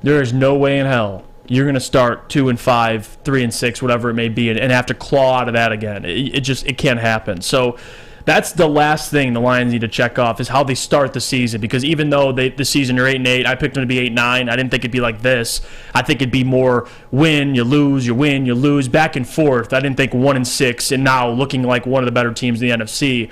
S3: there is no way in hell you're going to start 2-5, 3-6, whatever it may be, and have to claw out of that again. It can't happen. So that's the last thing the Lions need to check off is how they start the season. Because even though the season are 8-8, I picked them to be 8-9. I didn't think it'd be like this. I think it'd be more win, you lose, you win, you lose, back and forth. I didn't think 1-6, and now looking like one of the better teams in the NFC.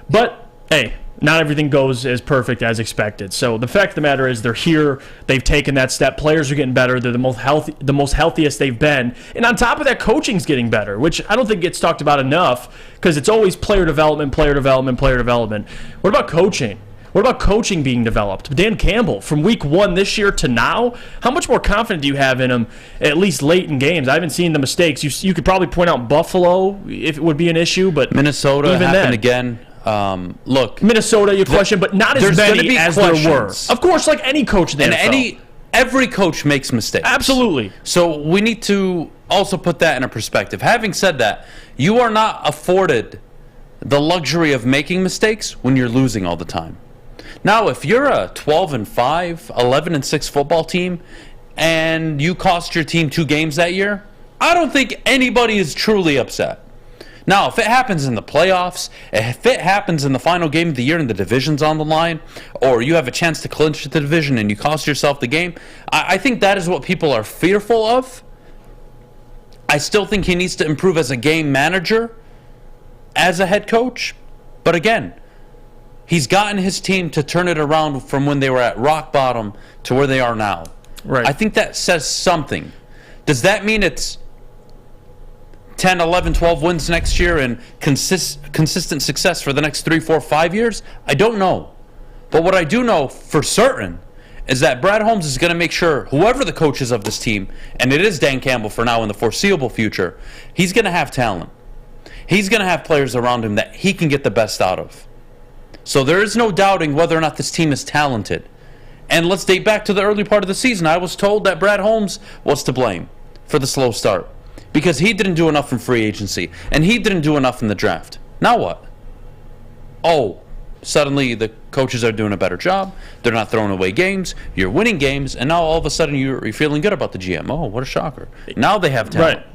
S3: But hey, not everything goes as perfect as expected. So the fact of the matter is they're here. They've taken that step. Players are getting better. They're the most healthiest they've been. And on top of that, coaching's getting better, which I don't think gets talked about enough because it's always player development, player development, player development. What about coaching? What about coaching being developed? Dan Campbell, from week 1 this year to now, how much more confident do you have in him, at least late in games? I haven't seen the mistakes. You could probably point out Buffalo if it would be an issue, but
S2: Minnesota
S3: even
S2: happened
S3: then,
S2: again. Look,
S3: Minnesota, your question, but not as many as there were. Of course, like any coach in the NFL.
S2: Every coach makes mistakes.
S3: Absolutely.
S2: So we need to also put that in a perspective. Having said that, you are not afforded the luxury of making mistakes when you're losing all the time. Now, if you're a 12-5, 11-6 football team, and you cost your team 2 games that year, I don't think anybody is truly upset. Now, if it happens in the playoffs, if it happens in the final game of the year and the division's on the line, or you have a chance to clinch the division and you cost yourself the game, I think that is what people are fearful of. I still think he needs to improve as a game manager, as a head coach. But again, he's gotten his team to turn it around from when they were at rock bottom to where they are now.
S3: Right.
S2: I think that says something. Does that mean it's 10, 11, 12 wins next year and consistent success for the next 3, 4, 5 years? I don't know. But what I do know for certain is that Brad Holmes is going to make sure whoever the coach is of this team, and it is Dan Campbell for now in the foreseeable future, he's going to have talent. He's going to have players around him that he can get the best out of. So there is no doubting whether or not this team is talented. And let's date back to the early part of the season. I was told that Brad Holmes was to blame for the slow start, because he didn't do enough in free agency, and he didn't do enough in the draft. Now what? Oh, suddenly the coaches are doing a better job. They're not throwing away games. You're winning games, and now all of a sudden you're feeling good about the GM. Oh, what a shocker. Now they have talent.
S3: Right.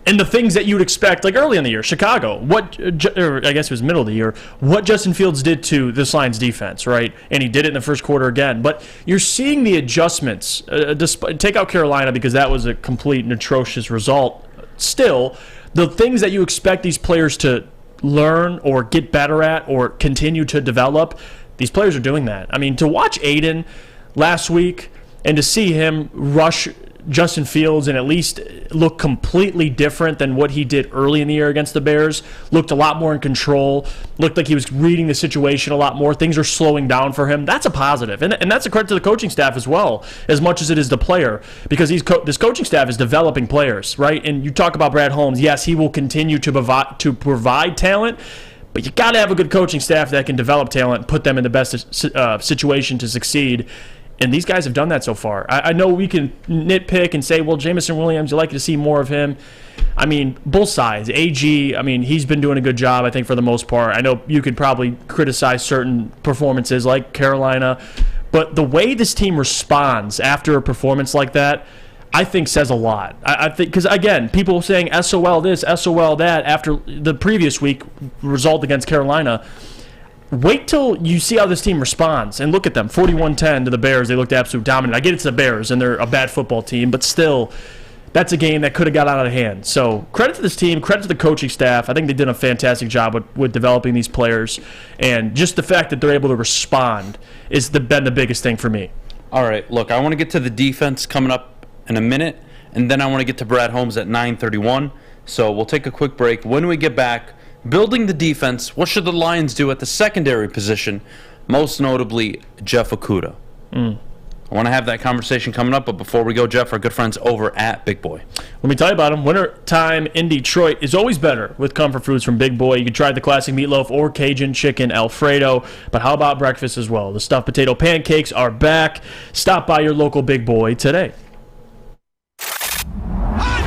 S3: And the things that you would expect, like early in the year, Chicago, or I guess it was middle of the year, what Justin Fields did to this Lions defense, right? And he did it in the first quarter again. But you're seeing the adjustments. Take out Carolina because that was a complete and atrocious result. Still, the things that you expect these players to learn or get better at or continue to develop, these players are doing that. I mean, to watch Aidan last week and to see him rush Justin Fields and at least look completely different than what he did early in the year against the Bears, looked a lot more in control, looked like he was reading the situation a lot more. Things are slowing down for him. That's a positive. And that's a credit to the coaching staff as well, as much as it is the player, because this coaching staff is developing players, right? And you talk about Brad Holmes. Yes, he will continue to provide talent, but you got to have a good coaching staff that can develop talent and put them in the best situation to succeed. And these guys have done that so far. I know we can nitpick and say, well, Jameson Williams, you'd like to see more of him. I mean, both sides. AG, I mean, he's been doing a good job, I think, for the most part. I know you could probably criticize certain performances like Carolina, but the way this team responds after a performance like that, I think says a lot. I think because, again, people saying SOL this, SOL that after the previous week result against Carolina. Wait till you see how this team responds and look at them. 41-10 to the Bears. They looked absolute dominant. I get it's the Bears and they're a bad football team, but still, that's a game that could have got out of hand. So credit to this team, credit to the coaching staff. I think they did a fantastic job with developing these players, and just the fact that they're able to respond is been the biggest thing for me.
S2: All right, look, I want to get to the defense coming up in a minute, and then I want to get to Brad Holmes at 9:31. So we'll take a quick break. When we get back, building the defense, what should the Lions do at the secondary position, most notably Jeff Okudah? I want to have that conversation coming up, but before we go, Jeff, our good friends over at Big Boy.
S3: Let me tell you about them. Winter time in Detroit is always better with comfort foods from Big Boy. You can try the classic meatloaf or Cajun chicken Alfredo, but how about breakfast as well? The stuffed potato pancakes are back. Stop by your local Big Boy today.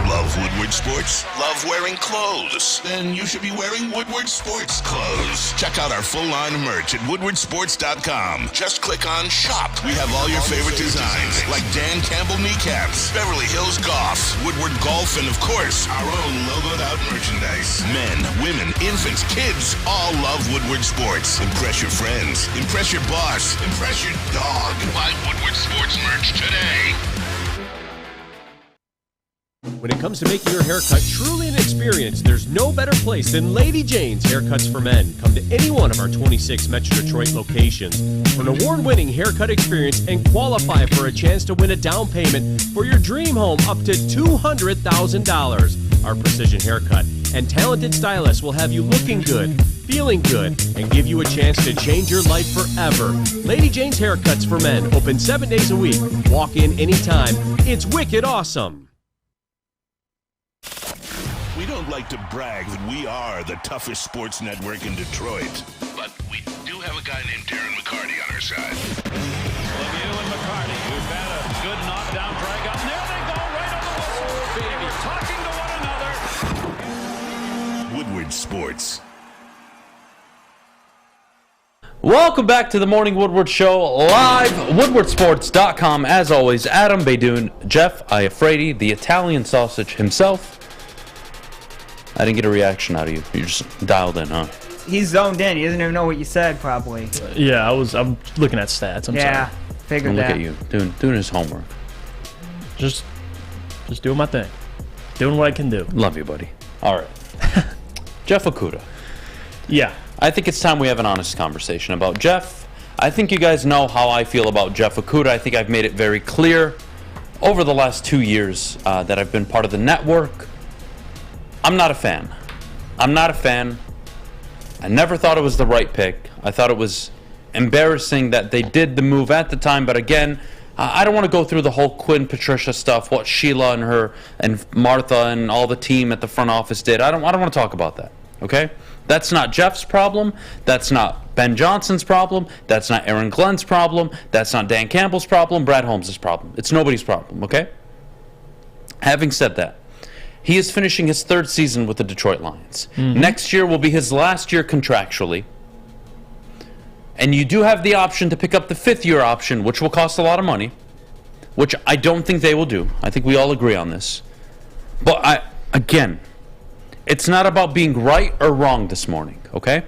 S5: Love Woodward Sports? Love wearing clothes? Then you should be wearing Woodward Sports clothes. Check out our full line of merch at woodwardsports.com. Just click on Shop. We have all your favorite designs, like Dan Campbell kneecaps, Beverly Hills Golf, Woodward Golf, and of course, our own logoed out merchandise. Men, women, infants, kids all love Woodward Sports. Impress your friends. Impress your boss. Impress your dog. Buy Woodward Sports merch today.
S18: When it comes to making your haircut truly an experience, there's no better place than Lady Jane's Haircuts for Men. Come to any one of our 26 Metro Detroit locations for an award-winning haircut experience and qualify for a chance to win a down payment for your dream home up to $200,000. Our precision haircut and talented stylists will have you looking good, feeling good, and give you a chance to change your life forever. Lady Jane's Haircuts for Men, open 7 days a week. Walk in anytime. It's wicked awesome.
S5: We don't like to brag that we are the toughest sports network in Detroit, but we do have a guy named Darren McCarty on our side.
S19: Lemieux and McCarty, who've had a good knockdown drag up. There they go, right on the whistle. They were talking to one another.
S5: Woodward Sports.
S2: Welcome back to the Morning Woodward Show, live, woodwardsports.com. As always, Adham, Beydoun, Jeff Iafrate, the Italian sausage himself. I didn't get a reaction out of you. You just dialed in, huh?
S4: He's zoned in. He doesn't even know what you said, probably.
S3: Yeah, I'm looking at stats. I'm sorry.
S4: Figured that.
S2: Look at you, doing his homework.
S3: Just doing my thing. Doing what I can do.
S2: Love you, buddy. All right. Jeff Okudah.
S3: Yeah.
S2: I think it's time we have an honest conversation about Jeff. I think you guys know how I feel about Jeff Okudah. I think I've made it very clear over the last 2 years that I've been part of the network. I'm not a fan. I never thought it was the right pick. I thought it was embarrassing that they did the move at the time. But again, I don't want to go through the whole Quinn Patricia stuff, what Sheila and her and Martha and all the team at the front office did. I don't want to talk about that, okay? That's not Jeff's problem. That's not Ben Johnson's problem. That's not Aaron Glenn's problem. That's not Dan Campbell's problem, Brad Holmes' problem. It's nobody's problem, okay? Having said that, he is finishing his 3rd season with the Detroit Lions. Mm-hmm. Next year will be his last year contractually. And you do have the option to pick up the 5th-year option, which will cost a lot of money, which I don't think they will do. I think we all agree on this. But, again, it's not about being right or wrong this morning, okay?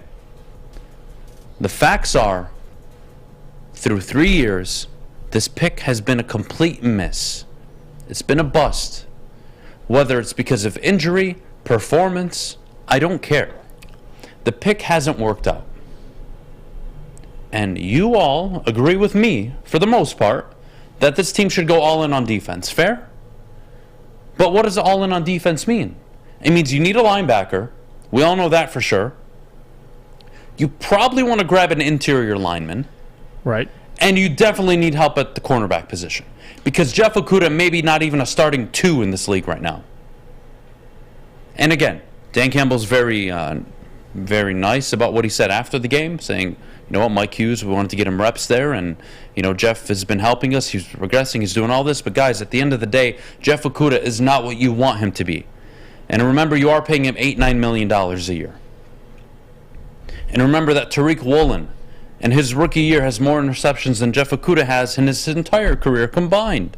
S2: The facts are, through 3 years, this pick has been a complete miss. It's been a bust. Whether it's because of injury, performance, I don't care. The pick hasn't worked out. And you all agree with me, for the most part, that this team should go all in on defense. Fair? But what does all in on defense mean? It means you need a linebacker. We all know that for sure. You probably want to grab an interior lineman.
S3: Right.
S2: And you definitely need help at the cornerback position. Because Jeff Okudah may be not even a starting 2 in this league right now. And again, Dan Campbell's very nice about what he said after the game, saying, you know what, Mike Hughes, we wanted to get him reps there, and, you know, Jeff has been helping us. He's regressing. He's doing all this. But, guys, at the end of the day, Jeff Okudah is not what you want him to be. And remember, you are paying him $8-9 million a year. And remember that Tariq Woolen in his rookie year has more interceptions than Jeff Okudah has in his entire career combined.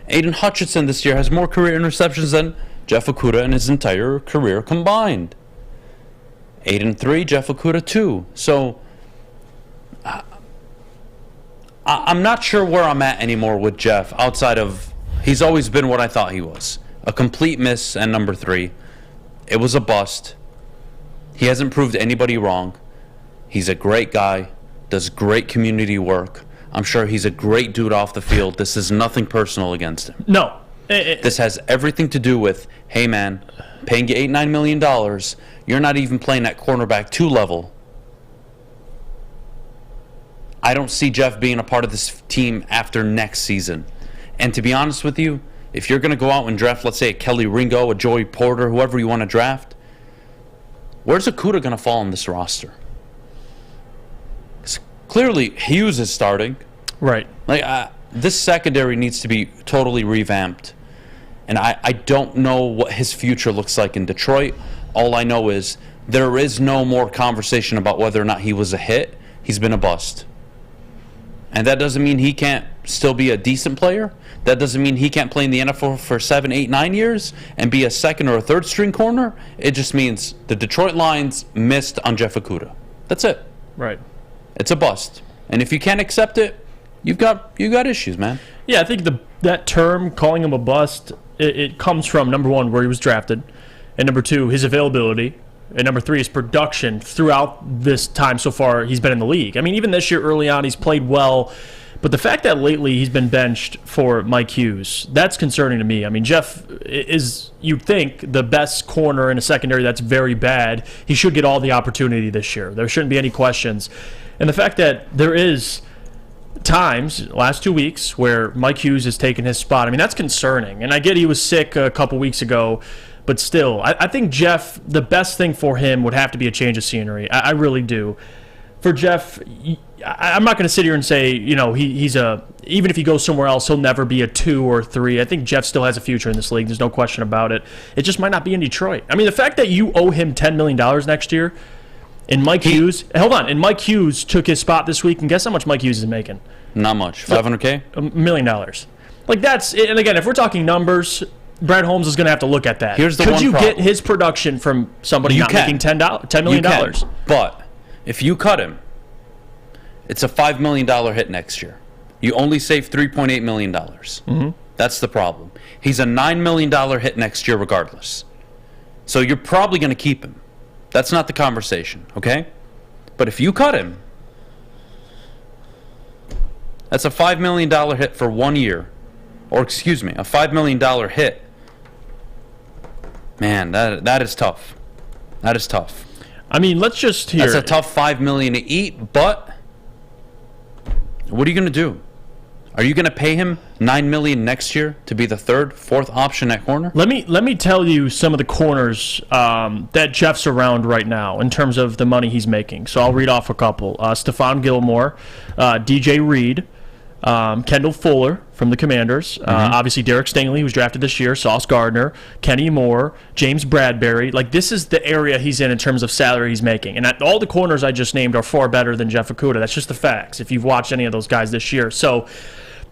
S2: Aidan Hutchinson this year has more career interceptions than Jeff Okudah in his entire career combined. Aidan 3, Jeff Okudah 2. So I'm not sure where I'm at anymore with Jeff outside of he's always been what I thought he was. A complete miss and number 3. It was a bust. He hasn't proved anybody wrong. He's a great guy, does great community work. I'm sure he's a great dude off the field. This is nothing personal against him.
S3: No.
S2: This has everything to do with, hey man, paying you $8-9 million, you're not even playing at cornerback 2 level. I don't see Jeff being a part of this team after next season. And to be honest with you, if you're going to go out and draft, let's say, a Kelly Ringo, a Joey Porter, whoever you want to draft, where's Okudah going to fall on this roster? Clearly, Hughes is starting.
S3: Right.
S2: Like this secondary needs to be totally revamped. And I don't know what his future looks like in Detroit. All I know is there is no more conversation about whether or not he was a hit. He's been a bust. And that doesn't mean he can't still be a decent player. That doesn't mean he can't play in the NFL for 7, 8, 9 years and be a second or a third string corner. It just means the Detroit Lions missed on Jeff Okudah. That's it.
S3: Right.
S2: It's a bust. And if you can't accept it, you got issues, man.
S3: Yeah, I think that term, calling him a bust, it comes from, number one, where he was drafted, and number two, his availability, and number three, his production throughout this time so far he's been in the league. I mean, even this year early on, he's played well, but the fact that lately he's been benched for Mike Hughes, that's concerning to me. I mean, Jeff is, you'd think, the best corner in a secondary that's very bad. He should get all the opportunity this year. There shouldn't be any questions. And the fact that there is times, last 2 weeks, where Mike Hughes has taken his spot, I mean, that's concerning. And I get he was sick a couple weeks ago, but still, I think Jeff, the best thing for him would have to be a change of scenery. I really do. For Jeff, I'm not going to sit here and say, you know, he's even if he goes somewhere else, he'll never be a 2 or 3. I think Jeff still has a future in this league. There's no question about it. It just might not be in Detroit. I mean, the fact that you owe him $10 million next year, and Mike Hughes took his spot this week, and guess how much Mike Hughes is making?
S2: Not much. $500K?
S3: $1 million. Like, that's, and again, if we're talking numbers, Brad Holmes is going to have to look at that.
S2: Here's the
S3: Could
S2: one
S3: you
S2: problem.
S3: Get his production from somebody not making $10 million?
S2: You can, but if you cut him, it's a $5 million hit next year. You only save $3.8 million.
S3: Mm-hmm.
S2: That's the problem. He's a $9 million hit next year regardless. So you're probably going to keep him. That's not the conversation, okay? But if you cut him, that's a $5 million hit for 1 year. Or excuse me, a $5 million hit. Man, that is tough. That is tough.
S3: I mean, let's just hear.
S2: That's a tough $5 million to eat, but what are you going to do? Are you going to pay him $9 million next year to be the third, fourth option at corner?
S3: Let me tell you some of the corners that Jeff's around right now in terms of the money he's making. So I'll read off a couple. Stephon Gilmore, DJ Reed, Kendall Fuller from the Commanders, obviously Derek Stingley, who was drafted this year, Sauce Gardner, Kenny Moore, James Bradbury. Like, this is the area he's in terms of salary he's making. And all the corners I just named are far better than Jeff Okudah. That's just the facts if you've watched any of those guys this year. So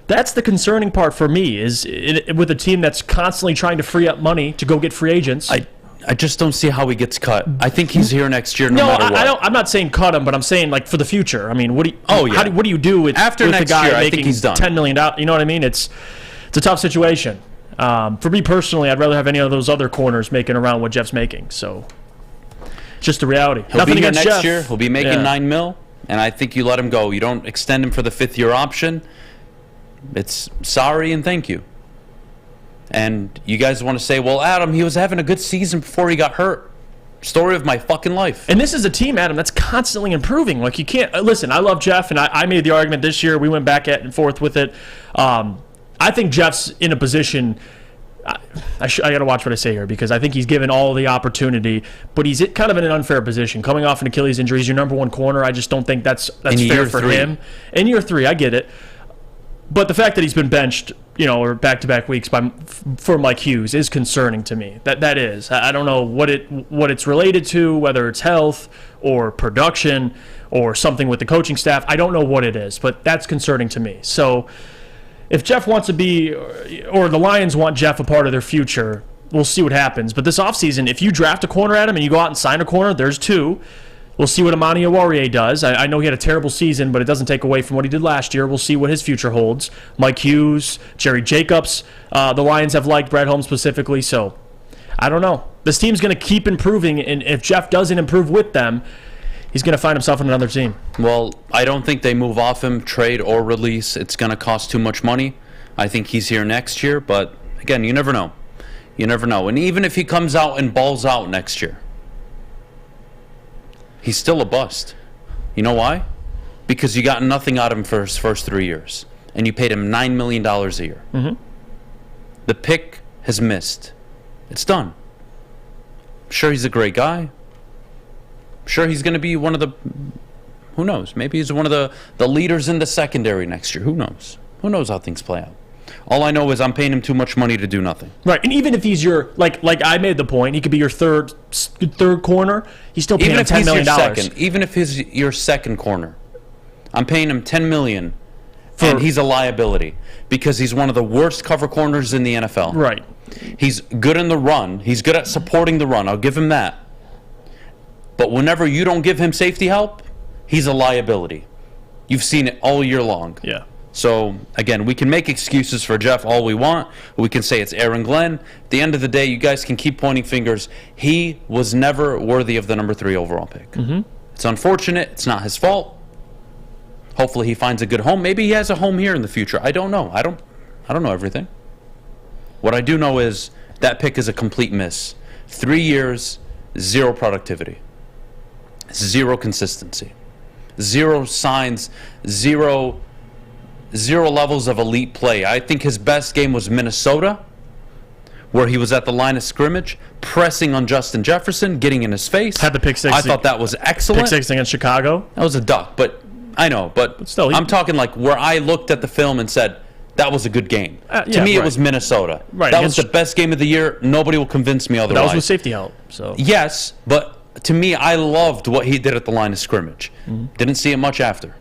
S3: that's the concerning part for me, is with a team that's constantly trying to free up money to go get free agents.
S2: I just don't see how he gets cut. I think he's here next year no matter what.
S3: I'm not saying cut him, but I'm saying, like, for the future. I mean, what do you do with
S2: after
S3: with
S2: next
S3: the guy
S2: year? I
S3: making
S2: think he's done.
S3: $10 million? You know what I mean? It's a tough situation. For me personally, I'd rather have any of those other corners making around what Jeff's making. So, just the reality.
S2: He'll be here next year. He'll be making $9 million, and I think you let him go. You don't extend him for the 5th-year option. It's sorry and thank you. And you guys want to say, well, Adam, he was having a good season before he got hurt. Story of my fucking life.
S3: And this is a team, Adam, that's constantly improving. Like, you can't listen. I love Jeff, and I made the argument this year. We went back and forth with it. I think Jeff's in a position. I got to watch what I say here, because I think he's given all the opportunity, but he's kind of in an unfair position. Coming off an Achilles injury, he's your number one corner. I just don't think that's fair for him. In year 3, I get it. But the fact that he's been benched or back-to-back weeks for Mike Hughes is concerning to me. That is. I don't know what it's related to, whether it's health or production or something with the coaching staff. I don't know what it is, but that's concerning to me. So if Jeff wants to be, or the Lions want Jeff a part of their future, we'll see what happens. But this offseason, if you draft a corner, Adam, and you go out and sign a corner, there's two. We'll see what Amani Oruwariye does. I know he had a terrible season, but it doesn't take away from what he did last year. We'll see what his future holds. Mike Hughes, Jerry Jacobs, the Lions have liked Brad Holmes specifically, so I don't know. This team's going to keep improving, and if Jeff doesn't improve with them, he's going to find himself on another team.
S2: Well, I don't think they move off him, trade or release. It's going to cost too much money. I think he's here next year, but again, you never know. You never know. And even if he comes out and balls out next year, he's still a bust. You know why? Because you got nothing out of him for his first 3 years, and you paid him $9 million a year.
S3: Mm-hmm.
S2: The pick has missed. It's done. I'm sure he's a great guy. I'm sure he's going to be one of the, who knows, maybe he's one of the leaders in the secondary next year. Who knows? Who knows how things play out? All I know is I'm paying him too much money to do nothing.
S3: Right, and even if he's your, like I made the point, he could be your third corner. He's still paying him $10 million.
S2: Even if he's your second corner, I'm paying him $10 million, and he's a liability because he's one of the worst cover corners in the NFL.
S3: Right.
S2: He's good in the run. He's good at supporting the run. I'll give him that. But whenever you don't give him safety help, he's a liability. You've seen it all year long.
S3: Yeah.
S2: So, again, we can make excuses for Jeff all we want. We can say it's Aaron Glenn. At the end of the day, you guys can keep pointing fingers. He was never worthy of the number 3 overall pick.
S3: Mm-hmm.
S2: It's unfortunate. It's not his fault. Hopefully he finds a good home. Maybe he has a home here in the future. I don't know. I don't know everything. What I do know is that pick is a complete miss. 3 years, 0 productivity. 0 consistency. 0 signs, 0 levels of elite play. I think his best game was Minnesota, where he was at the line of scrimmage, pressing on Justin Jefferson, getting in his face.
S3: Had the pick six.
S2: I thought that was excellent.
S3: Pick six against Chicago.
S2: That was a duck, but I know. But still, I'm talking like where I looked at the film and said, that was a good game. To me, it was Minnesota.
S3: Right.
S2: That was the best game of the year. Nobody will convince me otherwise.
S3: That was with safety help. So
S2: yes, but to me, I loved what he did at the line of scrimmage.
S3: Mm-hmm.
S2: Didn't see it much after.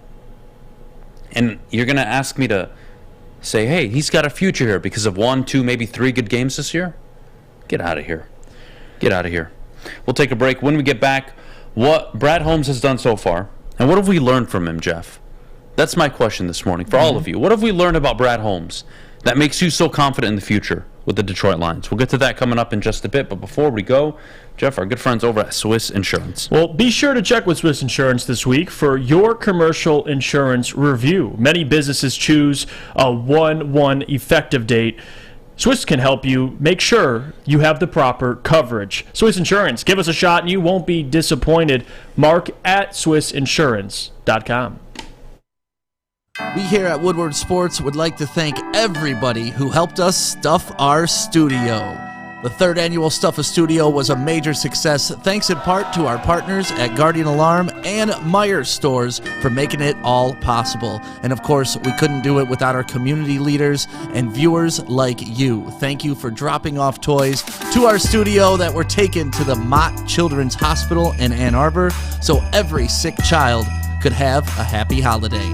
S2: And you're going to ask me to say, hey, he's got a future here because of 1, 2, maybe 3 good games this year? Get out of here. Get out of here. We'll take a break. When we get back, what Brad Holmes has done so far, and what have we learned from him, Jeff? That's my question this morning for all of you. What have we learned about Brad Holmes that makes you so confident in the future with the Detroit Lions? We'll get to that coming up in just a bit, but before we go, Jeff, our good friends over at Swiss Insurance.
S3: Well, be sure to check with Swiss Insurance this week for your commercial insurance review. Many businesses choose a 1/1 effective date. Swiss can help you make sure you have the proper coverage. Swiss Insurance, give us a shot and you won't be disappointed. Mark at SwissInsurance.com.
S12: We here at Woodward Sports would like to thank everybody who helped us stuff our studio. The 3rd annual Stuff a Studio was a major success thanks in part to our partners at Guardian Alarm and Meyer Stores for making it all possible. And of course, we couldn't do it without our community leaders and viewers like you. Thank you for dropping off toys to our studio that were taken to the Mott Children's Hospital in Ann Arbor so every sick child could have a happy holiday.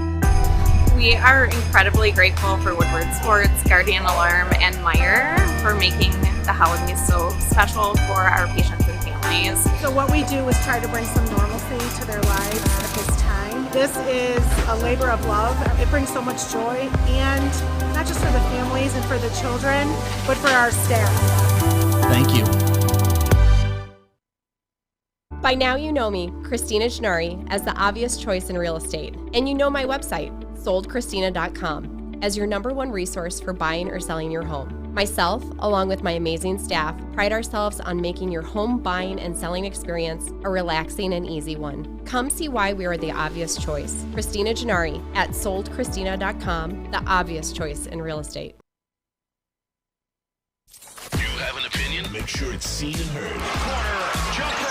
S13: We are incredibly grateful for Woodward Sports, Guardian Alarm, and Meyer for making the holidays so special for our patients and families.
S14: So what we do is try to bring some normalcy to their lives at this time. This is a labor of love. It brings so much joy, and not just for the families and for the children, but for our staff.
S12: Thank you.
S20: By now you know me, Christina Gennari, as the obvious choice in real estate. And you know my website, soldchristina.com, as your #1 resource for buying or selling your home. Myself, along with my amazing staff, pride ourselves on making your home buying and selling experience a relaxing and easy one. Come see why we are the obvious choice. Christina Gennari at soldchristina.com, the obvious choice in real estate.
S5: You have an opinion? Make sure it's seen and heard. Corner, jumper,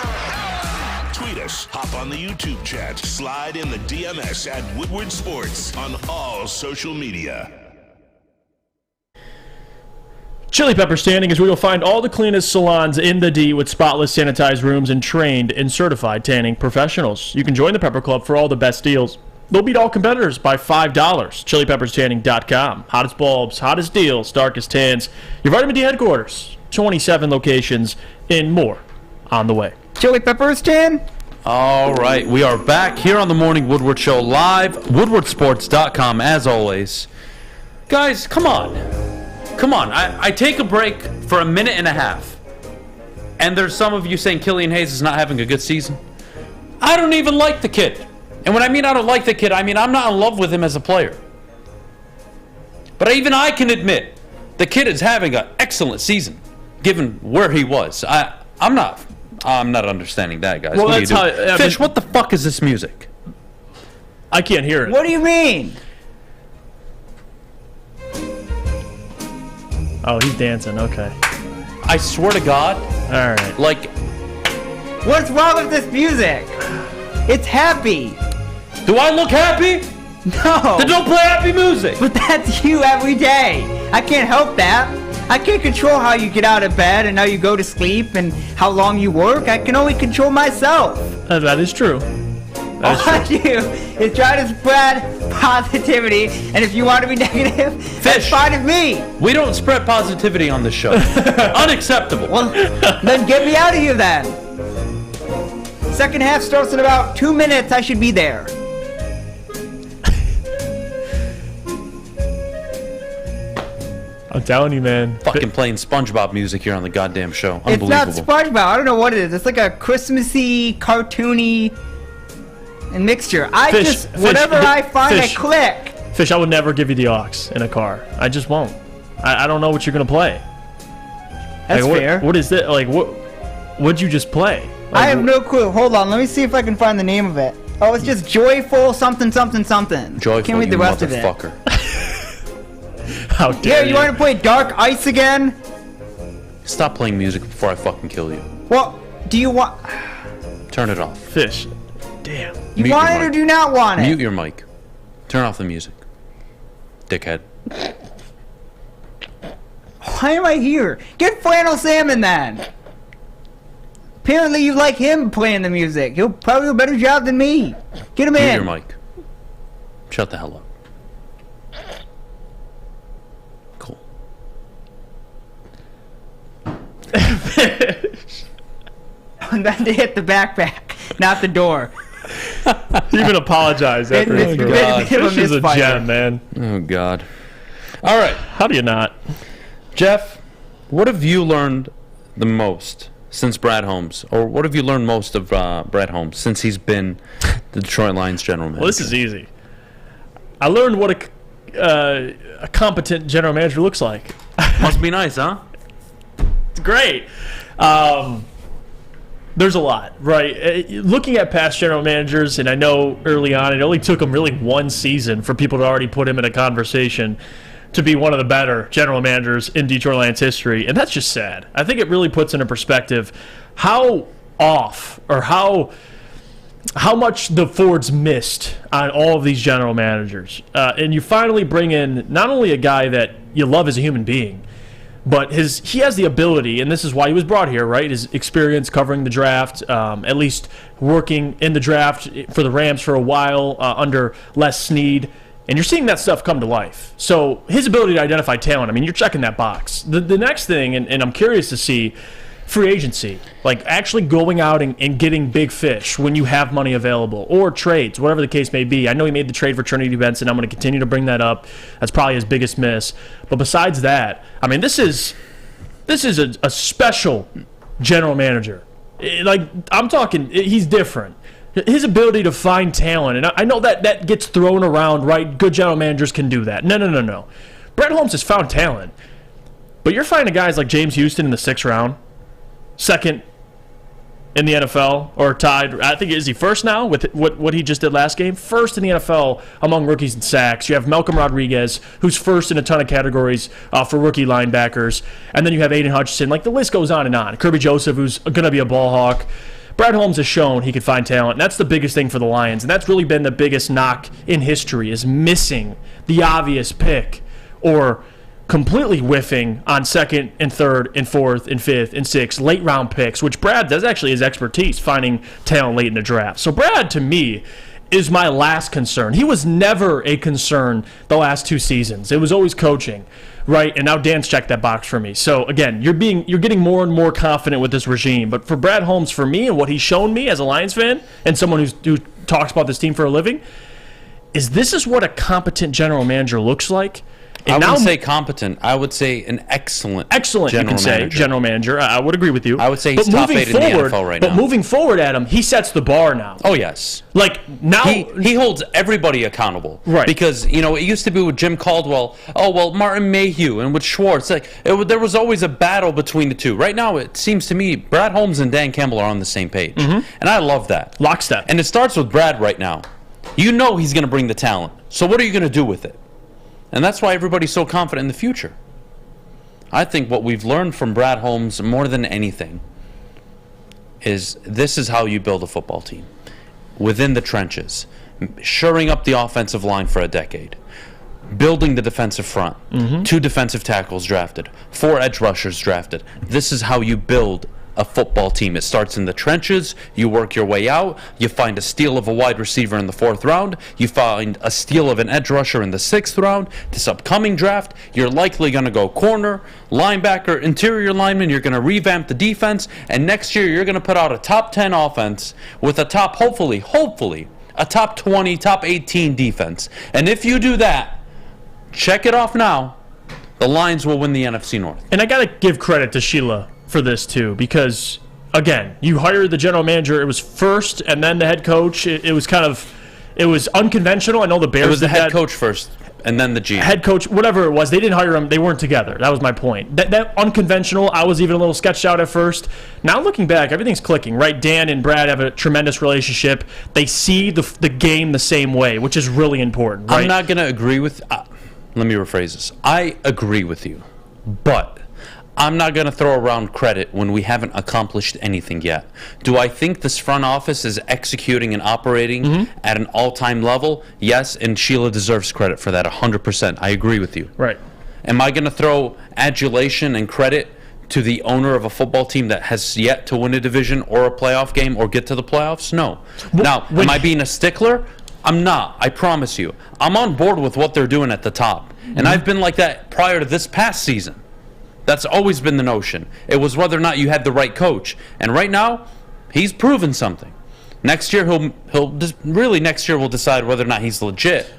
S5: tweet us, hop on the YouTube chat, slide in the DMS at Woodward Sports on all social media.
S3: Chili Peppers Tanning is where you'll find all the cleanest salons in the D with spotless sanitized rooms and trained and certified tanning professionals. You can join the Pepper Club for all the best deals. They'll beat all competitors by $5. ChiliPeppersTanning.com. Hottest bulbs, hottest deals, darkest tans. Your Vitamin D headquarters. 27 locations and more on the way.
S4: Chili Peppers Tan?
S2: All right, we are back here on the Morning Woodward Show live. WoodwardSports.com as always. Guys, come on. Come on. I take a break for a minute and a half. And there's some of you saying Killian Hayes is not having a good season. I don't even like the kid. And when I mean I don't like the kid, I mean I'm not in love with him as a player. But even I can admit the kid is having an excellent season, given where he was. I'm not understanding that, guys.
S3: Well,
S2: what
S3: that's
S2: are you doing?
S3: how.
S2: Fish, what the fuck is this music?
S3: I can't hear it.
S4: What do you mean?
S3: Oh, he's dancing. Okay.
S2: I swear to God.
S3: All right.
S2: Like,
S4: what's wrong with this music? It's happy.
S2: Do I look happy?
S4: No.
S2: Then don't play happy music.
S4: But that's you every day. I can't help that. I can't control how you get out of bed and how you go to sleep and how long you work. I can only control myself.
S3: That is true.
S4: All I do is try to spread positivity, and if you want to be negative, that's fine with me.
S2: We don't spread positivity on this show. Unacceptable.
S4: Well, then get me out of here then. Second half starts in about 2 minutes. I should be there.
S3: I'm telling you, man.
S2: Fucking playing SpongeBob music here on the goddamn show.
S4: It's
S2: Unbelievable.
S4: not SpongeBob. I don't know what it is. It's like a Christmassy, cartoony and mixture. Whatever I find, I click.
S3: Fish, I would never give you the aux in a car. I just won't. I don't know what you're gonna play.
S4: That's fair.
S3: What is that? Like, what'd you just play? Like,
S4: I have no clue. Hold on. Let me see if I can find the name of it. Oh, it's just joyful something something something.
S2: Joyful,
S4: Can't read the rest of it.
S2: motherfucker.
S3: How dare
S4: you want to play Dark Ice again?
S2: Stop playing music before I fucking kill you.
S4: Well, do you want...
S2: Turn it off.
S3: Fish. Damn.
S4: You want it or do you not want it?
S2: Mute your mic. Turn off the music. Dickhead.
S4: Why am I here? Get Flannel Salmon then. Apparently you like him playing the music. He'll probably do a better job than me. Get him
S2: Mute
S4: in.
S2: your mic. Shut the hell up. Cool.
S4: I'm about to hit the backpack, not the door.
S3: You even apologize after
S4: It-
S3: it.
S4: it- it-
S3: Fish is a
S4: misfire.
S3: gem, man.
S2: Oh, God. All right.
S3: How do you not?
S2: Jeff, what have you learned the most since Brad Holmes? Or what have you learned most of Brad Holmes since he's been the Detroit Lions general manager?
S3: Well, this is easy. I learned what a competent general manager looks like.
S2: Must be nice, huh?
S3: It's great. There's a lot, right? Looking at past general managers, and I know early on it only took him really one season for people to already put him in a conversation to be one of the better general managers in Detroit Lions history, and that's just sad. I think it really puts into perspective how off or how much the Fords missed on all of these general managers. And you finally bring in not only a guy that you love as a human being, but he has the ability, and this is why he was brought here, right? His experience covering the draft, at least working in the draft for the Rams for a while under Les Snead. And you're seeing that stuff come to life. So his ability to identify talent, I mean, you're checking that box. The next thing, and I'm curious to see, free agency. Like actually going out and getting big fish when you have money available. Or trades, whatever the case may be. I know he made the trade for Trinity Benson. I'm going to continue to bring that up. That's probably his biggest miss. But besides that, I mean, this is a special general manager. Like, I'm talking, he's different. His ability to find talent, and I know that gets thrown around, right? Good general managers can do that. No. Brett Holmes has found talent. But you're finding guys like James Houston in the 6th round, second in the NFL, or tied. I think, is he first now with what he just did last game? First in the NFL among rookies in sacks. You have Malcolm Rodriguez, who's first in a ton of categories for rookie linebackers. And then you have Aidan Hutchinson. Like, the list goes on and on. Kirby Joseph, who's going to be a ball hawk. Brad Holmes has shown he could find talent, and that's the biggest thing for the Lions. And that's really been the biggest knock in history, is missing the obvious pick or completely whiffing on second and third and fourth and fifth and sixth late round picks, which Brad does actually his expertise, finding talent late in the draft. So Brad, to me, is my last concern. He was never a concern the last 2 seasons. It was always coaching, right? And now Dan's checked that box for me. So again, you're getting more and more confident with this regime. But for Brad Holmes, for me, and what he's shown me as a Lions fan and someone who talks about this team for a living, this is what a competent general manager looks like. And
S2: I wouldn't say competent. I would say an excellent
S3: general manager. I would agree with you.
S2: I would say he's top 8 in the NFL right now.
S3: But moving forward, Adam, he sets the bar now.
S2: Oh, yes.
S3: Like, now...
S2: He holds everybody accountable.
S3: Right.
S2: Because, it used to be with Jim Caldwell, Martin Mayhew, and with Schwartz. There was always a battle between the two. Right now, it seems to me, Brad Holmes and Dan Campbell are on the same page.
S3: Mm-hmm.
S2: And I love that.
S3: Lockstep.
S2: And it starts with Brad right now. You know he's going to bring the talent. So what are you going to do with it? And that's why everybody's so confident in the future. I think what we've learned from Brad Holmes more than anything is this is how you build a football team. Within the trenches. Shoring up the offensive line for a decade. Building the defensive front. 2 defensive tackles drafted. 4 edge rushers drafted. This is how you build a football team. It starts in the trenches. You work your way out. You find a steal of a wide receiver in the 4th round. You find a steal of an edge rusher in the 6th round. This upcoming draft, you're likely going to go corner, linebacker, interior lineman. You're going to revamp the defense. And next year, you're going to put out a top 10 offense with a top, hopefully, a top 20, top 18 defense. And if you do that, check it off now, the Lions will win the NFC North.
S3: And I got to give credit to Sheila for this too, because again, you hired the general manager. It was first, and then the head coach. It was unconventional. I know the Bears.
S2: It was the head coach first, and then the GM.
S3: Head coach, whatever it was, they didn't hire him. They weren't together. That was my point. That unconventional. I was even a little sketched out at first. Now looking back, everything's clicking. Right? Dan and Brad have a tremendous relationship. They see the game the same way, which is really important. Right?
S2: I'm not going to agree with. Let me rephrase this. I agree with you, but I'm not going to throw around credit when we haven't accomplished anything yet. Do I think this front office is executing and operating at an all-time level? Yes, and Sheila deserves credit for that 100%. I agree with you.
S3: Right.
S2: Am I going to throw adulation and credit to the owner of a football team that has yet to win a division or a playoff game or get to the playoffs? No. Now, am I being a stickler? I'm not. I promise you. I'm on board with what they're doing at the top. And I've been like that prior to this past season. That's always been the notion. It was whether or not you had the right coach. And right now, he's proven something. Next year, next year we'll decide whether or not he's legit.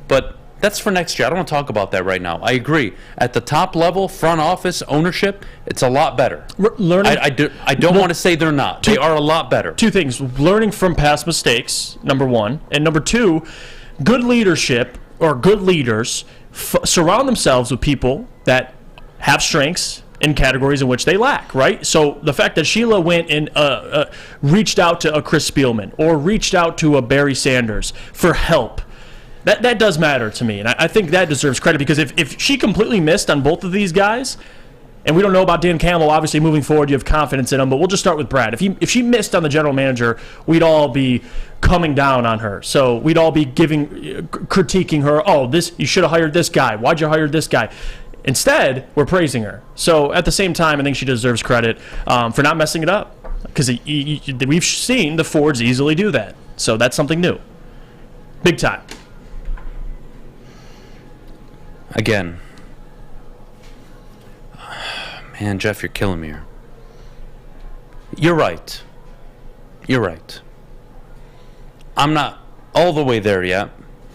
S2: But that's for next year. I don't want to talk about that right now. I agree. At the top level, front office, ownership, it's a lot better. I don't want to say they're not. They are a lot better.
S3: 2 things. Learning from past mistakes, number 1. And number 2, good leadership or good leaders surround themselves with people that have strengths in categories in which they lack, right? So the fact that Sheila went and reached out to a Chris Spielman or reached out to a Barry Sanders for help, that does matter to me. And I think that deserves credit, because if she completely missed on both of these guys, and we don't know about Dan Campbell, obviously moving forward you have confidence in him, but we'll just start with Brad. If she missed on the general manager, we'd all be coming down on her. So we'd all be critiquing her. Oh, you should have hired this guy. Why'd you hire this guy? Instead, we're praising her. So at the same time, I think she deserves credit for not messing it up, because we've seen the Fords easily do that. So that's something new. Big time.
S2: Again. Man, Jeff, you're killing me here. You're right. I'm not all the way there yet,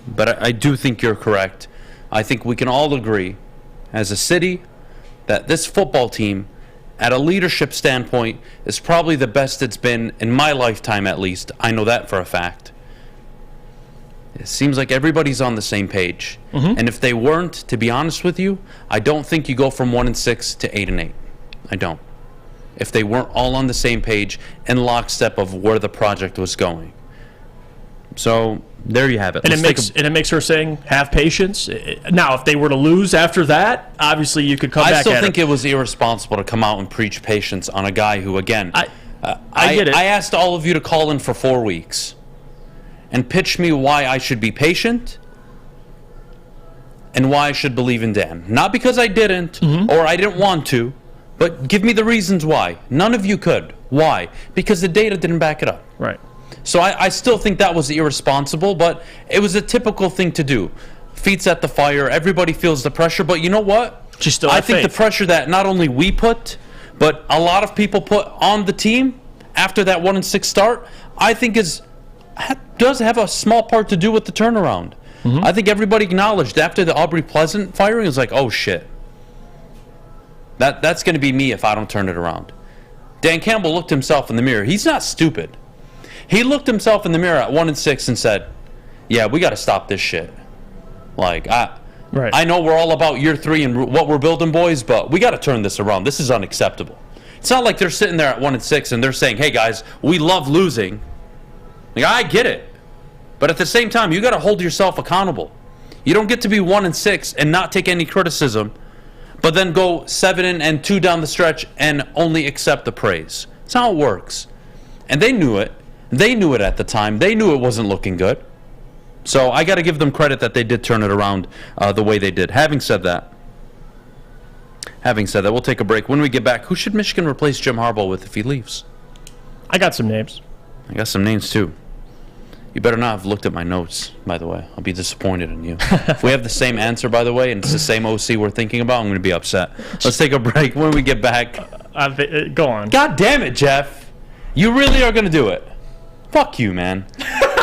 S2: but I do think you're correct. I think we can all agree as a city that this football team, at a leadership standpoint, is probably the best it's been in my lifetime, at least. I know that for a fact. It seems like everybody's on the same page. And if they weren't, to be honest with you, I don't think you go from 1-6 to 8-8. I don't. If they weren't all on the same page in lockstep of where the project was going. So there you have it.
S3: And it makes her saying, have patience. Now, if they were to lose after that, obviously you could come back at
S2: I still think it was irresponsible to come out and preach patience on a guy who, again,
S3: I get it.
S2: I asked all of you to call in for 4 weeks and pitch me why I should be patient. and why I should believe in Dan. Not because I didn't or I didn't want to, but give me the reasons why. None of you could. Why? Because the data didn't back it up.
S3: Right.
S2: So I still think that was irresponsible, but it was a typical thing to do. Feet's at the fire. Everybody feels the pressure, but you know what? I think the pressure that not only we put, but a lot of people put on the team after that 1-6 start, I think does have a small part to do with the turnaround. I think everybody acknowledged after the Aubrey Pleasant firing, it was like, oh shit. That's going to be me if I don't turn it around. Dan Campbell looked himself in the mirror. He's not stupid. He looked himself in the mirror at 1-6 and said, yeah, we got to stop this shit. Like, I know we're all about year 3 and what we're building, boys, but we got to turn this around. This is unacceptable. It's not like they're sitting there at 1-6 and they're saying, hey, guys, we love losing. Like, I get it. But at the same time, you got to hold yourself accountable. You don't get to be 1-6 and not take any criticism, but then go 7-2 down the stretch and only accept the praise. That's how it works. And they knew it. They knew it at the time. They knew it wasn't looking good. So I got to give them credit that they did turn it around the way they did. Having said that, we'll take a break. When we get back, who should Michigan replace Jim Harbaugh with if he leaves?
S3: I got some names.
S2: I got some names too. You better not have looked at my notes, by the way. I'll be disappointed in you. If we have the same answer, by the way, and it's the same OC we're thinking about, I'm going to be upset. Let's take a break. When we get back...
S3: go on.
S2: God damn it, Jeff. You really are going to do it. Fuck you, man.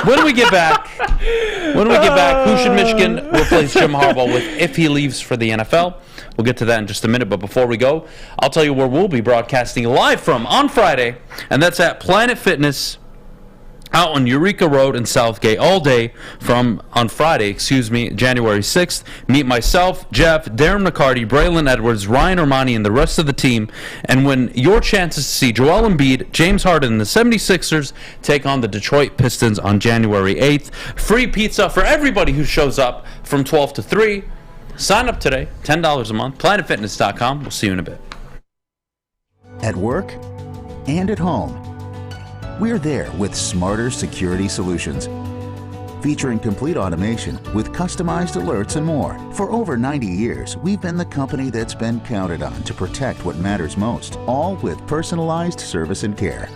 S2: When we get back, who should Michigan replace Jim Harbaugh with if he leaves for the NFL? We'll get to that in just a minute, but before we go, I'll tell you where we'll be broadcasting live from on Friday, and that's at Planet Fitness out on Eureka Road in Southgate all day on Friday, January 6th. Meet myself, Jeff, Darren McCarty, Braylon Edwards, Ryan Armani, and the rest of the team, and win your chances to see Joel Embiid, James Harden, and the 76ers take on the Detroit Pistons on January 8th. Free pizza for everybody who shows up from 12 to 3. Sign up today, $10 a month, planetfitness.com. We'll see you in a bit.
S21: At work and at home, we're there with smarter security solutions. Featuring complete automation with customized alerts and more. For over 90 years, we've been the company that's been counted on to protect what matters most, all with personalized service and care.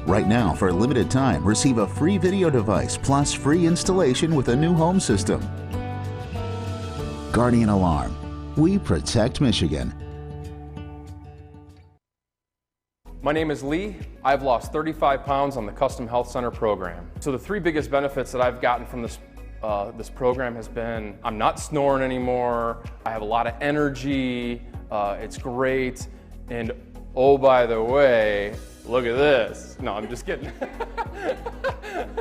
S21: Right now, for a limited time, receive a free video device plus free installation with a new home system. Guardian Alarm. We protect Michigan.
S22: My name is Lee. I've lost 35 pounds on the Custom Health Center program. So the 3 biggest benefits that I've gotten from this program has been I'm not snoring anymore, I have a lot of energy, it's great, and oh, by the way, look at this. No, I'm just kidding.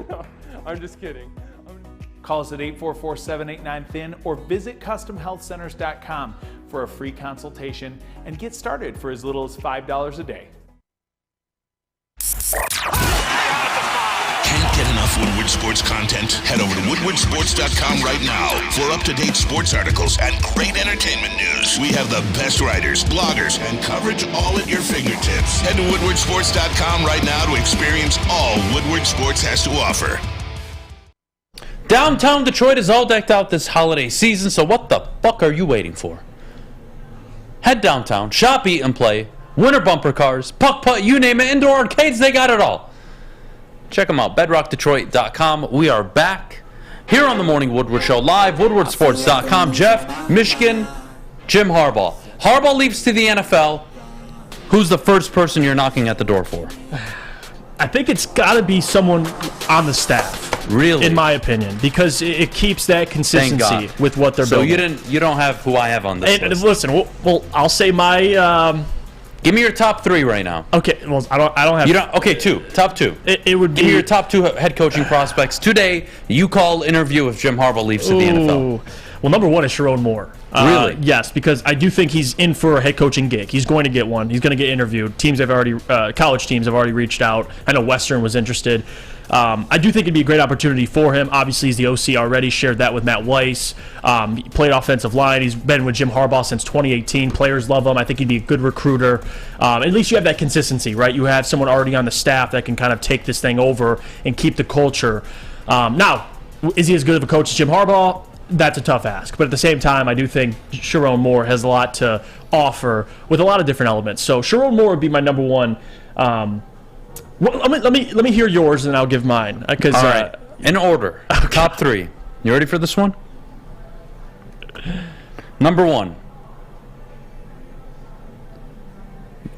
S22: No, I'm just kidding.
S23: Call us at 844-789-THIN or visit CustomHealthCenters.com for a free consultation and get started for as little as $5 a day.
S5: Can't get enough Woodward Sports content? Head over to woodwardsports.com right now for up-to-date sports articles and great entertainment news. We have the best writers, bloggers, and coverage all at your fingertips. Head to woodwardsports.com right now to experience all Woodward Sports has to offer.
S2: Downtown Detroit is all decked out this holiday season, so what the fuck are you waiting for? Head downtown, shop, eat, and play. Winter bumper cars, puck putt, you name it, indoor arcades, they got it all. Check them out, bedrockdetroit.com. We are back here on the Morning Woodward Show live, woodwardsports.com. Jeff, Michigan, Jim Harbaugh. Harbaugh leaves to the NFL. Who's the first person you're knocking at the door for?
S3: I think it's got to be someone on the staff.
S2: Really?
S3: In my opinion, because it keeps that consistency with what they're building.
S2: So you don't have who I have on this list.
S3: Listen, well, I'll say my.
S2: Give me your top 3 right now.
S3: Okay, well, I don't have.
S2: You don't. Okay, 2. Top 2.
S3: It would be.
S2: Give me your top 2 head coaching prospects today. You call interview if Jim Harbaugh leaves to the NFL.
S3: Well, number 1 is Sharon Moore.
S2: Really?
S3: Yes, because I do think he's in for a head coaching gig. He's going to get one. He's going to get interviewed. College teams have already reached out. I know Western was interested. I do think it'd be a great opportunity for him. Obviously, he's the OC already. Shared that with Matt Weiss. He played offensive line. He's been with Jim Harbaugh since 2018. Players love him. I think he'd be a good recruiter. At least you have that consistency, right? You have someone already on the staff that can kind of take this thing over and keep the culture. Now, is he as good of a coach as Jim Harbaugh? that's a tough ask. But at the same time, I do think Sherrone Moore has a lot to offer with a lot of different elements. So Sherrone Moore would be my number one. Well, let me hear yours, and I'll give mine.
S2: All right. In order, top three. You ready for this one? Number one,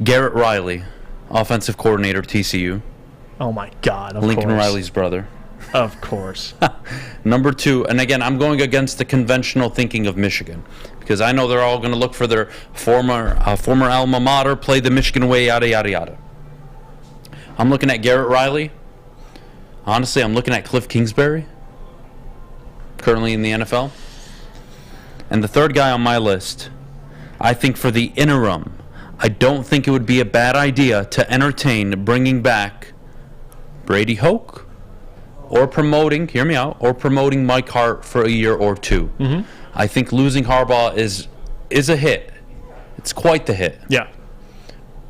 S2: Garrett Riley, offensive coordinator, TCU.
S3: Oh my God!
S2: Lincoln Riley's brother.
S3: Of course.
S2: Number two, and again, I'm going against the conventional thinking of Michigan because I know they're all going to look for their former alma mater, play the Michigan way, yada, yada, yada. I'm looking at Garrett Riley. Honestly, I'm looking at Cliff Kingsbury, currently in the NFL. And the third guy on my list, I think for the interim, I don't think it would be a bad idea to entertain bringing back Brady Hoke or promoting, hear me out, or promoting Mike Hart for a year or two.
S3: Mm-hmm.
S2: I think losing Harbaugh is a hit. It's quite the hit.
S3: Yeah.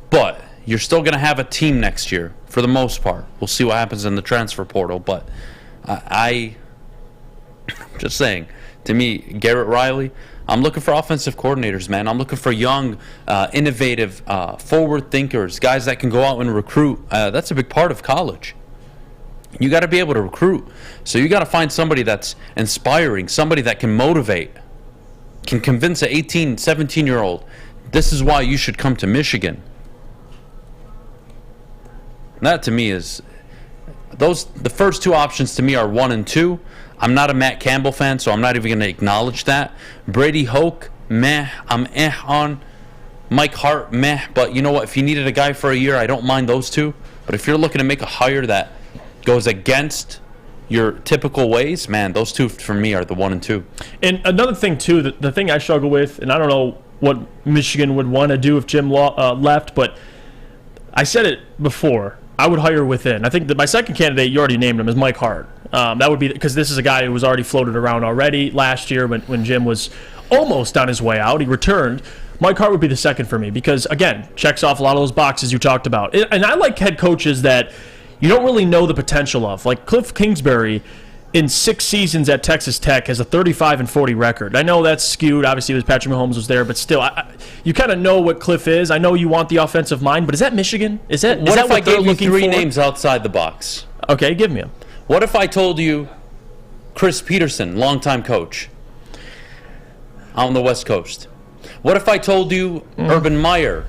S2: But you're still going to have a team next year for the most part. We'll see what happens in the transfer portal. But I'm just saying, to me, Garrett Riley, I'm looking for offensive coordinators, man. I'm looking for young, innovative, forward thinkers, guys that can go out and recruit. That's a big part of college. You got to be able to recruit. So you got to find somebody that's inspiring, somebody that can motivate, can convince an 18, 17-year-old, this is why you should come to Michigan. That to me is, the first two options to me are 1 and 2. I'm not a Matt Campbell fan, so I'm not even going to acknowledge that. Brady Hoke, meh. I'm on. Mike Hart, meh. But you know what? If you needed a guy for a year, I don't mind those two. But if you're looking to make a hire that goes against your typical ways, man, those two for me are the 1 and 2.
S3: And another thing, too, the thing I struggle with, and I don't know what Michigan would want to do if Jim left, but I said it before. I would hire within. I think that my second candidate, you already named him, is Mike Hart. That would be because this is a guy who was already floated around already last year when Jim was almost on his way out. He returned. Mike Hart would be the second for me because, again, checks off a lot of those boxes you talked about. And I like head coaches that you don't really know the potential of. Like Cliff Kingsbury, in 6 seasons at Texas Tech, has a 35-40 record. I know that's skewed. Obviously, it was Patrick Mahomes was there, but still, you kind of know what Cliff is. I know you want the offensive mind, but is that Michigan? Is that
S2: what if I
S3: they're
S2: gave you
S3: looking
S2: 3
S3: for?
S2: names outside the box?
S3: Okay, give me them.
S2: What if I told you Chris Peterson, longtime coach on the West Coast? What if I told you Urban Meyer?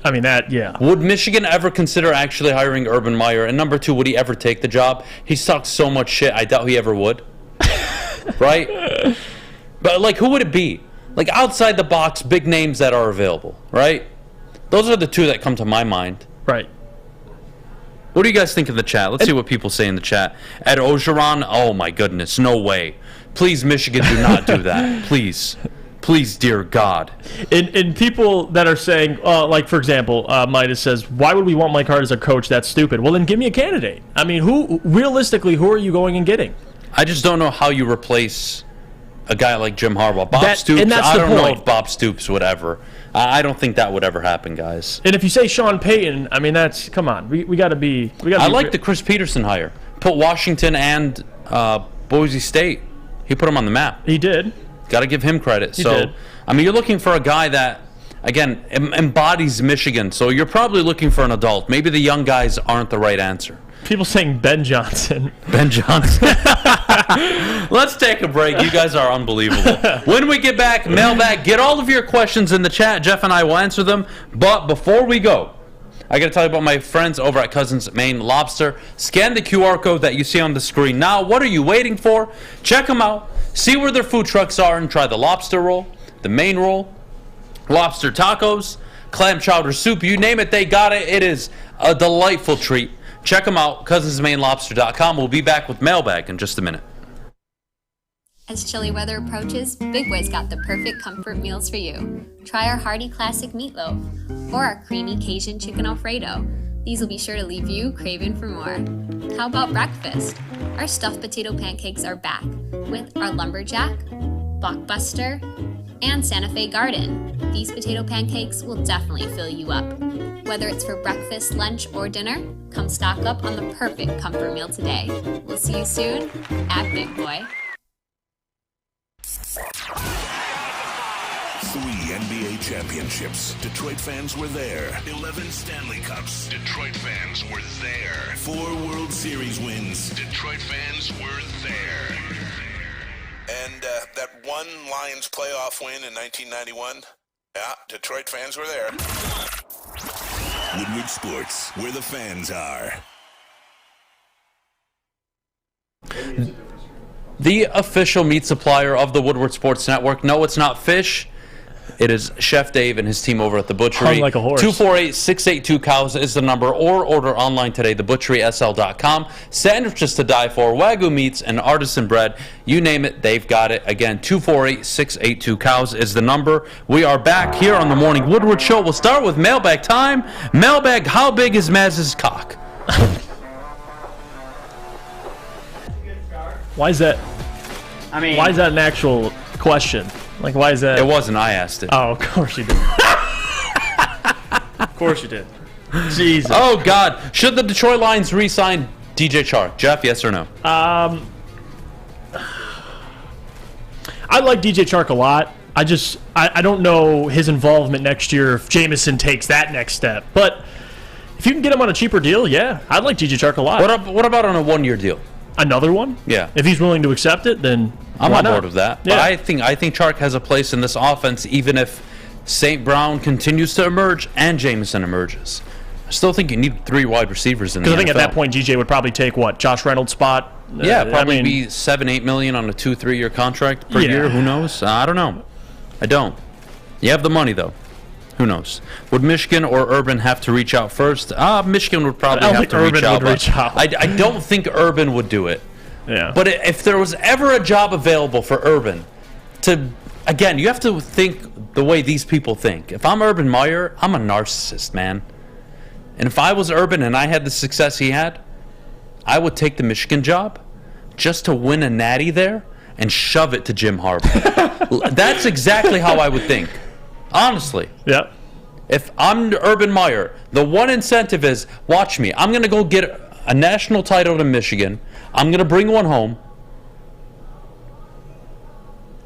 S3: I mean, yeah.
S2: Would Michigan ever consider actually hiring Urban Meyer? And number 2, would he ever take the job? He sucks so much shit, I doubt he ever would. Right? But, like, who would it be? Like, outside the box, big names that are available, right? Those are the 2 that come to my mind.
S3: Right.
S2: What do you guys think in the chat? Let's see what people say in the chat. Ed Ogeron, oh my goodness, no way. Please, Michigan, do not do that. Please. Please, dear God.
S3: And people that are saying, like, for example, Midas says, why would we want Mike Hart as a coach? That's stupid. Well, then give me a candidate. I mean, realistically, who are you going and getting?
S2: I just don't know how you replace a guy like Jim Harbaugh. Bob Stoops,
S3: and that's
S2: I
S3: the
S2: don't know
S3: point.
S2: if Bob Stoops would ever. I don't think that would ever happen, guys.
S3: And if you say Sean Payton, I mean, that's, come on. We got to be.
S2: I like the Chris Peterson hire. Put Washington and Boise State. He put them on the map.
S3: He did.
S2: Got to give him credit.
S3: He
S2: so,
S3: did.
S2: I mean, you're looking for a guy that, again, embodies Michigan. So you're probably looking for an adult. Maybe the young guys aren't the right answer.
S3: People saying Ben Johnson.
S2: Ben Johnson. Let's take a break. You guys are unbelievable. When we get back, Mailbag, get all of your questions in the chat. Jeff and I will answer them. But before we go, I got to tell you about my friends over at Cousins Maine Lobster. Scan the QR code that you see on the screen now. What are you waiting for? Check them out. See where their food trucks are and try the lobster roll, the Maine roll, lobster tacos, clam chowder soup. You name it, they got it. It is a delightful treat. Check them out, cousinsmainelobster.com. We'll be back with Mailbag in just a minute.
S1: As chilly weather approaches, Big Boy's got the perfect comfort meals for you. Try our hearty classic meatloaf or our creamy Cajun chicken Alfredo. These will be sure to leave you craving for more. How about breakfast? Our stuffed potato pancakes are back with our lumberjack, blockbuster, and Santa Fe Garden. These potato pancakes will definitely fill you up. Whether it's for breakfast, lunch, or dinner, come stock up on the perfect comfort meal today. We'll see you soon at Big Boy.
S5: championships. Detroit fans were there. 11 Stanley Cups. Detroit fans were there. 4 World Series wins. Detroit fans were there. And that one Lions playoff win in 1991? Yeah, Detroit fans were there. Woodward Sports, where the fans are.
S2: The official meat supplier of the Woodward Sports Network. No, it's not fish. It is Chef Dave and his team over at the butchery.
S3: Hung like a horse.
S2: 248-682-COWS is the number, or order online today, thebutcherysl.com. Sandwiches to die for, Wagyu meats, and artisan bread. You name it, they've got it. Again, 248-682-COWS is the number. We are back here on the Morning Woodward Show. We'll start with mailbag time. Mailbag, how big is Maz's cock?
S3: Why is that? Why is that an actual question? Like, why is that?
S2: It wasn't. I asked it.
S3: Oh, of course you did. Of course you did. Jesus.
S2: Oh, God. Should the Detroit Lions re-sign DJ Chark? Jeff, yes or no?
S3: I like DJ Chark a lot. I don't know his involvement next year if Jameson takes that next step. But if you can get him on a cheaper deal, yeah, I'd like DJ Chark a lot.
S2: What about on a one-year deal?
S3: Another one?
S2: Yeah.
S3: If he's willing to accept it, then
S2: I'm
S3: why
S2: on
S3: not?
S2: board with that.
S3: Yeah.
S2: But I think Chark has a place in this offense, even if St. Brown continues to emerge and Jameson emerges. I still think you need 3 wide receivers in the NFL.
S3: Because I think at that point, DJ would probably take, what, Josh Reynolds' spot?
S2: Yeah, probably be $7-8 million on a 2-3 year contract per year. Who knows? I don't know. I don't. You have the money, though. Who knows? Would Michigan or Urban have to reach out first? Michigan would probably have to reach out. I don't think Urban would do it.
S3: Yeah.
S2: But if there was ever a job available for Urban, again, you have to think the way these people think. If I'm Urban Meyer, I'm a narcissist, man. And if I was Urban and I had the success he had, I would take the Michigan job just to win a natty there and shove it to Jim Harbaugh. That's exactly how I would think. Honestly.
S3: Yeah.
S2: If I'm Urban Meyer, the one incentive is, watch me. I'm going to go get a national title to Michigan. I'm going to bring one home.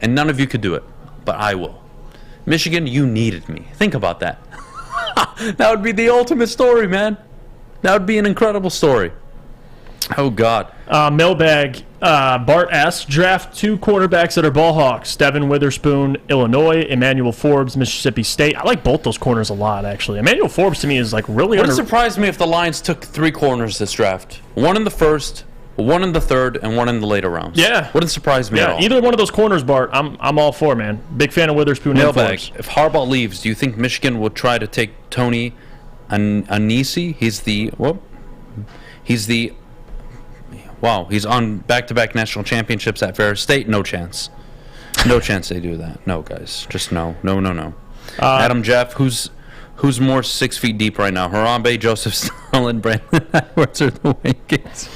S2: And none of you could do it. But I will. Michigan, you needed me. Think about that. That would be the ultimate story, man. That would be an incredible story. Oh, God.
S3: Mailbag, Bart asks, draft 2 quarterbacks that are ball hawks. Devin Witherspoon, Illinois. Emmanuel Forbes, Mississippi State. I like both those corners a lot, actually. Emmanuel Forbes, to me, is like really...
S2: Wouldn't surprise me if the Lions took 3 corners this draft. 1 in the first, 1 in the third, and 1 in the later rounds.
S3: Yeah.
S2: Wouldn't surprise me at all.
S3: Either one of those corners, Bart, I'm all for, man. Big fan of Witherspoon and Forbes.
S2: If Harbaugh leaves, do you think Michigan would try to take Tony Anisi? He's on back-to-back national championships at Ferris State. No chance. No chance they do that. No, guys. Just no. No. Adam, Jeff, who's more 6 feet deep right now? Harambe, Joseph Stalin, Brandon Edwards, or the Winkins?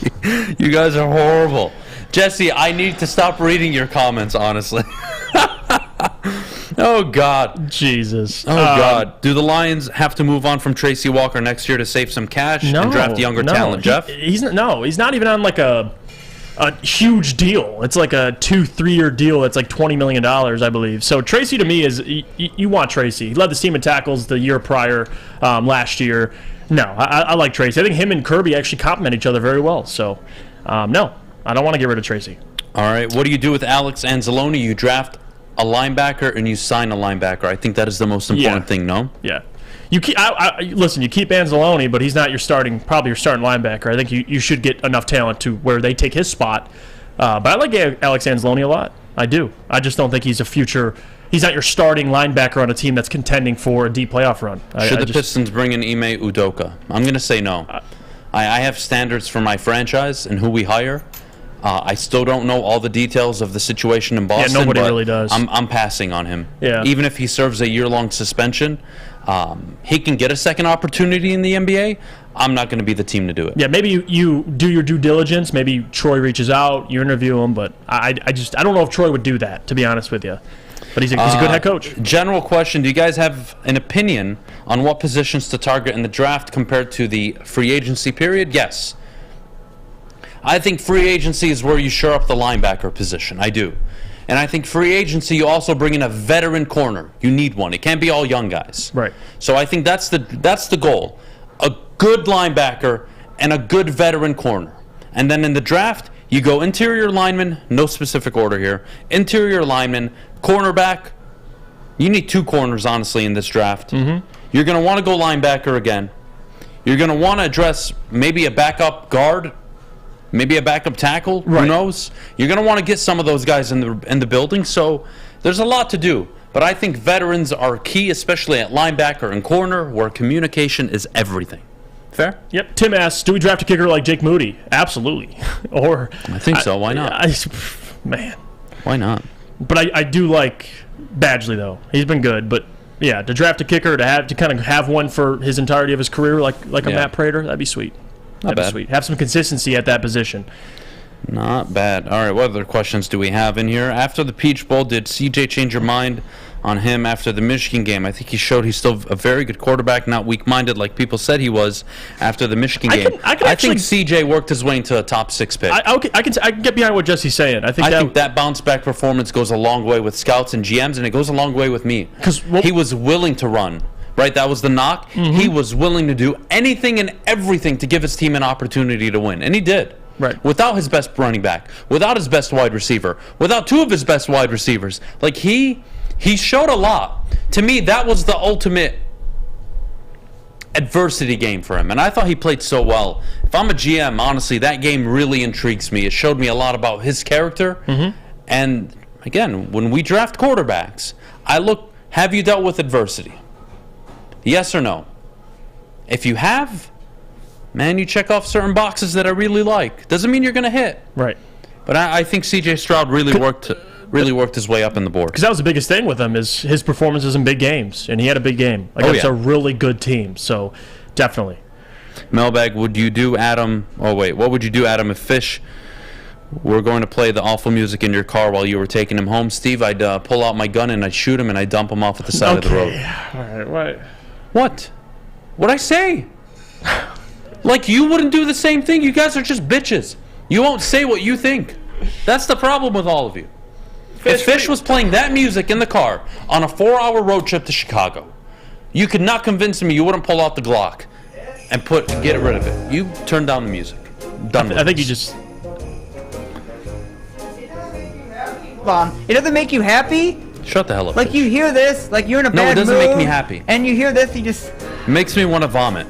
S2: You guys are horrible. Jesse, I need to stop reading your comments, honestly. Oh, God.
S3: Jesus.
S2: Oh, God. Do the Lions have to move on from Tracy Walker next year to save some cash and draft younger talent, Jeff?
S3: He's not even on like a huge deal. It's like a 2-3 year deal that's like $20 million, I believe. So Tracy, to me, is you want Tracy. He led the team in tackles the year prior, last year. No, I like Tracy. I think him and Kirby actually complement each other very well. So, no, I don't want to get rid of Tracy.
S2: All right. What do you do with Alex Anzalone? You draft a linebacker and you sign a linebacker. I think that is the most important thing, no?
S3: Yeah. You keep listen, you keep Anzalone, but he's not probably your starting linebacker. I think you should get enough talent to where they take his spot. But I like Alex Anzalone a lot. I do. I just don't think he's not your starting linebacker on a team that's contending for a deep playoff run.
S2: Should the Pistons bring in Ime Udoka? I'm going to say no. I have standards for my franchise and who we hire. I still don't know all the details of the situation in Boston.
S3: Yeah, nobody really does.
S2: I'm passing on him.
S3: Yeah.
S2: Even if he serves a year-long suspension, he can get a second opportunity in the NBA. I'm not going to be the team to do it.
S3: Yeah, maybe you do your due diligence. Maybe Troy reaches out, you interview him, but I don't know if Troy would do that, to be honest with you. But he's a good head coach.
S2: General question, do you guys have an opinion on what positions to target in the draft compared to the free agency period? Yes. I think free agency is where you shore up the linebacker position. I do. And I think free agency, you also bring in a veteran corner. You need one. It can't be all young guys.
S3: Right.
S2: So I think that's the goal. A good linebacker and a good veteran corner. And then in the draft, you go interior lineman, no specific order here. Interior lineman, cornerback. You need 2 corners, honestly, in this draft.
S3: Mm-hmm.
S2: You're going to want to go linebacker again. You're going to want to address maybe a backup guard, maybe a backup tackle.
S3: Right.
S2: Who knows? You're going to want to get some of those guys in the building. So there's a lot to do. But I think veterans are key, especially at linebacker and corner, where communication is everything. Fair?
S3: Yep. Tim asks, do we draft a kicker like Jake Moody? Absolutely. Or
S2: I think so. Why not?
S3: Man.
S2: Why not?
S3: But I do like Badgley, though. He's been good. But, yeah, to draft a kicker, to kind of have one for his entirety of his career, like a Matt Prater, that'd be sweet.
S2: Not bad.
S3: Sweet. Have some consistency at that position.
S2: Not bad. All right, what other questions do we have in here? After the Peach Bowl, did CJ change your mind on him after the Michigan game? I think he showed he's still a very good quarterback, not weak-minded like people said he was after the Michigan game. I think CJ worked his way into a top 6 pick.
S3: I can get behind what Jesse's saying. I think
S2: that bounce-back performance goes a long way with scouts and GMs, and it goes a long way with me. Because he was willing to run. Right, that was the knock.
S3: Mm-hmm.
S2: He was willing to do anything and everything to give his team an opportunity to win, and he did.
S3: Right.
S2: Without his best running back, without his best wide receiver, without 2 of his best wide receivers. Like, he showed a lot. To me, that was the ultimate adversity game for him, and I thought he played so well. If I'm a GM, honestly, that game really intrigues me. It showed me a lot about his character.
S3: Mm-hmm.
S2: And, again, when we draft quarterbacks, I look, have you dealt with adversity? Yes or no? If you have, man, you check off certain boxes that I really like. Doesn't mean you're going to hit.
S3: Right.
S2: But I think C.J. Stroud really worked his way up in the board.
S3: Because that was the biggest thing with him is his performances in big games, and he had a big game against a really good team. So, definitely.
S2: Mailbag, would you do Adham? Oh wait, what would you do, Adham, if Fish were going to play the awful music in your car while you were taking him home? Steve, I'd pull out my gun and I'd shoot him and I'd dump him off at the side of the road.
S3: All right. What?
S2: What? What'd I say? Like, you wouldn't do the same thing? You guys are just bitches. You won't say what you think. That's the problem with all of you. If Fish was playing that music in the car on a 4-hour road trip to Chicago, you could not convince me you wouldn't pull out the Glock and get rid of it. You turn down the music. Done with
S3: I think
S2: this.
S3: you just...
S4: It doesn't make you happy?
S2: Shut the hell up.
S4: Like,
S2: Fish.
S4: you hear this, like you're in a bad mood.
S2: No, it doesn't make me happy.
S4: And you hear this, you just...
S2: It makes me want to vomit.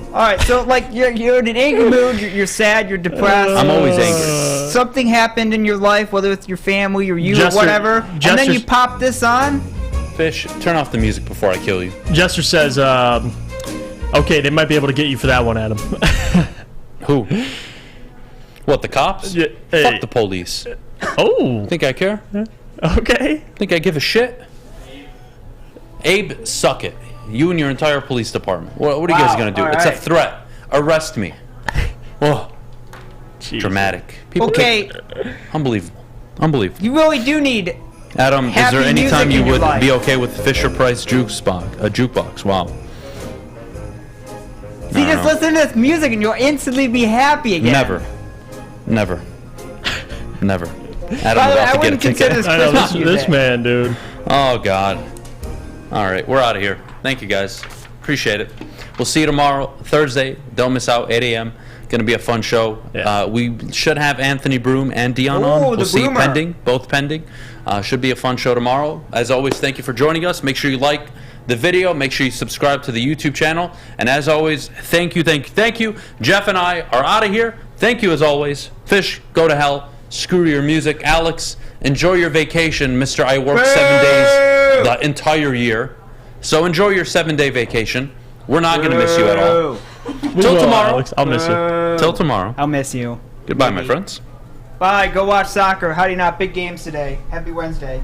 S4: Alright, so like you're in an angry mood, you're sad, you're depressed.
S2: I'm always angry.
S4: Something happened in your life, whether it's your family or you
S3: Jester,
S4: or whatever, and then you pop this on.
S2: Fish, turn off the music before I kill you.
S3: Jester says, okay, they might be able to get you for that one, Adam.
S2: Who? What, the cops?
S3: Yeah,
S2: Fuck the police.
S3: Oh.
S2: Think I care?
S3: Okay.
S2: Think I give a shit? Abe, suck it. You and your entire police department. What are you guys going to do? It's a threat. Arrest me. Oh.
S3: Jeez.
S2: Dramatic. People Unbelievable. Unbelievable.
S4: You really do need
S2: Adam, is there any time you would
S4: life.
S2: be okay with Fisher-Price jukebox? Wow.
S4: See, just listen to this music and you'll instantly be happy again.
S2: Never. Adam
S4: By the way,
S2: about
S4: I
S2: to get a
S4: wouldn't consider
S2: ticket.
S4: this Christmas
S3: this
S4: music.
S3: man, dude.
S2: Oh, God. All right, we're out of here. Thank you, guys. Appreciate it. We'll see you tomorrow, Thursday. Don't miss out, 8 a.m. Going to be a fun show.
S3: Yeah.
S2: We should have Anthony Broom and Dion on. We'll see. Both pending. Should be a fun show tomorrow. As always, thank you for joining us. Make sure you like the video. Make sure you subscribe to the YouTube channel. And as always, thank you. Jeff and I are out of here. Thank you as always. Fish, go to hell. Screw your music. Alex, enjoy your vacation, Mr. I work 7 days the entire year. So enjoy your 7-day vacation. We're not going to miss you at all. Till tomorrow.
S3: Alex, I'll miss you.
S2: Till tomorrow.
S4: I'll miss you.
S2: Goodbye, my friends.
S4: Bye. Go watch soccer. How do you not? Big games today. Happy Wednesday.